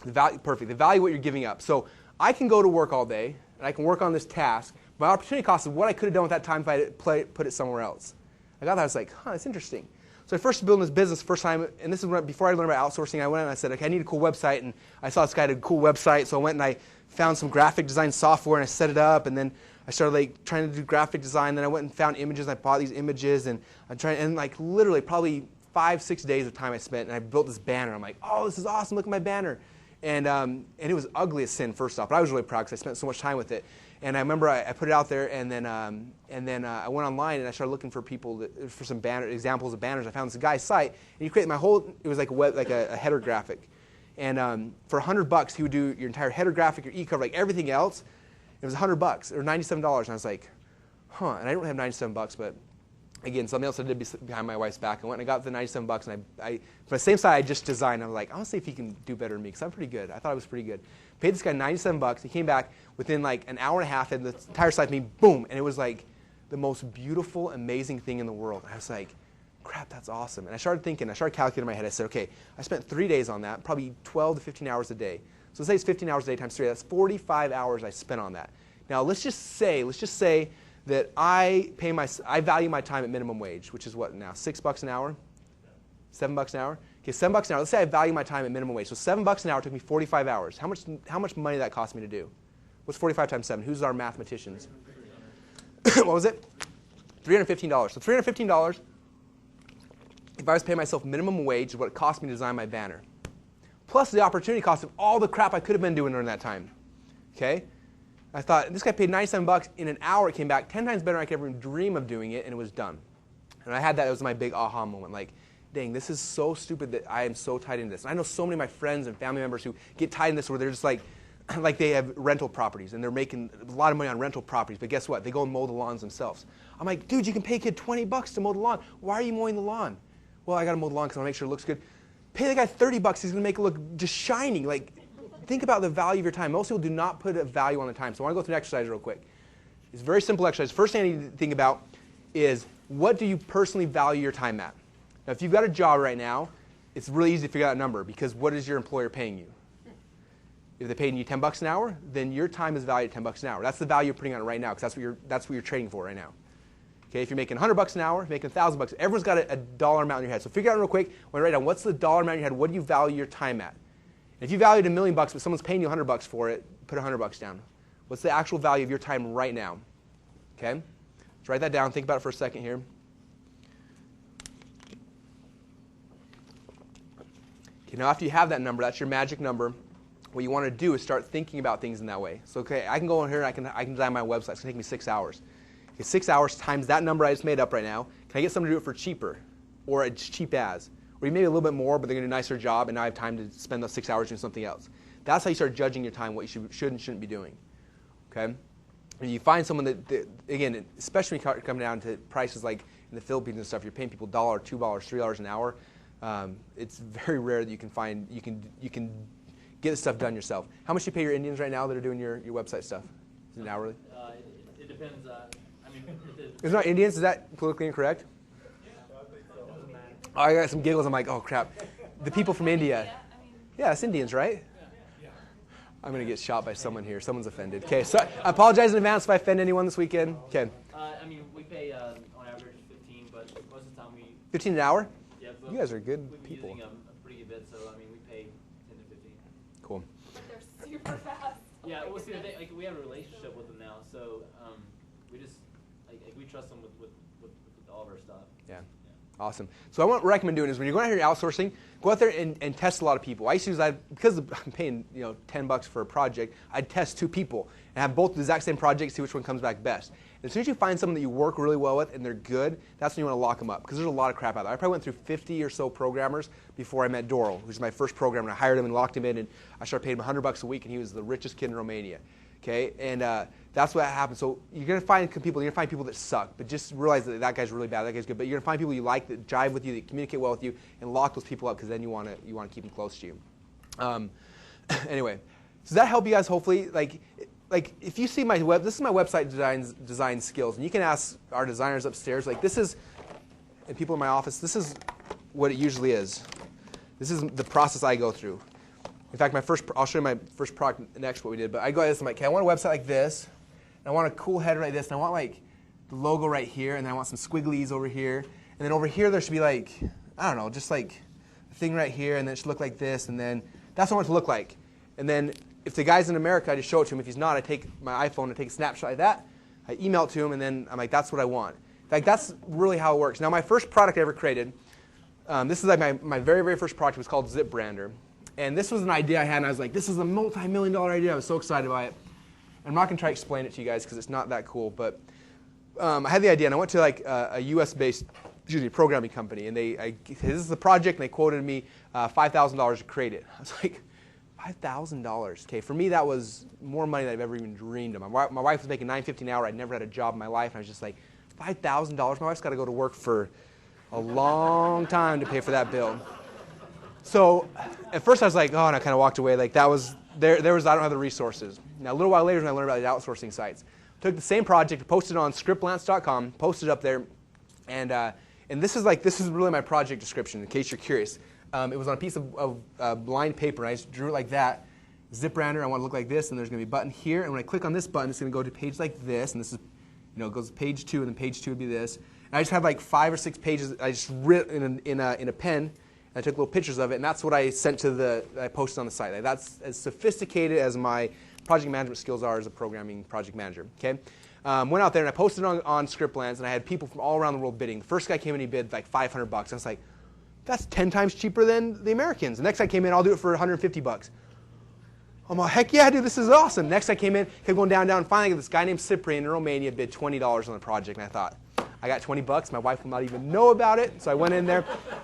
the value, perfect. The value of what you're giving up. So I can go to work all day, and I can work on this task. My opportunity cost is what I could have done with that time if I had put it somewhere else. I got that. I was like, huh, that's interesting. So I first built this business first time, and this is before I learned about outsourcing. I went and I said, okay, I need a cool website, and I saw this guy had a cool website, so I went and I found some graphic design software, and I set it up, and then I started like trying to do graphic design. Then I went and found images, and I bought these images, and I'm trying, and like literally probably 5-6 days of time I spent, and I built this banner. I'm like, oh, this is awesome! Look at my banner, and it was ugly as sin first off, but I was really proud because I spent so much time with it. And I remember I put it out there, and then I went online and I started looking for people for some examples of banners. I found this guy's site, and he created my whole. It was like a header graphic, and for $100 he would do your entire header graphic, your e-cover, like everything else. It was $100 or $97, and I was like, huh. And I don't have $97, but again, something else I did behind my wife's back. I went and I got the $97, and I for the same site I just designed. I was like, I want to see if he can do better than me because I'm pretty good. I thought I was pretty good. Paid this guy $97. He came back within like an hour and a half, and the entire site me, boom, and it was like the most beautiful, amazing thing in the world. I was like, crap, that's awesome. And I started thinking, I started calculating in my head. I said, okay, I spent 3 days on that, probably 12 to 15 hours a day. So let's say it's 15 hours a day times 3. That's 45 hours I spent on that. Now let's just say that I value my time at minimum wage, which is what now, $6 an hour, $7 an hour. Okay, $7 an hour. Let's say I value my time at minimum wage. So $7 an hour took me 45 hours. How much money did that cost me to do? What's 45 times 7? Who's our mathematicians? What was it? $315. So $315, if I was paying myself minimum wage, is what it cost me to design my banner. Plus the opportunity cost of all the crap I could have been doing during that time. Okay? I thought, this guy paid $97 in an hour. It came back 10 times better than I could ever dream of doing it, and it was done. And I had that. It was my big aha moment. Like, dang, this is so stupid that I am so tied into this. And I know so many of my friends and family members who get tied in this where they're just like they have rental properties, and they're making a lot of money on rental properties. But guess what? They go and mow the lawns themselves. I'm like, dude, you can pay a kid $20 to mow the lawn. Why are you mowing the lawn? Well, I got to mow the lawn because I want to make sure it looks good. Pay the guy $30. He's going to make it look just shiny. Like, think about the value of your time. Most people do not put a value on the time. So I want to go through an exercise real quick. It's a very simple exercise. First thing I need to think about is, what do you personally value your time at? Now, if you've got a job right now, it's really easy to figure out a number, because what is your employer paying you? If they're paying you $10 an hour, then your time is valued at $10 an hour. That's the value you're putting on it right now, because that's what you're trading for right now. Okay, if you're making $100 an hour, making $1,000, everyone's got a dollar amount in your head. So figure out real quick, when you write down what's the dollar amount in your head, what do you value your time at? If you valued $1 million, but someone's paying you $100 for it, put $100 down. What's the actual value of your time right now? Okay, let's write that down. Think about it for a second here. Okay, now after you have that number, that's your magic number. What you want to do is start thinking about things in that way. So, okay, I can go in here and I can design my website. It's going to take me 6 hours. Okay, 6 hours times that number I just made up right now. Can I get someone to do it for cheaper, or as cheap as? Or maybe a little bit more, but they're going to do a nicer job, and now I have time to spend those 6 hours doing something else. That's how you start judging your time, what you should and shouldn't be doing. Okay? And you find someone that again, especially when you come down to prices like in the Philippines and stuff, you're paying people $1, $2, $3 an hour. It's very rare that you can get this stuff done yourself. How much do you pay your Indians right now that are doing your website stuff? Is it hourly? It depends. It's not Indians. Is that politically incorrect? Oh, I got some giggles. I'm like, oh, crap. The people from India. Yeah, it's Indians, right? I'm going to get shot by someone here. Someone's offended. Okay, so I apologize in advance if I offend anyone this weekend. Okay. We pay on average 15, but most of the time we... 15 an hour? Yeah, you guys are good we've been people. using a pretty good bit, so we pay 10 to 15. Cool. But they're super fast. Yeah, well, see, we have a relationship with them now, so we just we trust them with all of our stuff. Yeah. Awesome. So what I recommend doing is, when you're going out here outsourcing, go out there and test a lot of people. I used to use that because I'm paying $10 for a project. I'd test 2 people and have both the exact same project, see which one comes back best. And as soon as you find someone that you work really well with and they're good, that's when you want to lock them up, because there's a lot of crap out there. I probably went through 50 or so programmers before I met Doral, who's my first programmer. And I hired him and locked him in, and I started paying him $100 a week, and he was the richest kid in Romania. Okay, and that's what happens. So you're going to find people. You're going to find people that suck, but just realize that that guy's really bad, that guy's good. But you're going to find people you like, that jive with you, that communicate well with you, and lock those people up, because then you want to keep them close to you. Anyway, does that help you guys? Hopefully, like if you see my this is my website design skills, and you can ask our designers upstairs. Like, this is, and people in my office, this is what it usually is. This is the process I go through. In fact, I'll show you my first product next, what we did. But I go at this, I'm like, okay, I want a website like this, and I want a cool header like this, and I want like the logo right here, and then I want some squigglies over here, and then over here there should be like, I don't know, just like a thing right here, and then it should look like this, and then that's what I want it to look like. And then if the guy's in America, I just show it to him. If he's not, I take my iPhone and take a snapshot like that, I email it to him, and then I'm like, that's what I want. In fact, that's really how it works. Now, my first product I ever created, this is like my very, very first project, was called Zip Brander. And this was an idea I had, and I was like, this is a multi-million-dollar idea. I was so excited by it. And I'm not going to try to explain it to you guys, because it's not that cool. But I had the idea, and I went to like a US-based programming company. And this is the project, and they quoted me $5,000 to create it. I was like, $5,000? Okay, for me, that was more money than I've ever even dreamed of. My wife was making $9.50 an hour. I'd never had a job in my life. And I was just like, $5,000? My wife's got to go to work for a long time to pay for that bill. So at first I was like, oh, and I kind of walked away. Like, that was, I don't have the resources. Now, a little while later, when I learned about the outsourcing sites, took the same project, posted it on scriptlance.com, posted it up there, and this is really my project description, in case you're curious. It was on a piece of lined paper, and I just drew it like that. Zip Brander, I want to look like this, and there's going to be a button here, and when I click on this button, it's going to go to a page like this, and this is, it goes to page 2, and then page 2 would be this. And I just have like 5 or 6 pages I just written in a pen. I took little pictures of it, and that's what I sent I posted on the site. Like, that's as sophisticated as my project management skills are as a programming project manager. Okay, went out there and I posted on Scriptlands, and I had people from all around the world bidding. The first guy came in, he bid like $500. I was like, that's 10 times cheaper than the Americans. The next guy came in, I'll do it for $150. I'm like, heck yeah, dude, this is awesome. Next guy came in, kept going down, and finally this guy named Cyprian in Romania bid $20 on the project, and I thought, I got $20, my wife will not even know about it. So I went in there,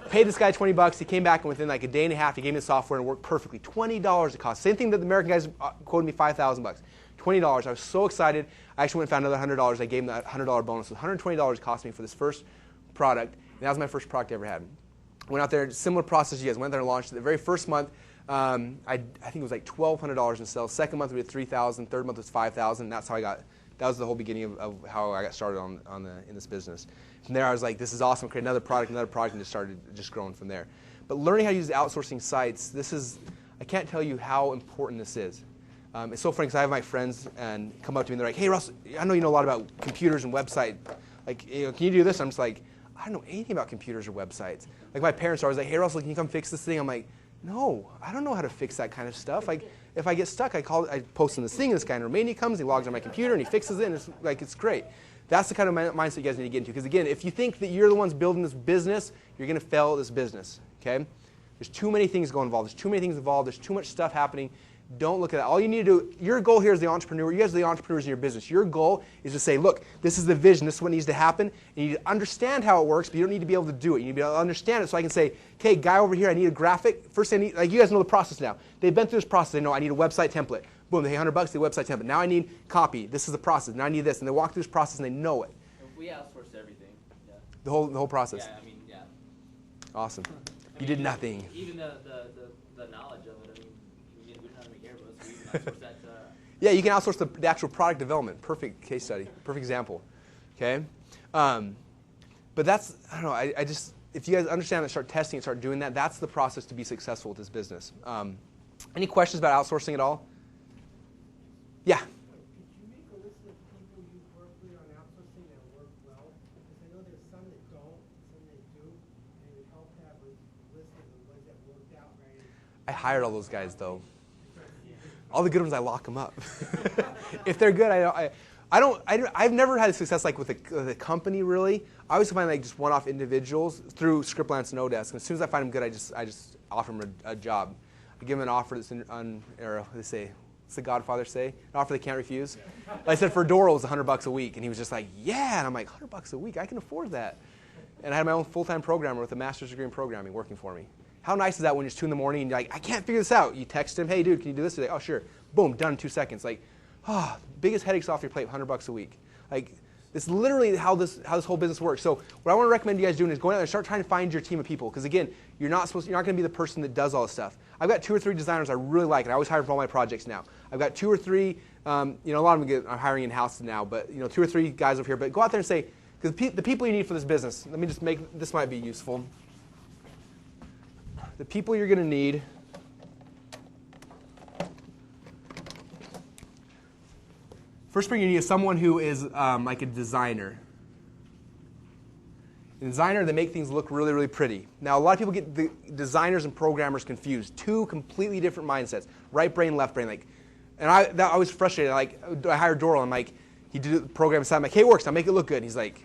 paid this guy $20, he came back, and within like a day and a half, he gave me the software and it worked perfectly. $20 it cost. Same thing that the American guys quoted me $5,000. $20, I was so excited, I actually went and found another $100, I gave him that $100 bonus. So $120 cost me for this first product, and that was my first product I ever had. Went out there, similar process you guys, went there and launched it. The very first month, I think it was like $1,200 in sales. Second month we had $3,000. Third month was $5,000. And that's how I got. That was the whole beginning of how I got started in this business. From there, I was like, this is awesome. Create another product, and just started growing from there. But learning how to use outsourcing sites, I can't tell you how important this is. It's so funny because I have my friends and come up to me and they're like, hey Russ, I know you know a lot about computers and website. Like, can you do this? I'm just like, I don't know anything about computers or websites. Like my parents are always like, hey Russell, can you come fix this thing? I'm like, no, I don't know how to fix that kind of stuff. Like, if I get stuck, I post in this thing, and this guy in Romania comes, he logs on my computer, and he fixes it, and it's great. That's the kind of mindset you guys need to get into. Because again, if you think that you're the ones building this business, you're going to fail at this business. Okay? There's too many things going involved. There's too many things involved. There's too much stuff happening. Don't look at that. All you need to do, your goal here as the entrepreneur, you guys are the entrepreneurs in your business. Your goal is to say, look, this is the vision. This is what needs to happen. And you need to understand how it works, but you don't need to be able to do it. You need to be able to understand it so I can say, okay, guy over here, I need a graphic. First thing I need, like you guys know the process now. They've been through this process. They know I need a website template. Boom, they pay $100, the website template. Now I need copy. This is the process. Now I need this. And they walk through this process and they know it. We outsourced everything. Yeah. The whole process. Yeah, I mean, yeah. Awesome. I You mean, did nothing. Even the knowledge of it. I mean, we don't have any airbus. We even outsource that to. Yeah, you can outsource the actual product development. Perfect case study. Perfect example. Okay? But that's, I don't know, I just, if you guys understand and start testing and start doing that, that's the process to be successful with this business. Any questions about outsourcing at all? Yeah. Could you make a list of people you've worked with on outsourcing that work well? Because I know there's some that don't, some that do, and it would help to have a list of the ones that worked out right. I hired all those guys, though. All the good ones, I lock them up. If they're good, I've never had success like with a company, really. I always find like just one-off individuals through Scriptlands and Odesk. And as soon as I find them good, I just offer them a job. I give them an offer that's or they say, what's the Godfather say? An offer they can't refuse. I said for Doro it was $100 a week, and he was just like, yeah. And I'm like, $100 a week? I can afford that. And I had my own full-time programmer with a master's degree in programming working for me. How nice is that when it's 2 in the morning and you're like, I can't figure this out. You text him, hey dude, can you do this? You're like, oh sure. Boom, done in 2 seconds. Like, biggest headaches off your plate, $100 a week. Like, it's literally how this whole business works. So what I want to recommend you guys doing is going out there and start trying to find your team of people. Because again, you're not going to be the person that does all this stuff. I've got 2 or 3 designers I really like, and I always hire for all my projects now. I've got 2 or 3, a lot of them I'm hiring in-house now, but 2 or 3 guys over here. But go out there and say, because the people you need for this business, let me just make, this might be useful. The people you're going to need. First thing you need is someone who is like a designer. A designer, they make things look really, really pretty. Now, a lot of people get the designers and programmers confused. 2 completely different mindsets. Right brain, left brain. And I was frustrated. I hired Doral. I'm like, he did the program side. I'm like, hey, it works. Now make it look good. And he's like,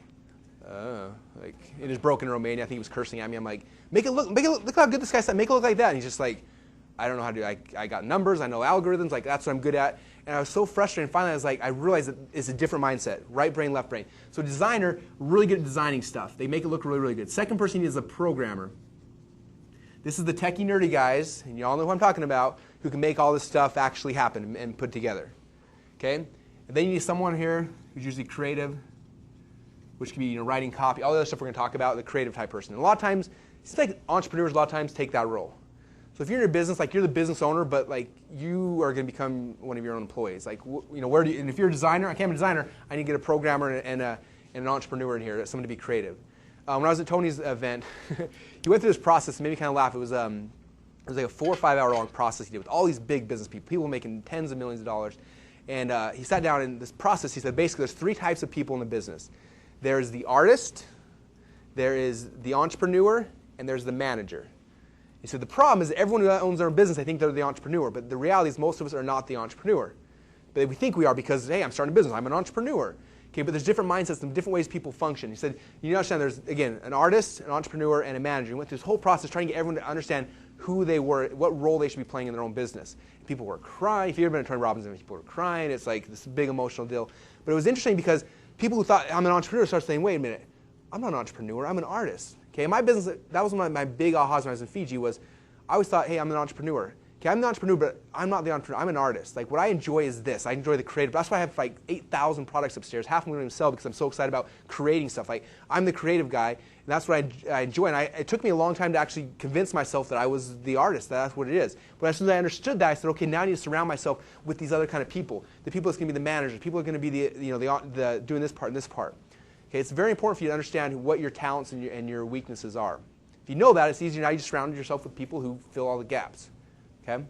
it is broken in Romania. I think he was cursing at me. I'm like, make it look how good this guy said. Make it look like that. And he's just like, I don't know how to do it. I got numbers. I know algorithms. Like, that's what I'm good at. And I was so frustrated. And finally, I realized that it's a different mindset. Right brain, left brain. So designer, really good at designing stuff. They make it look really, really good. Second person is a programmer. This is the techie, nerdy guys, and you all know who I'm talking about, who can make all this stuff actually happen and put together. Okay? And then you need someone here who's usually creative, which can be writing copy, all the other stuff we're going to talk about, the creative type person. And a lot of times, it seems like entrepreneurs a lot of times take that role. So if you're in your business, like you're the business owner, but like you are going to become one of your own employees. Like, where do you, and if you're a designer, I can't be a designer, I need to get a programmer and an entrepreneur in here, someone to be creative. When I was at Tony's event, he went through this process and made me kind of laugh. It was like a 4 or 5 hour long process he did with all these big business people making tens of millions of dollars. And he sat down in this process, he said basically there's 3 types of people in the business. There's the artist, there is the entrepreneur, and there's the manager. He said the problem is that everyone who owns their own business, they think they're the entrepreneur, but the reality is most of us are not the entrepreneur. But we think we are because, hey, I'm starting a business. I'm an entrepreneur. Okay, but there's different mindsets and different ways people function. He said, you need to understand there's, again, an artist, an entrepreneur, and a manager. He went through this whole process trying to get everyone to understand who they were, what role they should be playing in their own business. People were crying. If you've ever been to Tony Robbins, people were crying. It's like this big emotional deal. But it was interesting because people who thought, I'm an entrepreneur, started saying, wait a minute, I'm not an entrepreneur, I'm an artist. Okay, my business, that was one of my big ahas when I was in Fiji was, I always thought, hey, I'm an entrepreneur. Okay, I'm an entrepreneur, but I'm not the entrepreneur. I'm an artist. Like, what I enjoy is this. I enjoy the creative. That's why I have like 8,000 products upstairs. Half of them I don't even sell because I'm so excited about creating stuff. Like, I'm the creative guy, and that's what I enjoy. And it took me a long time to actually convince myself that I was the artist, that that's what it is. But as soon as I understood that, I said, okay, now I need to surround myself with these other kind of people. The people that's going to be the managers. People are going to be the doing this part and this part. Okay, it's very important for you to understand what your talents and your weaknesses are. If you know that, it's easier now. You just surround yourself with people who fill all the gaps. Okay?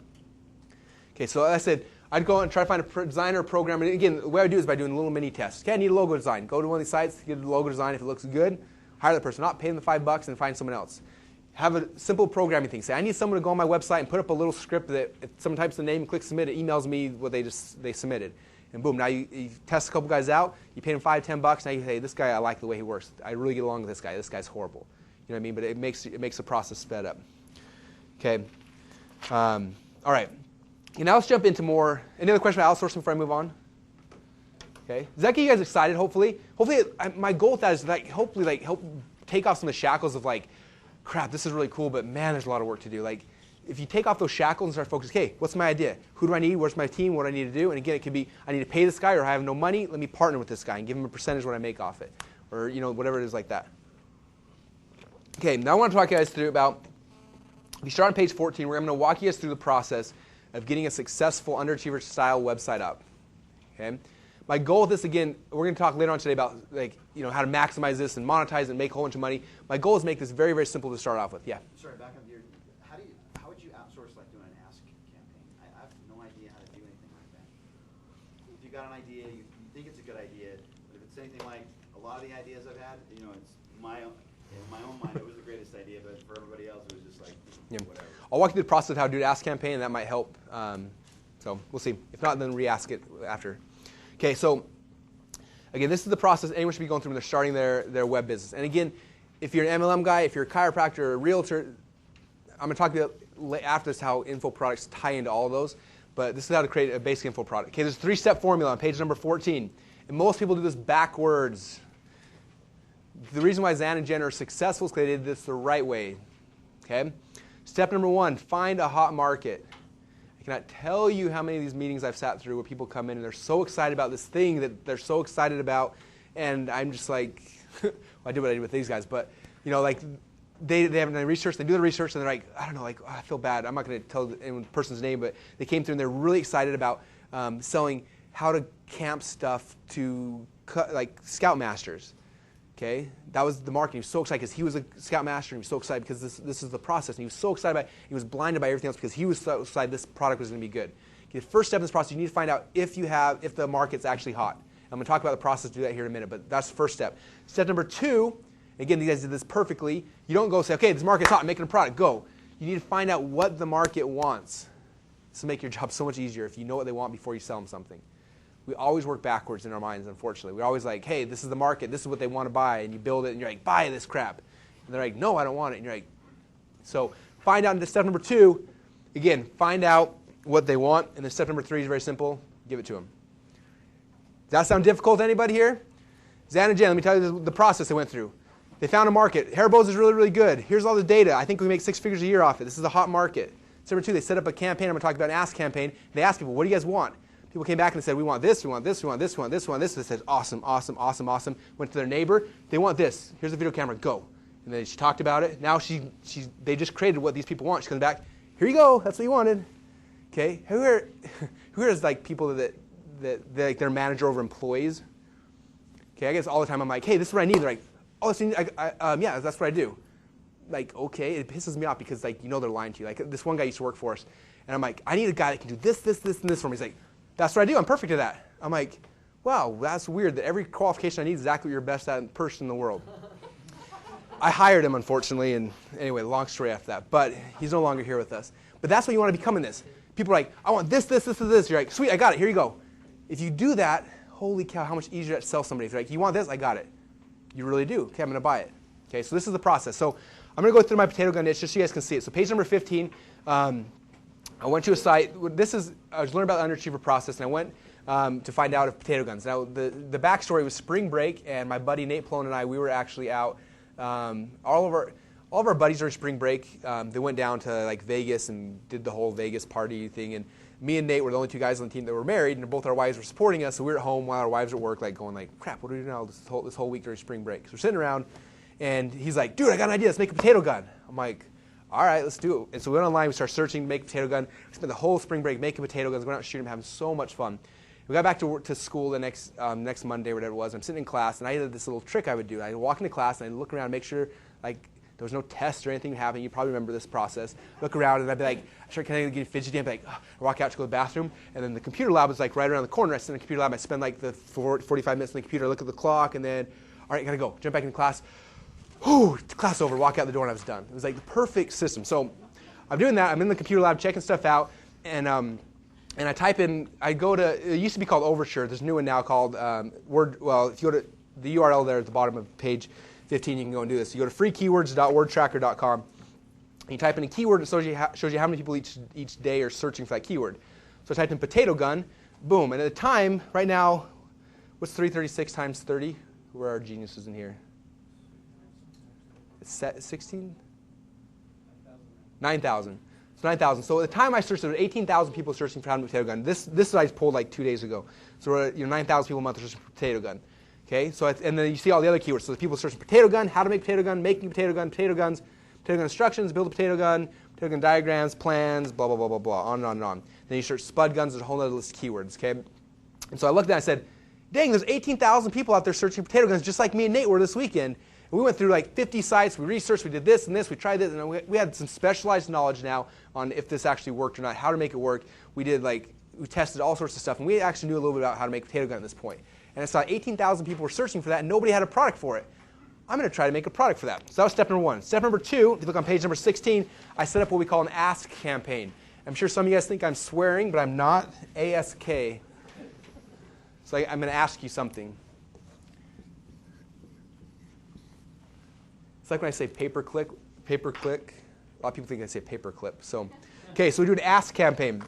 Okay, so as I said, I'd go and try to find a designer or programmer. And again, the way I do is by doing little mini tests. Okay, I need a logo design. Go to one of these sites, get a logo design. If it looks good, hire the person. Not pay them the $5 and find someone else. Have a simple programming thing. Say, I need someone to go on my website and put up a little script that if someone types the name, click submit, it emails me what they submitted. And boom, now you test a couple guys out. You pay them $5, $10. Now you say, this guy, I like the way he works. I really get along with this guy. This guy's horrible. You know what I mean? But it makes the process sped up. Okay. All right. Okay, now let's jump into more. Any other question about outsourcing before I move on? Okay. Does that get you guys excited, hopefully? Hopefully, my goal with that is hopefully help take off some of the shackles of like, crap, this is really cool, but man, there's a lot of work to do. Like, if you take off those shackles and start focusing, okay, what's my idea? Who do I need? Where's my team? What do I need to do? And again, it could be, I need to pay this guy, or I have no money. Let me partner with this guy and give him a percentage of what I make off it. Or, whatever it is like that. Okay, now I want to talk you guys through about, if you start on page 14, we're going to walk you guys through the process of getting a successful Underachiever style website up. Okay? My goal with this, again, we're going to talk later on today about how to maximize this and monetize it and make a whole bunch of money. My goal is to make this very, very simple to start off with. Yeah? Sorry, back up here. How would you outsource like doing an Ask campaign? I have no idea how to do anything like that. If you got an idea, you think it's a good idea, but if it's anything like a lot of the ideas I've had, it's in my own mind, it was the greatest idea, but for everybody else, it was just like, whatever. I'll walk you through the process of how to do an Ask campaign, and that might help. So we'll see. If not, then re-ask it after. Okay, so again, this is the process anyone should be going through when they're starting their web business. And again, if you're an MLM guy, if you're a chiropractor or a realtor, I'm going to talk to you after this how info products tie into all of those. But this is how to create a basic info product. Okay, there's a 3-step formula on page number 14. And most people do this backwards. The reason why Zan and Jen are successful is because they did this the right way. Okay? Step number 1, find a hot market. I cannot tell you how many of these meetings I've sat through where people come in and they're so excited about this thing that they're so excited about, and I'm just like, well, I did what I did with these guys, but they haven't done research. They do the research and they're like, I don't know, I feel bad. I'm not going to tell the person's name, but they came through and they're really excited about selling how to camp stuff to Scoutmasters. Okay, that was the marketing. He was so excited because he was a Scoutmaster, and he was so excited because this is the process. And he was so excited about it. He was blinded by everything else because he was so excited this product was going to be good. Okay, the first step in this process, you need to find out if the market's actually hot. I'm going to talk about the process, do that here in a minute, but that's the first step. Step number 2, again, these guys did this perfectly. You don't go say, okay, this market's hot, I'm making a product, go. You need to find out what the market wants. This will make your job so much easier if you know what they want before you sell them something. We always work backwards in our minds, unfortunately. We're always like, hey, this is the market. This is what they want to buy. And you build it, and you're like, buy this crap. And they're like, no, I don't want it. And you're like, so find out. Step number 2, again, find out what they want. And then step number 3 is very simple. Give it to them. Does that sound difficult to anybody here? Zan and Jen, let me tell you the process they went through. They found a market. Hair bows is really, really good. Here's all the data. I think we make 6 figures a year off it. This is a hot market. Step number 2, they set up a campaign. I'm going to talk about an Ask campaign. They asked people, what do you guys want? People came back and said, we want this, we want this, we want this, we want this, we want this. They said, awesome, awesome, awesome, awesome. Went to their neighbor. They want this. Here's the video camera. Go. And then she talked about it. Now they just created what these people want. She comes back. Here you go. That's what you wanted. Okay. Who here is like people that like their manager over employees? Okay. I guess all the time I'm like, hey, this is what I need. They're like, oh, yeah, that's what I do. Like, okay. It pisses me off because they're lying to you. Like this one guy used to work for us, and I'm like, I need a guy that can do this, this, this, and this for me. He's like, that's what I do. I'm perfect at that. I'm like, wow, that's weird that every qualification I need is exactly what you're best at person in the world. I hired him, unfortunately, and anyway, long story after that. But he's no longer here with us. But that's what you want to become in this. People are like, I want this, this, this, and this. You're like, sweet, I got it. Here you go. If you do that, holy cow, how much easier that to sell somebody. If you're like, you want this? I got it. You really do. Okay, I'm going to buy it. Okay, so this is the process. So I'm going to go through my potato gun niche just so you guys can see it. So page number 15, I went to a site. I was learning about the Underachiever process, and I went to find out of potato guns. Now, the backstory was spring break, and my buddy Nate Plone and I, we were actually out. All of our buddies are spring break. They went down to like Vegas and did the whole Vegas party thing. And me and Nate were the only two guys on the team that were married, and both our wives were supporting us. So we were at home while our wives were at work, like going like, crap, what do we do now this whole week during spring break? So we're sitting around, and he's like, dude, I got an idea. Let's make a potato gun. I'm like, all right, let's do it. And so we went online. We started searching to make a potato gun. We spent the whole spring break making potato guns, going out and shooting them, having so much fun. We got back to school the next Monday, whatever it was. I'm sitting in class, and I had this little trick I would do. I'd walk into class, and I'd look around and make sure like there was no test or anything happening. You probably remember this process. Look around, and I'd be like, sure, can I get fidgety? I'd be like, I walk out to go to the bathroom, and then the computer lab was like right around the corner. I sit in the computer lab. I spend like the 45 minutes in the computer, look at the clock, and then, all right, gotta go. Jump back into class. Whew, class over. Walk out the door, and I was done. It was like the perfect system. So I'm doing that. I'm in the computer lab checking stuff out, and I type in. I go to. It used to be called Overture. There's a new one now called Word. Well, if you go to the URL there at the bottom of page 15, you can go and do this. You go to freekeywords.wordtracker.com. And you type in a keyword. It shows you how many people each day are searching for that keyword. So I typed in potato gun. Boom. And at the time, right now, what's 336 times 30? Where are our geniuses in here? It's 16? 9,000. It's 9,000. So at the time I searched, there were 18,000 people searching for how to make a potato gun. This I pulled like 2 days ago. So we're at 9,000 people a month searching for potato gun. Okay. So and then you see all the other keywords. So the people searching potato gun, how to make potato gun, making a potato gun, potato guns, potato gun instructions, build a potato gun diagrams, plans, blah blah blah blah blah, on and on and on. Then you search spud guns. There's a whole other list of keywords. Okay. And so I looked at it and I said, dang, there's 18,000 people out there searching for potato guns, just like me and Nate were this weekend. We went through like 50 sites, we researched, we did this and this, we tried this, and we had some specialized knowledge now on if this actually worked or not, how to make it work. We tested all sorts of stuff, and we actually knew a little bit about how to make a potato gun at this point. And I saw 18,000 people were searching for that, and nobody had a product for it. I'm going to try to make a product for that. So that was step number 1. Step number 2, if you look on page number 16, I set up what we call an ask campaign. I'm sure some of you guys think I'm swearing, but I'm not. ASK. So I'm going to ask you something. It's like when I say pay-per-click. A lot of people think I say paperclip. So, okay, so we do an ask campaign.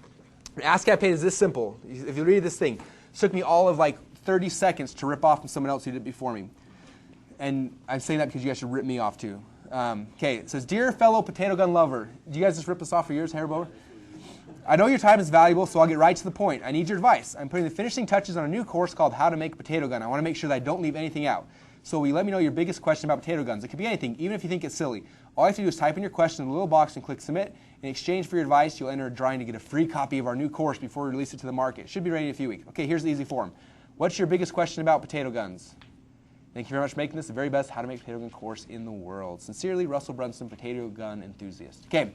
An ask campaign is this simple. If you read this thing, it took me all of like 30 seconds to rip off from someone else who did it before me. And I'm saying that because you guys should rip me off too. Okay, it says, dear fellow potato gun lover. Do you guys just rip us off for yours, Hairbower? I know your time is valuable, so I'll get right to the point. I need your advice. I'm putting the finishing touches on a new course called How to Make a Potato Gun. I want to make sure that I don't leave anything out. So will you let me know your biggest question about potato guns? It could be anything, even if you think it's silly. All you have to do is type in your question in the little box and click submit. In exchange for your advice, you'll enter a drawing to get a free copy of our new course before we release it to the market. It should be ready in a few weeks. Okay, here's the easy form. What's your biggest question about potato guns? Thank you very much for making this the very best How to Make a Potato Gun course in the world. Sincerely, Russell Brunson, potato gun enthusiast. Okay,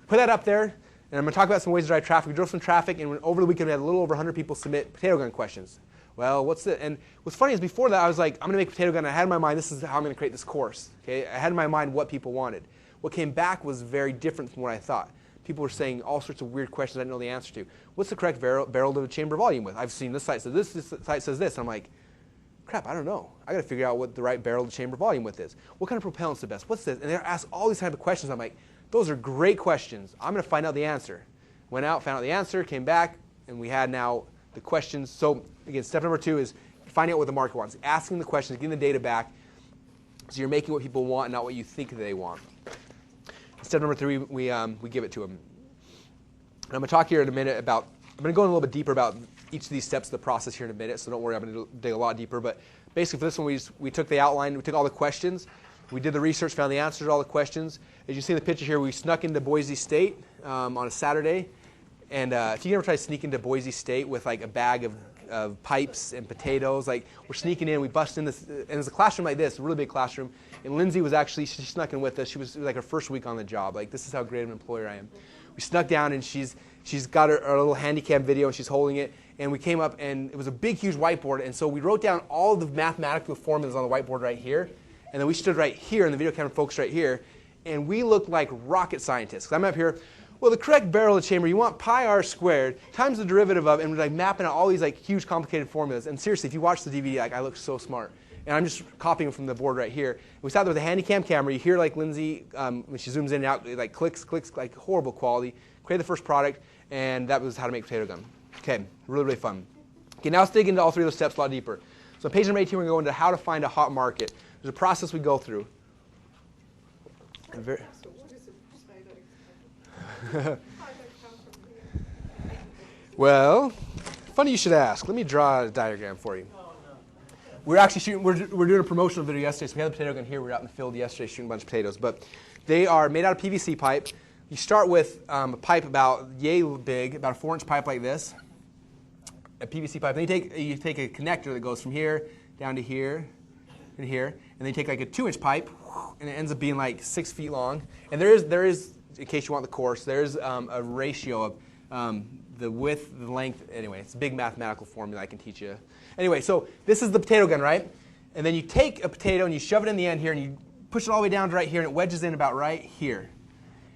put that up there, and I'm going to talk about some ways to drive traffic. We drove some traffic, and over the weekend we had a little over 100 people submit potato gun questions. Well, what's it? And what's funny is before that I was like, I'm going to make a potato gun. And I had in my mind, this is how I'm going to create this course. Okay, I had in my mind what people wanted. What came back was very different from what I thought. People were saying all sorts of weird questions I didn't know the answer to. What's the correct barrel to chamber volume with? I've seen this site says this site says this. And I'm like, crap, I don't know. I got to figure out what the right barrel to chamber volume with is. What kind of propellant's the best? What's this? And they're asked all these type of questions. I'm like, those are great questions. I'm going to find out the answer. Went out, found out the answer, came back, and we had now the questions. So again, step number 2 is finding out what the market wants. Asking the questions, getting the data back, so you're making what people want and not what you think they want. Step number 3, we give it to them. And I'm going to talk here in a minute about, I'm going to go in a little bit deeper about each of these steps of the process here in a minute, so don't worry, I'm going to dig a lot deeper. But basically for this one, we took the outline, we took all the questions, we did the research, found the answers to all the questions. As you see in the picture here, we snuck into Boise State on a Saturday. And if you ever try to sneak into Boise State with like a bag of pipes and potatoes, like we're sneaking in, we bust in this, and there's a classroom like this, a really big classroom. And Lindsay was actually, she snuck in with us. It was like her first week on the job. Like, this is how great of an employer I am. We snuck down, and she's got her little handycam video, and she's holding it. And we came up, and it was a big, huge whiteboard. And so we wrote down all the mathematical formulas on the whiteboard right here. And then we stood right here, and the video camera focused right here. And we looked like rocket scientists. I'm up here. Well, the correct barrel of the chamber, you want pi r squared times the derivative of, and we're like mapping out all these like huge complicated formulas. And seriously, if you watch the DVD, like I look so smart. And I'm just copying from the board right here. And we sat there with a Handycam camera. You hear like Lindsay, when she zooms in and out, it like clicks, like horrible quality. Created the first product, and that was how to make a potato gun. Okay, really, really fun. Okay, now let's dig into all three of those steps a lot deeper. So on page number 18, we're going to go into how to find a hot market. There's a process we go through. So what is a potato? Well, funny you should ask. Let me draw a diagram for you. We're actually shooting. We're doing a promotional video yesterday. So we had the potato gun here. We were out in the field yesterday shooting a bunch of potatoes. But they are made out of PVC pipe. You start with a pipe about yay big, about a 4-inch pipe like this, a PVC pipe. Then you take a connector that goes from here down to here and here, and then you take like a 2-inch pipe, and it ends up being like 6 feet long. And there is, in case you want the course, there's a ratio of the width, the length. Anyway, it's a big mathematical formula I can teach you. Anyway, so this is the potato gun, right? And then you take a potato and you shove it in the end here, and you push it all the way down to right here, and it wedges in about right here.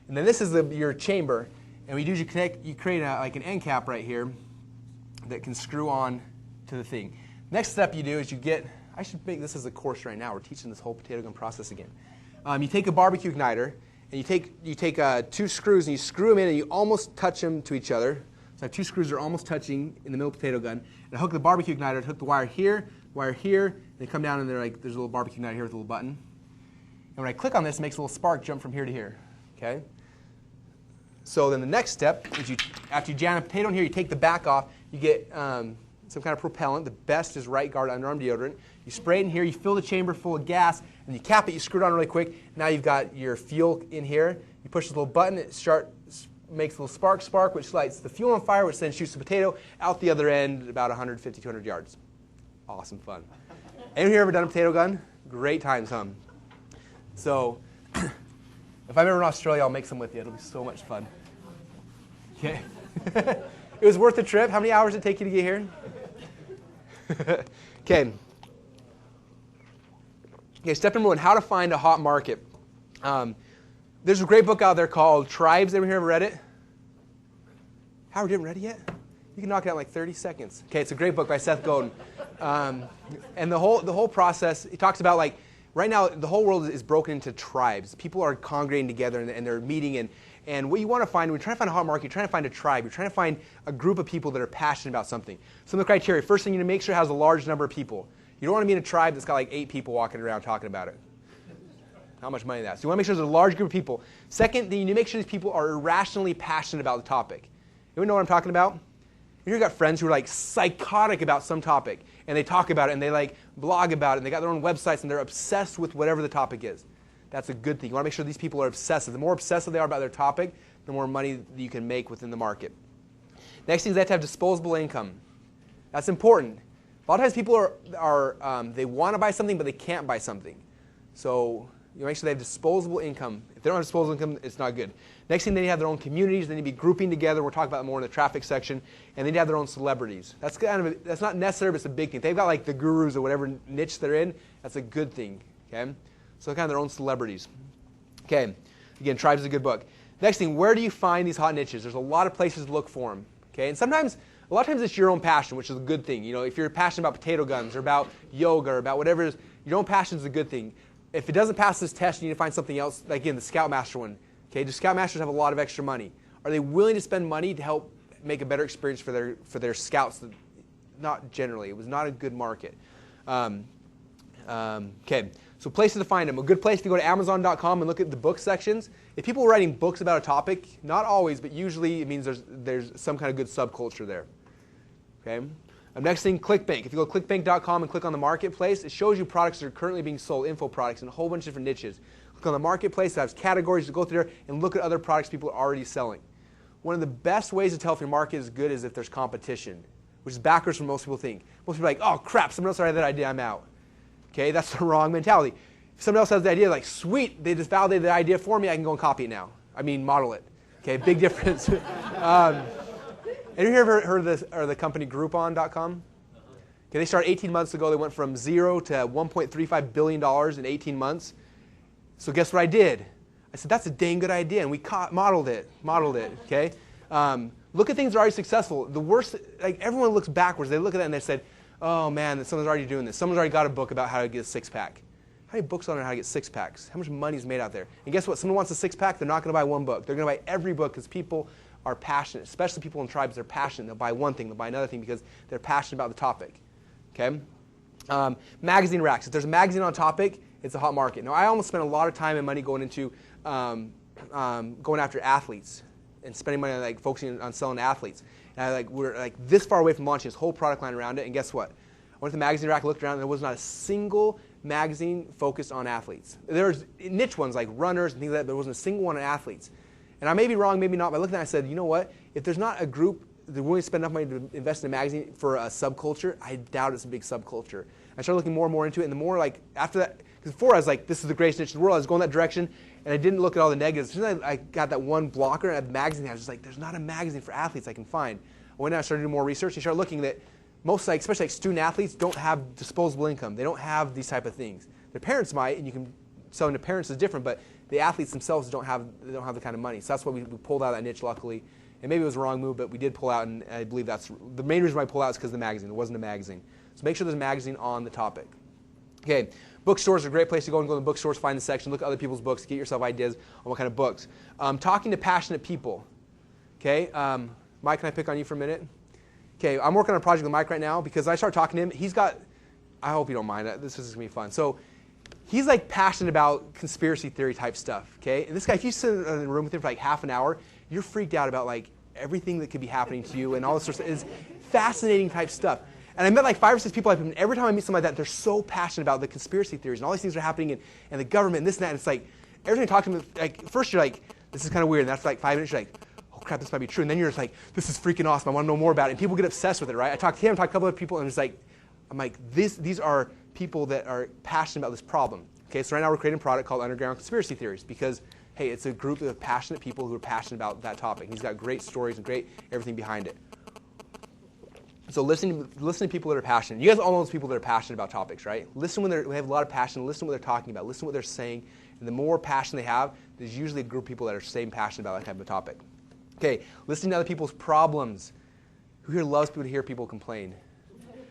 And then this is your chamber, and what you do is you create like an end cap right here that can screw on to the thing. Next step you do is I should make this as a course right now. We're teaching this whole potato gun process again. You take a barbecue igniter, and you take 2 screws, and you screw them in, and you almost touch them to each other. So I have 2 screws that are almost touching in the middle of the potato gun. And I hook the barbecue igniter, hook the wire here, and they come down, and there's a little barbecue igniter here with a little button. And when I click on this, it makes a little spark jump from here to here. Okay? So then the next step is after you jam a potato in here, you take the back off, you get some kind of propellant. The best is Right Guard underarm deodorant. You spray it in here, you fill the chamber full of gas, and you cap it, you screw it on really quick. Now you've got your fuel in here. You push this little button, it makes a little spark, which lights the fuel on fire, which then shoots the potato out the other end about 150, 200 yards. Awesome fun. Anyone here ever done a potato gun? Great times, huh? So if I'm ever in Australia, I'll make some with you. It'll be so much fun. Okay. It was worth the trip. How many hours did it take you to get here? Okay. Okay, step number 1, how to find a hot market. There's a great book out there called Tribes. Anyone here ever read it? Howard, you haven't read it yet? You can knock it out in like 30 seconds. Okay, it's a great book by Seth Godin. And the whole process, it talks about like, right now the whole world is broken into tribes. People are congregating together and they're meeting. And what you want to find, when you're trying to find a hot market, you're trying to find a tribe. You're trying to find a group of people that are passionate about something. Some of the criteria, first thing, you need to make sure it has a large number of people. You don't want to be in a tribe that's got like 8 people walking around talking about it. How much money that's. So you want to make sure there's a large group of people. Second, you need to make sure these people are irrationally passionate about the topic. Anyone know what I'm talking about? You've got friends who are like psychotic about some topic, and they talk about it, and they like blog about it, and they got their own websites, and they're obsessed with whatever the topic is. That's a good thing. You want to make sure these people are obsessive. The more obsessive they are about their topic, the more money you can make within the market. Next thing is they have to have disposable income. That's important. A lot of times people they want to buy something, but they can't buy something. So you make sure they have disposable income. If they don't have disposable income, it's not good. Next thing, they need to have their own communities. They need to be grouping together. We'll talk about it more in the traffic section. And they need to have their own celebrities. That's not necessary, but it's a big thing. If they've got like the gurus or whatever niche they're in, that's a good thing. Okay? So kind of their own celebrities. Okay. Again, Tribes is a good book. Next thing, where do you find these hot niches? There's a lot of places to look for them. Okay? And a lot of times it's your own passion, which is a good thing. You know, if you're passionate about potato guns or about yoga or about whatever it is, your own passion is a good thing. If it doesn't pass this test, you need to find something else. Like again, the Scoutmaster one. Okay, do Scoutmasters have a lot of extra money? Are they willing to spend money to help make a better experience for their scouts? Not generally. It was not a good market. Okay, so places to find them. A good place to go to Amazon.com and look at the book sections. If people are writing books about a topic, not always, but usually it means there's some kind of good subculture there. Okay. Next thing, ClickBank. If you go to clickbank.com and click on the marketplace, it shows you products that are currently being sold, info products, in a whole bunch of different niches. Click on the marketplace, it has categories to go through there and look at other products people are already selling. One of the best ways to tell if your market is good is if there's competition, which is backwards from most people think. Most people are like, oh crap, someone else already had that idea, I'm out. Okay, that's the wrong mentality. If someone else has the idea, like sweet, they just validated the idea for me, I can go and copy it now. I mean, model it. Okay, big difference. Anyone here ever heard of this, or the company Groupon.com? Okay, they started 18 months ago. They went from 0 to $1.35 billion in 18 months. So guess what I did? I said, that's a dang good idea, and we modeled it, okay? Look at things that are already successful. The worst, like everyone looks backwards. They look at that and they said, oh man, someone's already doing this. Someone's already got a book about how to get a six-pack. How many books on how to get six-packs? How much money is made out there? And guess what? Someone wants a six-pack, they're not going to buy one book. They're going to buy every book because people are passionate, especially people in tribes. They're passionate. They'll buy one thing, they'll buy another thing because they're passionate about the topic. Okay? Magazine racks. If there's a magazine on a topic, it's a hot market. Now, I almost spent a lot of time and money going into going after athletes and spending money on like focusing on selling to athletes. And we're like this far away from launching this whole product line around it. And guess what? I went to the magazine rack, looked around, and there was not a single magazine focused on athletes. There's niche ones like runners and things like that, but there wasn't a single one on athletes. And I may be wrong, maybe not, but I looked at it and I said, you know what? If there's not a group that willing to spend enough money to invest in a magazine for a subculture, I doubt it's a big subculture. I started looking more and more into it, and the more like after that, because before I was like, this is the greatest niche in the world, I was going that direction, and I didn't look at all the negatives. As soon as I got that one blocker at the magazine, I was just like, there's not a magazine for athletes I can find. I went out and started doing more research, and started looking that most, like, especially like student athletes, don't have disposable income. They don't have these type of things. Their parents might, and you can selling to parents is different, but the athletes themselves don't have the kind of money. So that's why we pulled out that niche, luckily. And maybe it was a wrong move, but we did pull out, and I believe that's the main reason why I pulled out is because of the magazine. It wasn't a magazine. So make sure there's a magazine on the topic. Okay, bookstores are a great place to go and go to the bookstores, find the section, look at other people's books, get yourself ideas on what kind of books. Talking to passionate people. Okay, Mike, can I pick on you for a minute? Okay, I'm working on a project with Mike right now because I start talking to him. He's got, I hope you don't mind, this is going to be fun. So he's like passionate about conspiracy theory type stuff, okay? And this guy, if you sit in a room with him for like half an hour, you're freaked out about like everything that could be happening to you and all this sort of stuff. It's fascinating type stuff. And I met like 5 or 6 people, and every time I meet somebody like that, they're so passionate about the conspiracy theories and all these things are happening and the government and this and that. And it's like, every time you talk to them, like first you're like, this is kind of weird. And after like 5 minutes, you're like, oh crap, this might be true. And then you're just like, this is freaking awesome. I want to know more about it. And people get obsessed with it, right? I talked to him, I talked to a couple of people, and it's like, I'm like, these are people that are passionate about this problem. Okay, so right now we're creating a product called Underground Conspiracy Theories because, hey, it's a group of passionate people who are passionate about that topic. And he's got great stories and great everything behind it. So listen to people that are passionate. You guys all know those people that are passionate about topics, right? Listen when they have a lot of passion. Listen to what they're talking about. Listen to what they're saying. And the more passion they have, there's usually a group of people that are same passionate about that type of topic. Okay, listening to other people's problems. Who here loves people to hear people complain?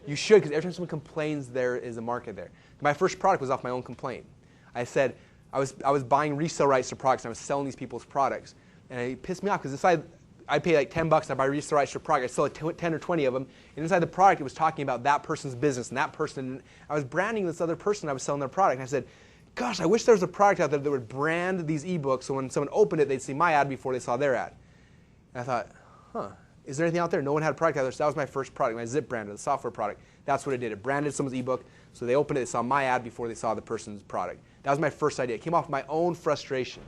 You should, because every time someone complains, there is a market there. My first product was off my own complaint. I said I was buying resale rights to products, and I was selling these people's products. And it pissed me off, because I'd pay like $10 and I'd buy resale rights to a product. I'd sell like 10 or 20 of them. And inside the product, it was talking about that person's business and that person. And I was branding this other person. I was selling their product. And I said, gosh, I wish there was a product out there that would brand these ebooks so when someone opened it, they'd see my ad before they saw their ad. And I thought, huh, is there anything out there? No one had a product out there. So that was my first product, my Zip brand, the software product. That's what it did. It branded someone's ebook. So they opened it, they saw my ad before they saw the person's product. That was my first idea. It came off my own frustration.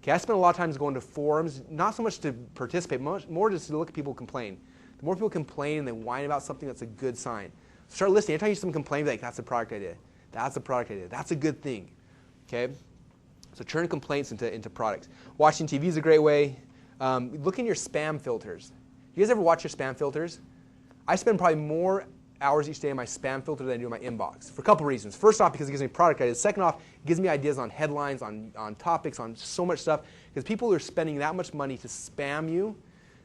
Okay, I spent a lot of time going to forums, not so much to participate, more just to look at people complain. The more people complain and they whine about something, that's a good sign. Start listening. Anytime you see someone complain, be like, that's a product idea. That's a product idea. That's a good thing. Okay? So turn complaints into products. Watching TV is a great way. Look in your spam filters. You guys ever watch your spam filters? I spend probably more hours each day in my spam filter than I do in my inbox for a couple reasons. First off, because it gives me product ideas. Second off, it gives me ideas on headlines, on topics, on so much stuff. Because people who are spending that much money to spam you,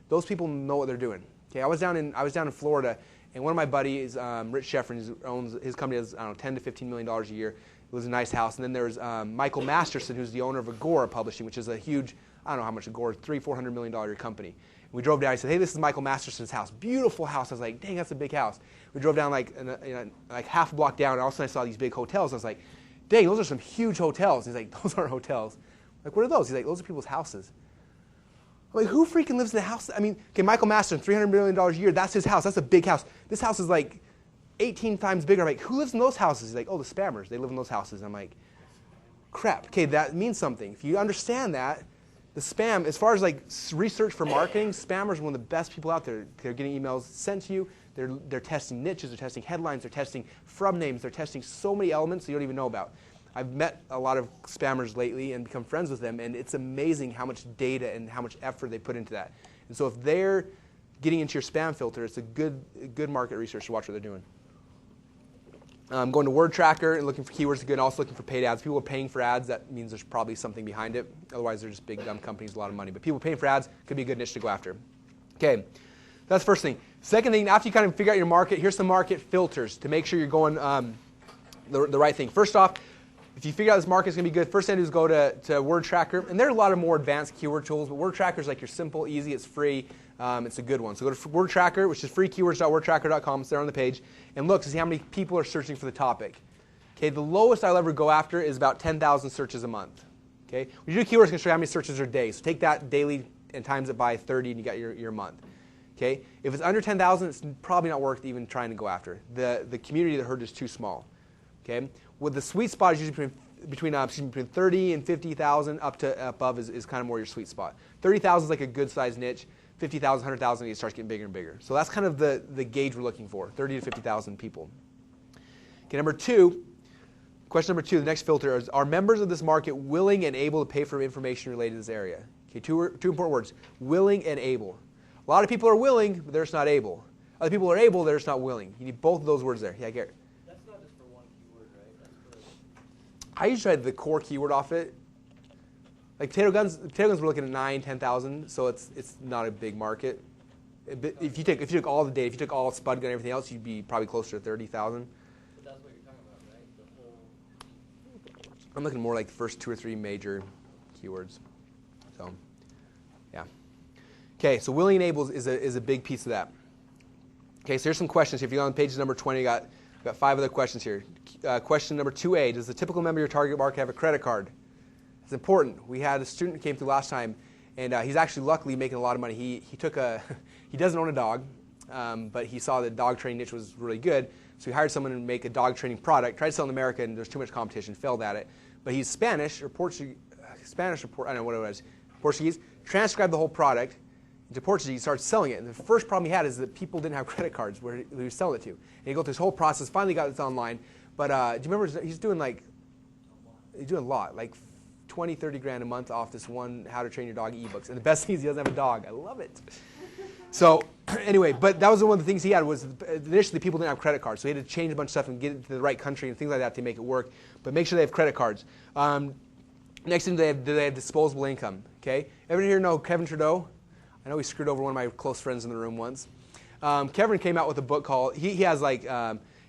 those people know what they're doing. Okay, I was down in Florida, and one of my buddies, Rich Sheffrin, owns his company has $10 to $15 million a year. It was a nice house. And then there's Michael Masterson, who's the owner of Agora Publishing, which is a huge, I don't know how much Agora, $300-400 million a year company. We drove down. I said, "Hey, this is Michael Masterson's house. Beautiful house." I was like, "Dang, that's a big house." We drove down like half a block down, and all of a sudden I saw these big hotels. I was like, "Dang, those are some huge hotels." He's like, "Those aren't hotels." I'm like, "What are those?" He's like, "Those are people's houses." I'm like, "Who freaking lives in a house?" I mean, okay, Michael Masterson, $300 million a year. That's his house. That's a big house. This house is like 18 times bigger. I'm like, "Who lives in those houses?" He's like, "Oh, the spammers. They live in those houses." And I'm like, "Crap." Okay, that means something. If you understand that. The spam, as far as like research for marketing, spammers are one of the best people out there. They're getting emails sent to you. They're testing niches. They're testing headlines. They're testing from names. They're testing so many elements that you don't even know about. I've met a lot of spammers lately and become friends with them, and it's amazing how much data and how much effort they put into that. And so if they're getting into your spam filter, it's a good market research to watch what they're doing. Going to Word Tracker and looking for keywords is good, and also looking for paid ads. People are paying for ads. That means there's probably something behind it. Otherwise, they're just big, dumb companies with a lot of money. But people paying for ads could be a good niche to go after. Okay, that's the first thing. Second thing, after you kind of figure out your market, here's some market filters to make sure you're going the right thing. First off, if you figure out this market's going to be good, first thing to do is go to Word Tracker. And there are a lot of more advanced keyword tools, but Word Tracker is like your simple, easy, it's free. It's a good one. So go to Word Tracker, which is freekeywords.wordtracker.com. It's there on the page. And look to see how many people are searching for the topic. Okay, the lowest I'll ever go after is about 10,000 searches a month. Okay, when you do keywords, it's going to show you how many searches are a day. So take that daily and times it by 30, and you got your month. Okay, if it's under 10,000, it's probably not worth even trying to go after. The community of the herd is too small. Okay, with the sweet spot is usually between 30 and 50,000 up to above is kind of more your sweet spot. 30,000 is like a good sized niche. 50,000, 100,000, it starts getting bigger and bigger. So that's kind of the gauge we're looking for, 30 to 50,000 people. Okay, question number two, the next filter is, are members of this market willing and able to pay for information related to this area? Okay, two important words, willing and able. A lot of people are willing, but they're just not able. Other people are able, they're just not willing. You need both of those words there. Yeah, Garrett. That's not just for one keyword, right? That's for... I usually try the core keyword off it. Like potato guns, we're looking at 9,000, 10,000, so it's not a big market. If you took all the data, if you took all spud gun and everything else, you'd be probably closer to 30,000. But that's what you're talking about, right? The whole... I'm looking more like the first 2 or 3 major keywords. So, yeah. Okay, so willing and able is a big piece of that. Okay, so here's some questions. If you go on page number 20, got 5 other questions here. Question number 2A, does the typical member of your target market have a credit card? It's important. We had a student who came through last time, and he's actually luckily making a lot of money. He doesn't own a dog, but he saw the dog training niche was really good, so he hired someone to make a dog training product. Tried to sell in America, and there's too much competition. Failed at it. But he's Spanish or Portuguese. I don't know what it was. Portuguese. Transcribed the whole product into Portuguese. Started selling it. And the first problem he had is that people didn't have credit cards where he was selling it to. And he go through this whole process. Finally got it online. But do you remember he's doing a lot, like 20, 30 grand a month off this one How to Train Your Dog ebooks. And the best thing is he doesn't have a dog. I love it. So anyway, but that was one of the things he had was initially people didn't have credit cards. So he had to change a bunch of stuff and get it to the right country and things like that to make it work. But make sure they have credit cards. Next thing, do they have disposable income? Okay. Everyone here know Kevin Trudeau? I know he screwed over one of my close friends in the room once. Kevin came out with a book called, he has like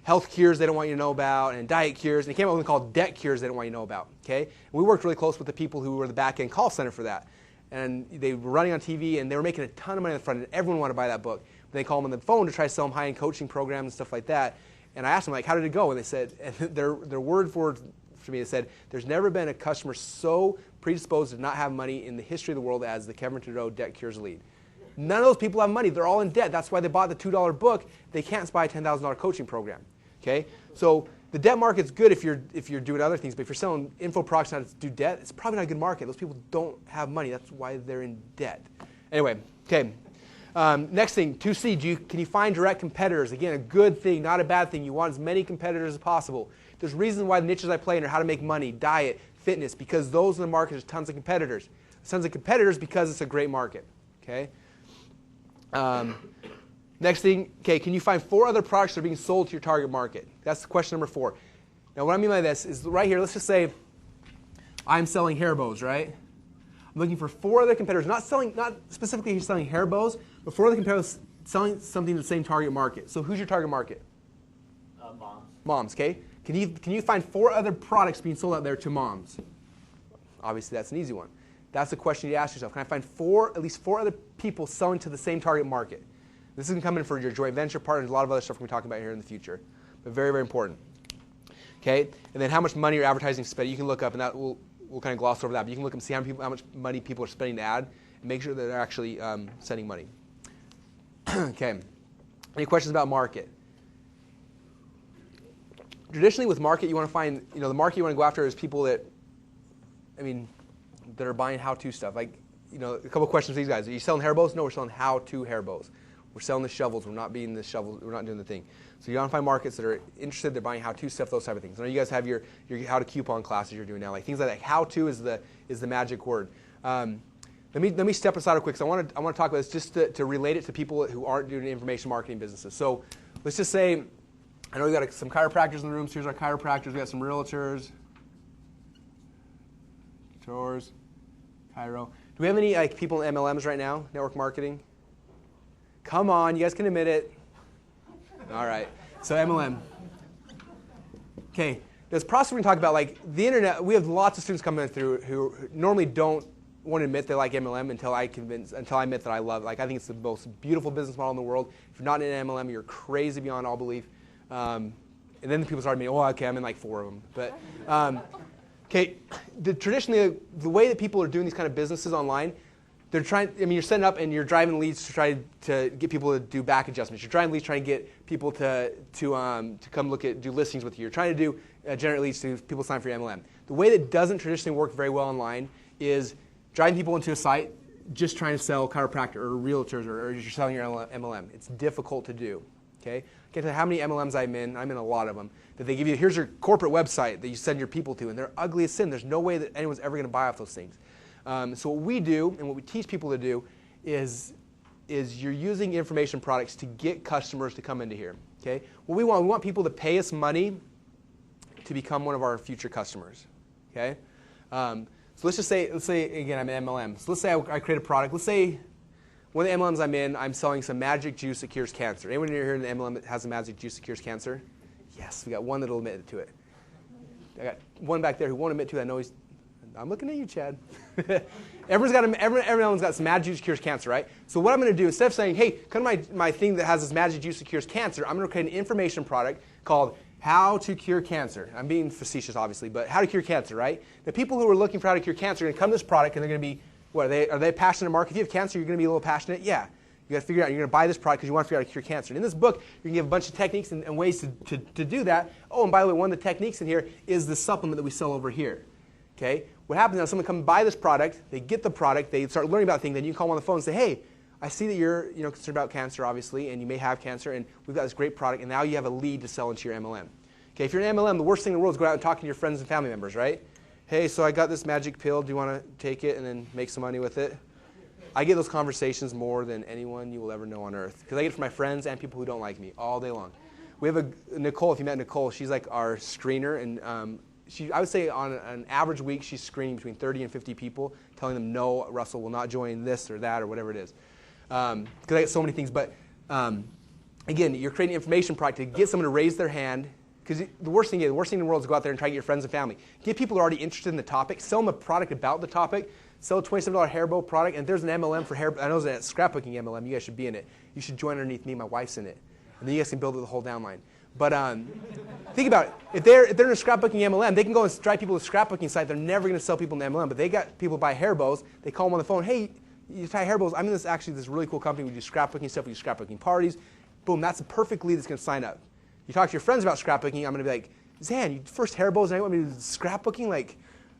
health cures they don't want you to know about, and diet cures, and he came out with one called debt cures they don't want you to know about. Okay, and we worked really close with the people who were the back-end call center for that, and they were running on TV, and they were making a ton of money on the front end. Everyone wanted to buy that book. But they called them on the phone to try to sell them high-end coaching programs and stuff like that. And I asked them, like, how did it go? And they said, and their word for me, they said, there's never been a customer so predisposed to not have money in the history of the world as the Kevin Trudeau Debt Cures lead. None of those people have money. They're all in debt. That's why they bought the $2 book. They can't buy a $10,000 coaching program. Okay, so the debt market's good if you're doing other things, but if you're selling info products not to do debt, it's probably not a good market. Those people don't have money. That's why they're in debt. Anyway, okay. Next thing, 2C, can you find direct competitors? Again, a good thing, not a bad thing. You want as many competitors as possible. There's reasons why the niches I play in are how to make money, diet, fitness, because those in the market, there's tons of competitors. There's tons of competitors because it's a great market. Okay. Next thing, okay, can you find 4 other products that are being sold to your target market? That's question number 4. Now, what I mean by this is right here, let's just say I'm selling hair bows, right? I'm looking for 4 other competitors, not specifically selling hair bows, but 4 other competitors selling something to the same target market. So who's your target market? Moms. Moms, okay? Can you find 4 other products being sold out there to moms? Obviously, that's an easy one. That's the question you ask yourself. Can I find at least 4 other people selling to the same target market? This is going to come in for your joint venture partners, a lot of other stuff we're going to be talking about here in the future. But very, very important. Okay? And then how much money your advertising spend, you can look up, and that we'll kind of gloss over that. But you can look and see how much money people are spending to ad, and make sure that they're actually sending money. Okay. Any questions about market? Traditionally with market, you want to find, the market you want to go after is people that are buying how-to stuff. Like, a couple of questions for these guys. Are you selling hair bows? No, we're selling how-to hair bows. We're selling the shovels. We're not being the shovels. We're not doing the thing. So you want to find markets that are interested. They're buying how-to stuff, those type of things. I know you guys have your how-to coupon classes you're doing now, like things like that. How-to is the magic word. Let me step aside real quick. Because I want to talk about this just to relate it to people who aren't doing information marketing businesses. So let's just say I know we got some chiropractors in the room. So here's our chiropractors. We got some realtors, tours, Chiro. Do we have any like people in MLMs right now? Network marketing. Come on, you guys can admit it. All right. So MLM. Okay. This process we're going to talk about, like the internet. We have lots of students coming through who normally don't want to admit they like MLM until I admit that I love it. Like I think it's the most beautiful business model in the world. If you're not in an MLM, you're crazy beyond all belief. And then the people start me, oh, okay, I'm in like 4 of them. But okay, traditionally, the way that people are doing these kind of businesses online, they're trying. I mean, you're setting up and you're driving leads to try to get people to do back adjustments. You're driving leads trying to get people to come do listings with you. You're trying to do generate leads to people sign for your MLM. The way that doesn't traditionally work very well online is driving people into a site just trying to sell chiropractor or realtors or you're selling your MLM. It's difficult to do. Okay, I can't tell you how many MLMs I'm in a lot of them, that they give you, here's your corporate website that you send your people to, and they're ugly as sin. There's no way that anyone's ever going to buy off those things. So what we do and what we teach people to do is you're using information products to get customers to come into here. Okay, what we want people to pay us money to become one of our future customers. Okay, so let's say again I'm an MLM. So let's say I create a product. Let's say one of the MLMs I'm in, I'm selling some magic juice that cures cancer. Anyone here in the MLM that has a magic juice that cures cancer? Yes, we got one that'll admit to it. I got one back there who won't admit to it. I know he's. I'm looking at you, Chad. Everyone's got some magic juice that cures cancer, right? So what I'm going to do, instead of saying, hey, come to my thing that has this magic juice that cures cancer, I'm going to create an information product called How to Cure Cancer. I'm being facetious, obviously, but how to cure cancer, right? The people who are looking for how to cure cancer are going to come to this product, and they're going to be, what, are they passionate, Mark? If you have cancer, you're going to be a little passionate? Yeah. You got to figure out, you're going to buy this product because you want to figure out how to cure cancer. And in this book, you're going to give a bunch of techniques and ways to do that. Oh, and by the way, one of the techniques in here is the supplement that we sell over here. Okay? What happens now, someone comes buy this product, they get the product, they start learning about things, then you can call them on the phone and say, hey, I see that you're concerned about cancer, obviously, and you may have cancer, and we've got this great product, and now you have a lead to sell into your MLM. Okay, if you're an MLM, the worst thing in the world is go out and talk to your friends and family members, right? Hey, so I got this magic pill. Do you want to take it and then make some money with it? I get those conversations more than anyone you will ever know on earth because I get it from my friends and people who don't like me all day long. We have Nicole. If you met Nicole, she's like our screener, and I would say on an average week she's screening between 30 and 50 people, telling them no, Russell will not join this or that or whatever it is. Because I get so many things. But again, you're creating an information product to get someone to raise their hand. Because the worst thing in the world is to go out there and try to get your friends and family. Get people who are already interested in the topic. Sell them a product about the topic. Sell a $27 hair bow product. And if there's an MLM for hair, I know there's a scrapbooking MLM. You guys should be in it. You should join underneath me. My wife's in it. And then you guys can build the whole downline. But think about it. If they're in a scrapbooking MLM, they can go and drive people to a scrapbooking site. They're never going to sell people in the MLM. But they got people buy hair bows. They call them on the phone. Hey, you tie hair bows. I'm in this really cool company. We do scrapbooking stuff. We do scrapbooking parties. Boom. That's the perfect lead that's going to sign up. You talk to your friends about scrapbooking. I'm going to be like, Zan, you first hair bows and I want me to do scrapbooking? Like,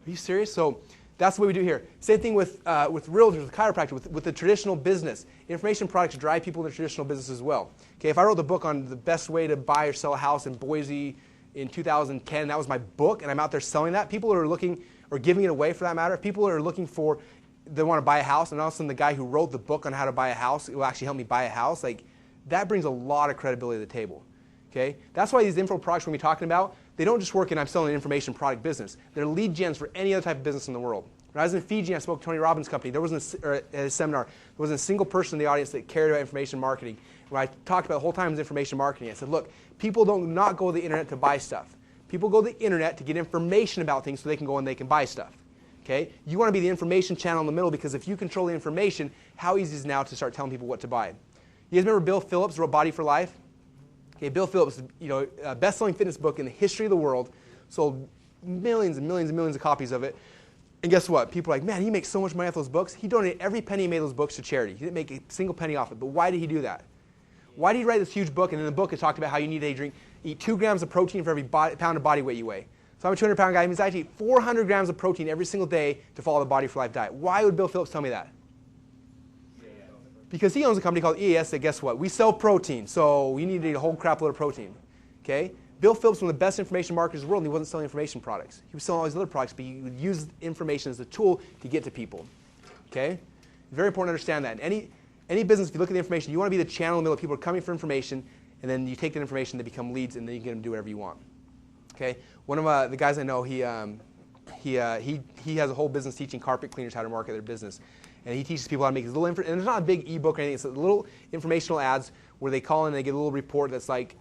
are you serious? So that's what we do here. Same thing with realtors, with chiropractic, with the traditional business. Information products drive people in the traditional business as well. Okay, if I wrote the book on the best way to buy or sell a house in Boise in 2010, that was my book, and I'm out there selling that. People are looking, or giving it away for that matter. People are looking for, they want to buy a house, and all of a sudden the guy who wrote the book on how to buy a house will actually help me buy a house. Like, that brings a lot of credibility to the table. Okay? That's why these info products we're going to be talking about, they don't just work in I'm selling an information product business. They're lead gens for any other type of business in the world. When I was in Fiji and I spoke to Tony Robbins' company, there wasn't at a seminar, there wasn't a single person in the audience that cared about information marketing. When I talked about the whole time was information marketing, I said, look, people don't not go to the internet to buy stuff. People go to the internet to get information about things so they can go and they can buy stuff. Okay? You want to be the information channel in the middle because if you control the information, how easy is it now to start telling people what to buy? You guys remember Bill Phillips wrote Body for Life? Okay, Bill Phillips, best-selling fitness book in the history of the world, sold millions and millions and millions of copies of it. And guess what? People are like, man, he makes so much money off those books. He donated every penny he made those books to charity. He didn't make a single penny off it. But why did he do that? Why did he write this huge book? And in the book, it talked about how you need to eat 2 grams of protein for every pound of body weight you weigh. So I'm a 200-pound guy. It means I have to eat 400 grams of protein every single day to follow the Body for Life diet. Why would Bill Phillips tell me that? Because he owns a company called EAS that, guess what? We sell protein, so we need to eat a whole crap load of protein. Okay? Bill Phillips was one of the best information marketers in the world, and he wasn't selling information products. He was selling all these other products, but he would use information as a tool to get to people. Okay? Very important to understand that. In any business, if you look at the information, you want to be the channel in the middle. People are coming for information, and then you take that information, they become leads, and then you can get them to do whatever you want. Okay, one of the guys I know, he has a whole business teaching carpet cleaners how to market their business, and he teaches people how to make these little, and it's not a big ebook or anything, it's little informational ads where they call in and they get a little report that's like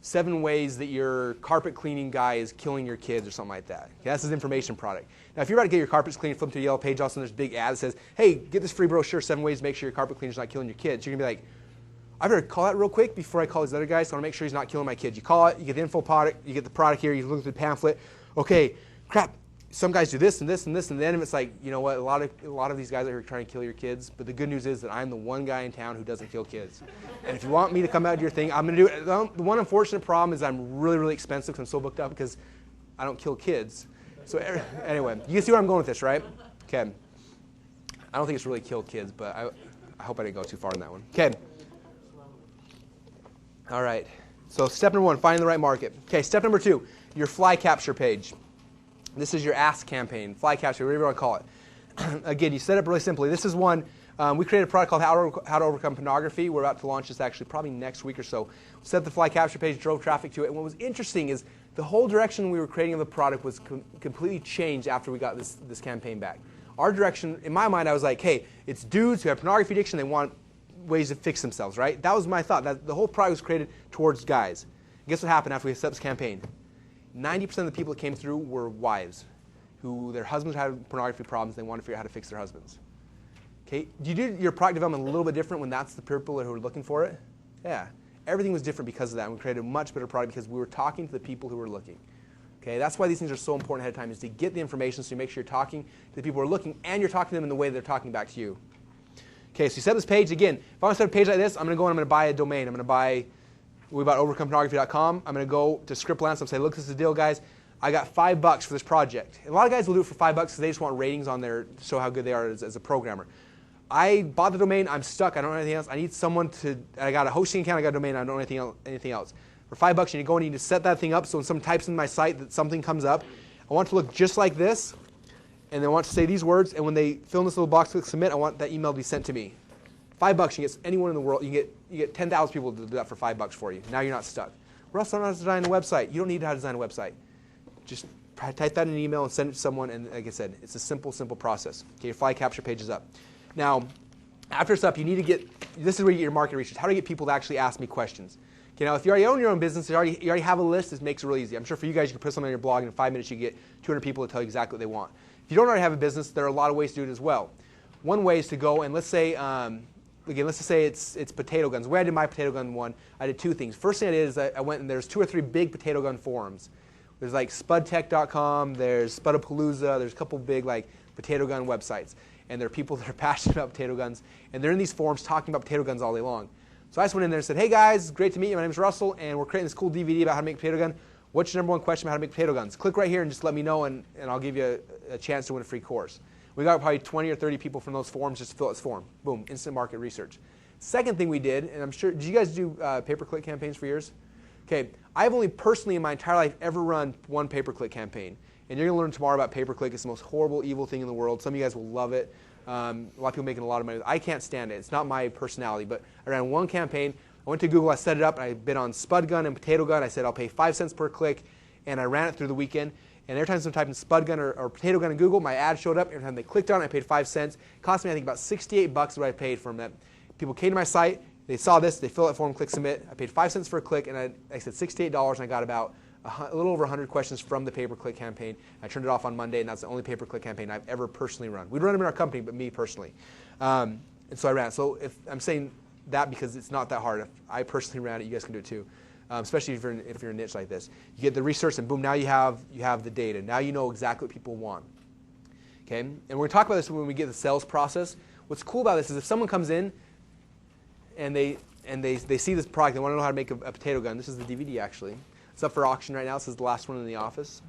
7 ways that your carpet cleaning guy is killing your kids or something like that. Okay, that's his information product. Now, if you're about to get your carpets cleaned, flip to a yellow page, all of a sudden there's a big ad that says, hey, get this free brochure, 7 ways to make sure your carpet cleaner's not killing your kids. You're going to be like, I better call that real quick before I call these other guys, so I want to make sure he's not killing my kids. You call it, you get the info product, you get the product here, you look at the pamphlet. Okay, crap, some guys do this and this and this, and then it's like, you know what, a lot of these guys are trying to kill your kids, but the good news is that I'm the one guy in town who doesn't kill kids. And if you want me to come out to your thing, I'm going to do it. The one unfortunate problem is I'm really, really expensive because I'm so booked up because I don't kill kids. So anyway, you can see where I'm going with this, right? Okay. I don't think it's really kill kids, but I hope I didn't go too far on that one. Okay. All right. So step number 1, finding the right market. Okay, step number 2, your fly capture page. This is your ask campaign, fly capture, whatever you want to call it. Again, you set up really simply. This is one, we created a product called How to Overcome Pornography. We're about to launch this actually probably next week or so. We set up the fly capture page, drove traffic to it. And what was interesting is the whole direction we were creating of the product was completely changed after we got this campaign back. Our direction, in my mind, I was like, hey, it's dudes who have pornography addiction. They want ways to fix themselves, right? That was my thought. That the whole product was created towards guys. And guess what happened after we set up this campaign? 90% of the people that came through were wives who their husbands had pornography problems. They wanted to figure out how to fix their husbands. Okay, do you do your product development a little bit different when that's the people who are looking for it? Yeah, everything was different because of that. We created a much better product because we were talking to the people who were looking. Okay, that's why these things are so important ahead of time, is to get the information so you make sure you're talking to the people who are looking and you're talking to them in the way they're talking back to you. Okay, so you set this page. Again, if I want to set a page like this, I'm going to go and I'm going to buy a domain. I'm going to buy, we bought overcomepornography.com. I'm going to go to Scriptlands and say, look, this is the deal, guys. I got $5 for this project. And a lot of guys will do it for $5 because they just want ratings on there to show how good they are as a programmer. I bought the domain. I'm stuck. I don't know anything else. I need someone to, I got a hosting account. I got a domain. I don't know anything else. For $5, you need to go and you need to set that thing up so when someone types in my site that something comes up. I want it to look just like this. And they want to say these words. And when they fill in this little box, click submit, I want that email to be sent to me. $5, you get anyone in the world. You get 10,000 people to do that for $5 for you. Now you're not stuck. Russ, I don't know how to design a website. You don't need how to design a website. Just type that in an email and send it to someone. And like I said, it's a simple, simple process. Okay, your fly capture page is up. Now, after it's up, you need to get, this is where you get your market research. How do you get people to actually ask me questions? Okay, now if you already own your own business, you already have a list, this makes it really easy. I'm sure for you guys, you can put something on your blog and in 5 minutes you get 200 people to tell you exactly what they want. If you don't already have a business, there are a lot of ways to do it as well. One way is to go and let's say, again, let's just say it's potato guns. The way I did my potato gun one, I did 2 things. First thing I did is I went and there's 2 or 3 big potato gun forums. There's like spudtech.com, there's Spudapalooza, there's a couple big like potato gun websites. And there are people that are passionate about potato guns. And they're in these forums talking about potato guns all day long. So I just went in there and said, hey guys, great to meet you. My name is Russell, and we're creating this cool DVD about how to make a potato gun. What's your #1 question about how to make potato guns? Click right here and just let me know, and I'll give you a chance to win a free course. We got probably 20 or 30 people from those forums just to fill out this form. Boom, instant market research. Second thing we did, and I'm sure, did you guys do pay-per-click campaigns for years? Okay, I've only personally in my entire life ever run 1 pay-per-click campaign. And you're going to learn tomorrow about pay-per-click. It's the most horrible, evil thing in the world. Some of you guys will love it. A lot of people making a lot of money. I can't stand it. It's not my personality. But I ran 1 campaign. I went to Google. I set it up. I bid on Spud Gun and Potato Gun. I said I'll pay 5 cents per click. And I ran it through the weekend. And every time someone typed in Spud Gun or Potato Gun in Google, my ad showed up. Every time they clicked on it, I paid 5 cents. It cost me, I think, about $68 is what I paid from that. People came to my site. They saw this. They filled out the form, click submit. I paid 5 cents for a click. And I said $68. And I got about a little over 100 questions from the pay-per-click campaign. I turned it off on Monday, and that's the only pay-per-click campaign I've ever personally run. We'd run them in our company, but me personally. And so I ran it. So if I'm saying that because it's not that hard. If I personally ran it, you guys can do it too, especially if you're in a niche like this. You get the research, and boom, now you have the data. Now you know exactly what people want. Okay, and we're going to talk about this when we get the sales process. What's cool about this is if someone comes in and they see this product, they want to know how to make a potato gun. This is the DVD actually. It's up for auction right now. This is the last one in the office.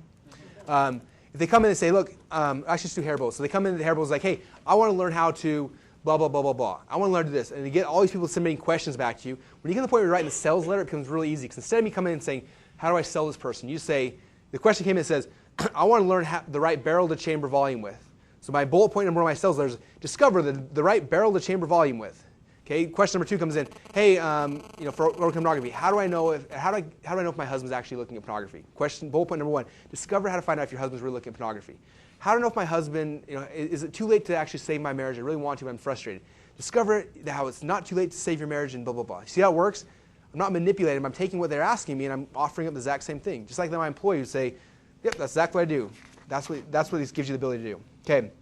If they come in and say, look, actually let's do hair bows. So they come in, the hair bows like, hey, I want to learn how to blah, blah, blah, blah, blah. I want to learn this. And you get all these people submitting questions back to you. When you get to the point where you're writing the sales letter, it becomes really easy. Because instead of me coming in and saying, how do I sell this person? You say, the question came in and says, I want to learn the right barrel to chamber volume with. So my bullet point number 1 of my sales letter is discover the right barrel to chamber volume with. Okay, question number 2 comes in. Hey, for pornography, how do I know if my husband's actually looking at pornography? Bullet point number 1: discover how to find out if your husband's really looking at pornography. How do I know if my husband, is it too late to actually save my marriage? I really want to, but I'm frustrated. Discover how it's not too late to save your marriage and blah blah blah. See how it works? I'm not manipulating them. I'm taking what they're asking me and I'm offering up the exact same thing. Just like my employee would say, "Yep, that's exactly what I do." That's what this gives you the ability to do. Okay.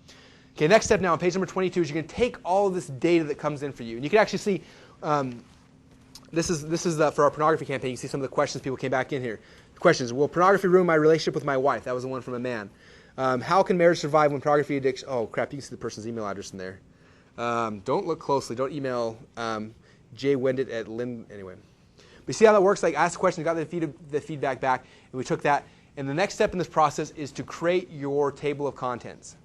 Okay, next step now on page number 22 is you're going to take all of this data that comes in for you. And you can actually see, this is for our pornography campaign. You can see some of the questions people came back in here. The questions: will pornography ruin my relationship with my wife? That was the one from a man. How can marriage survive when pornography addiction? Oh, crap, you can see the person's email address in there. Don't look closely. Don't email jwendit at Lynn. Anyway. But you see how that works? Like, I asked a question, got the feedback back, and we took that. And the next step in this process is to create your table of contents.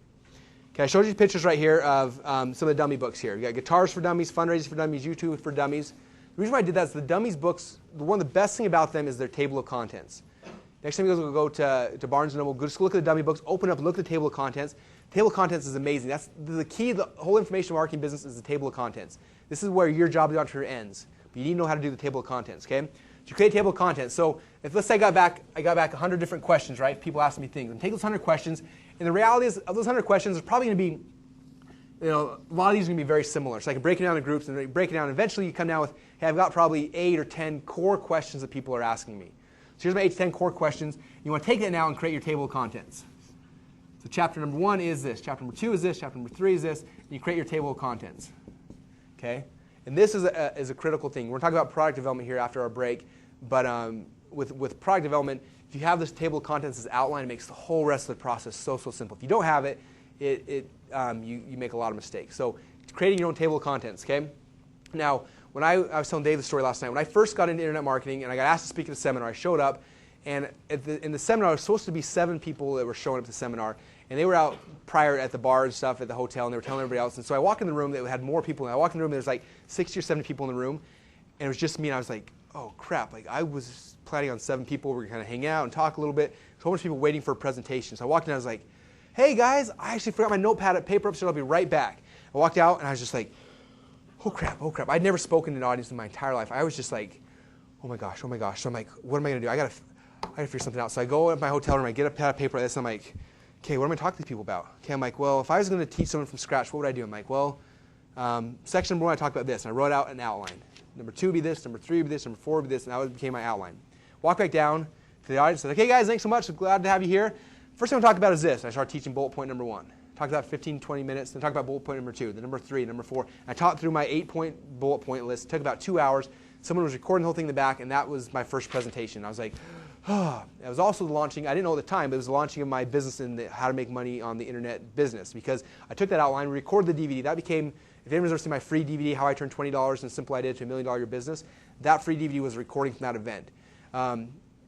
Okay, I showed you pictures right here of some of the dummy books here. You got Guitars for Dummies, Fundraising for Dummies, YouTube for Dummies. The reason why I did that is the dummies books, one of the best thing about them is their table of contents. Next time you guys will go to Barnes & Noble, just look at the dummy books, open up and look at the table of contents. The table of contents is amazing. That's the key to the whole information marketing business is the table of contents. This is where your job as an entrepreneur ends. But you need to know how to do the table of contents, okay? So you create a table of contents. So if let's say I got back 100 different questions, right? People asking me things. And take those 100 questions, and the reality is of those 100 questions, there's probably going to be, a lot of these are going to be very similar. So I can break it down in groups and break it down. Eventually you come down with, hey, I've got probably 8 or 10 core questions that people are asking me. So here's my 8 to 10 core questions. You want to take that now and create your table of contents. So chapter number 1 is this. Chapter number 2 is this. Chapter number 3 is this. And you create your table of contents. Okay? And this is a critical thing. We're talking about product development here after our break. But with product development, if you have this table of contents as outline, it makes the whole rest of the process so simple. If you don't have it, you make a lot of mistakes. So creating your own table of contents, okay? Now, when I was telling Dave the story last night, when I first got into internet marketing and I got asked to speak at a seminar, I showed up, and in the seminar, there was supposed to be 7 people that were showing up at the seminar, and they were out prior at the bar and stuff at the hotel, and they were telling everybody else. And so I walked in the room that had more people, and I walked in the room, and there was like 60 or 70 people in the room, and it was just me, and I was like, oh crap, like I was planning on 7 people. We're going to kind of hang out and talk a little bit. There's a whole bunch of people waiting for a presentation. So I walked in and I was like, hey guys, I actually forgot my notepad and paper upstairs. I'll be right back. I walked out and I was just like, oh crap. I'd never spoken to an audience in my entire life. I was just like, oh my gosh. So I'm like, what am I going to do? I got to figure something out. So I go at my hotel room, I get a pad of paper like this, and I'm like, okay, what am I talking to these people about? Okay, I'm like, well, if I was going to teach someone from scratch, what would I do? I'm like, well, section number 1, I talk about this. And I wrote out an outline. Number 2 would be this, number 3 would be this, number 4 would be this, and that became my outline. Walk back down to the audience and said, okay guys, thanks so much, I'm glad to have you here. First thing I'm going to talk about is this. And I started teaching bullet point number 1. Talked about 15, 20 minutes, then talked about bullet point number 2, then number 3, number 4. And I taught through my 8-point bullet point list. It took about 2 hours. Someone was recording the whole thing in the back, and that was my first presentation. I was like, oh. It was also the launching, I didn't know at the time, but it was the launching of my business in how to make money on the internet business, because I took that outline, recorded the DVD. That became, if anyone's ever seen my free DVD, How I Turned $20 in a Simple Idea to $1 Million Business, that free DVD was a recording from that event.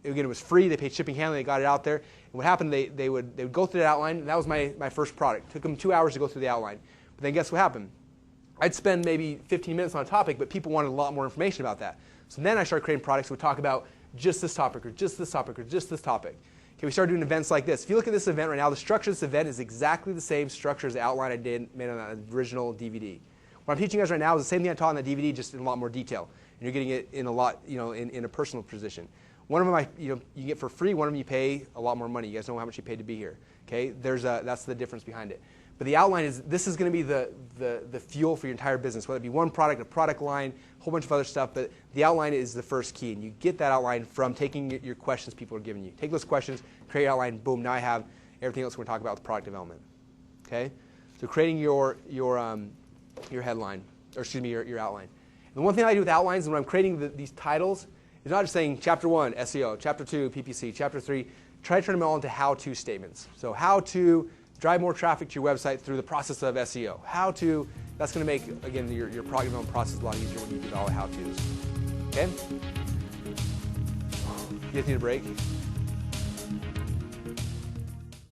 Again, it was free. They paid shipping, handling. They got it out there. And what happened, they would go through that outline, and that was my first product. It took them 2 hours to go through the outline. But then guess what happened? I'd spend maybe 15 minutes on a topic, but people wanted a lot more information about that. So then I started creating products that would talk about just this topic, or just this topic, or just this topic. Okay, we started doing events like this. If you look at this event right now, the structure of this event is exactly the same structure as the outline I made on that original DVD. What I'm teaching you guys right now is the same thing I taught on the DVD, just in a lot more detail. And you're getting it in a lot, in a personal position. One of them, you can get for free. One of them, you pay a lot more money. You guys know how much you paid to be here. Okay, that's the difference behind it. But the outline is, this is going to be the fuel for your entire business, whether it be one product, a product line, a whole bunch of other stuff. But the outline is the first key, and you get that outline from taking your questions people are giving you. Take those questions, create an outline, boom. Now I have everything else we're going to talk about with product development. Okay, so creating your headline, or excuse me, your outline. And the one thing I do with outlines, and when I'm creating these titles, is not just saying Chapter 1, SEO, Chapter 2, PPC, Chapter 3. Try to turn them all into how-to statements. So how to drive more traffic to your website through the process of SEO. That's going to make, again, your product development process a lot easier when you do all the how-tos. Okay? You guys need a break?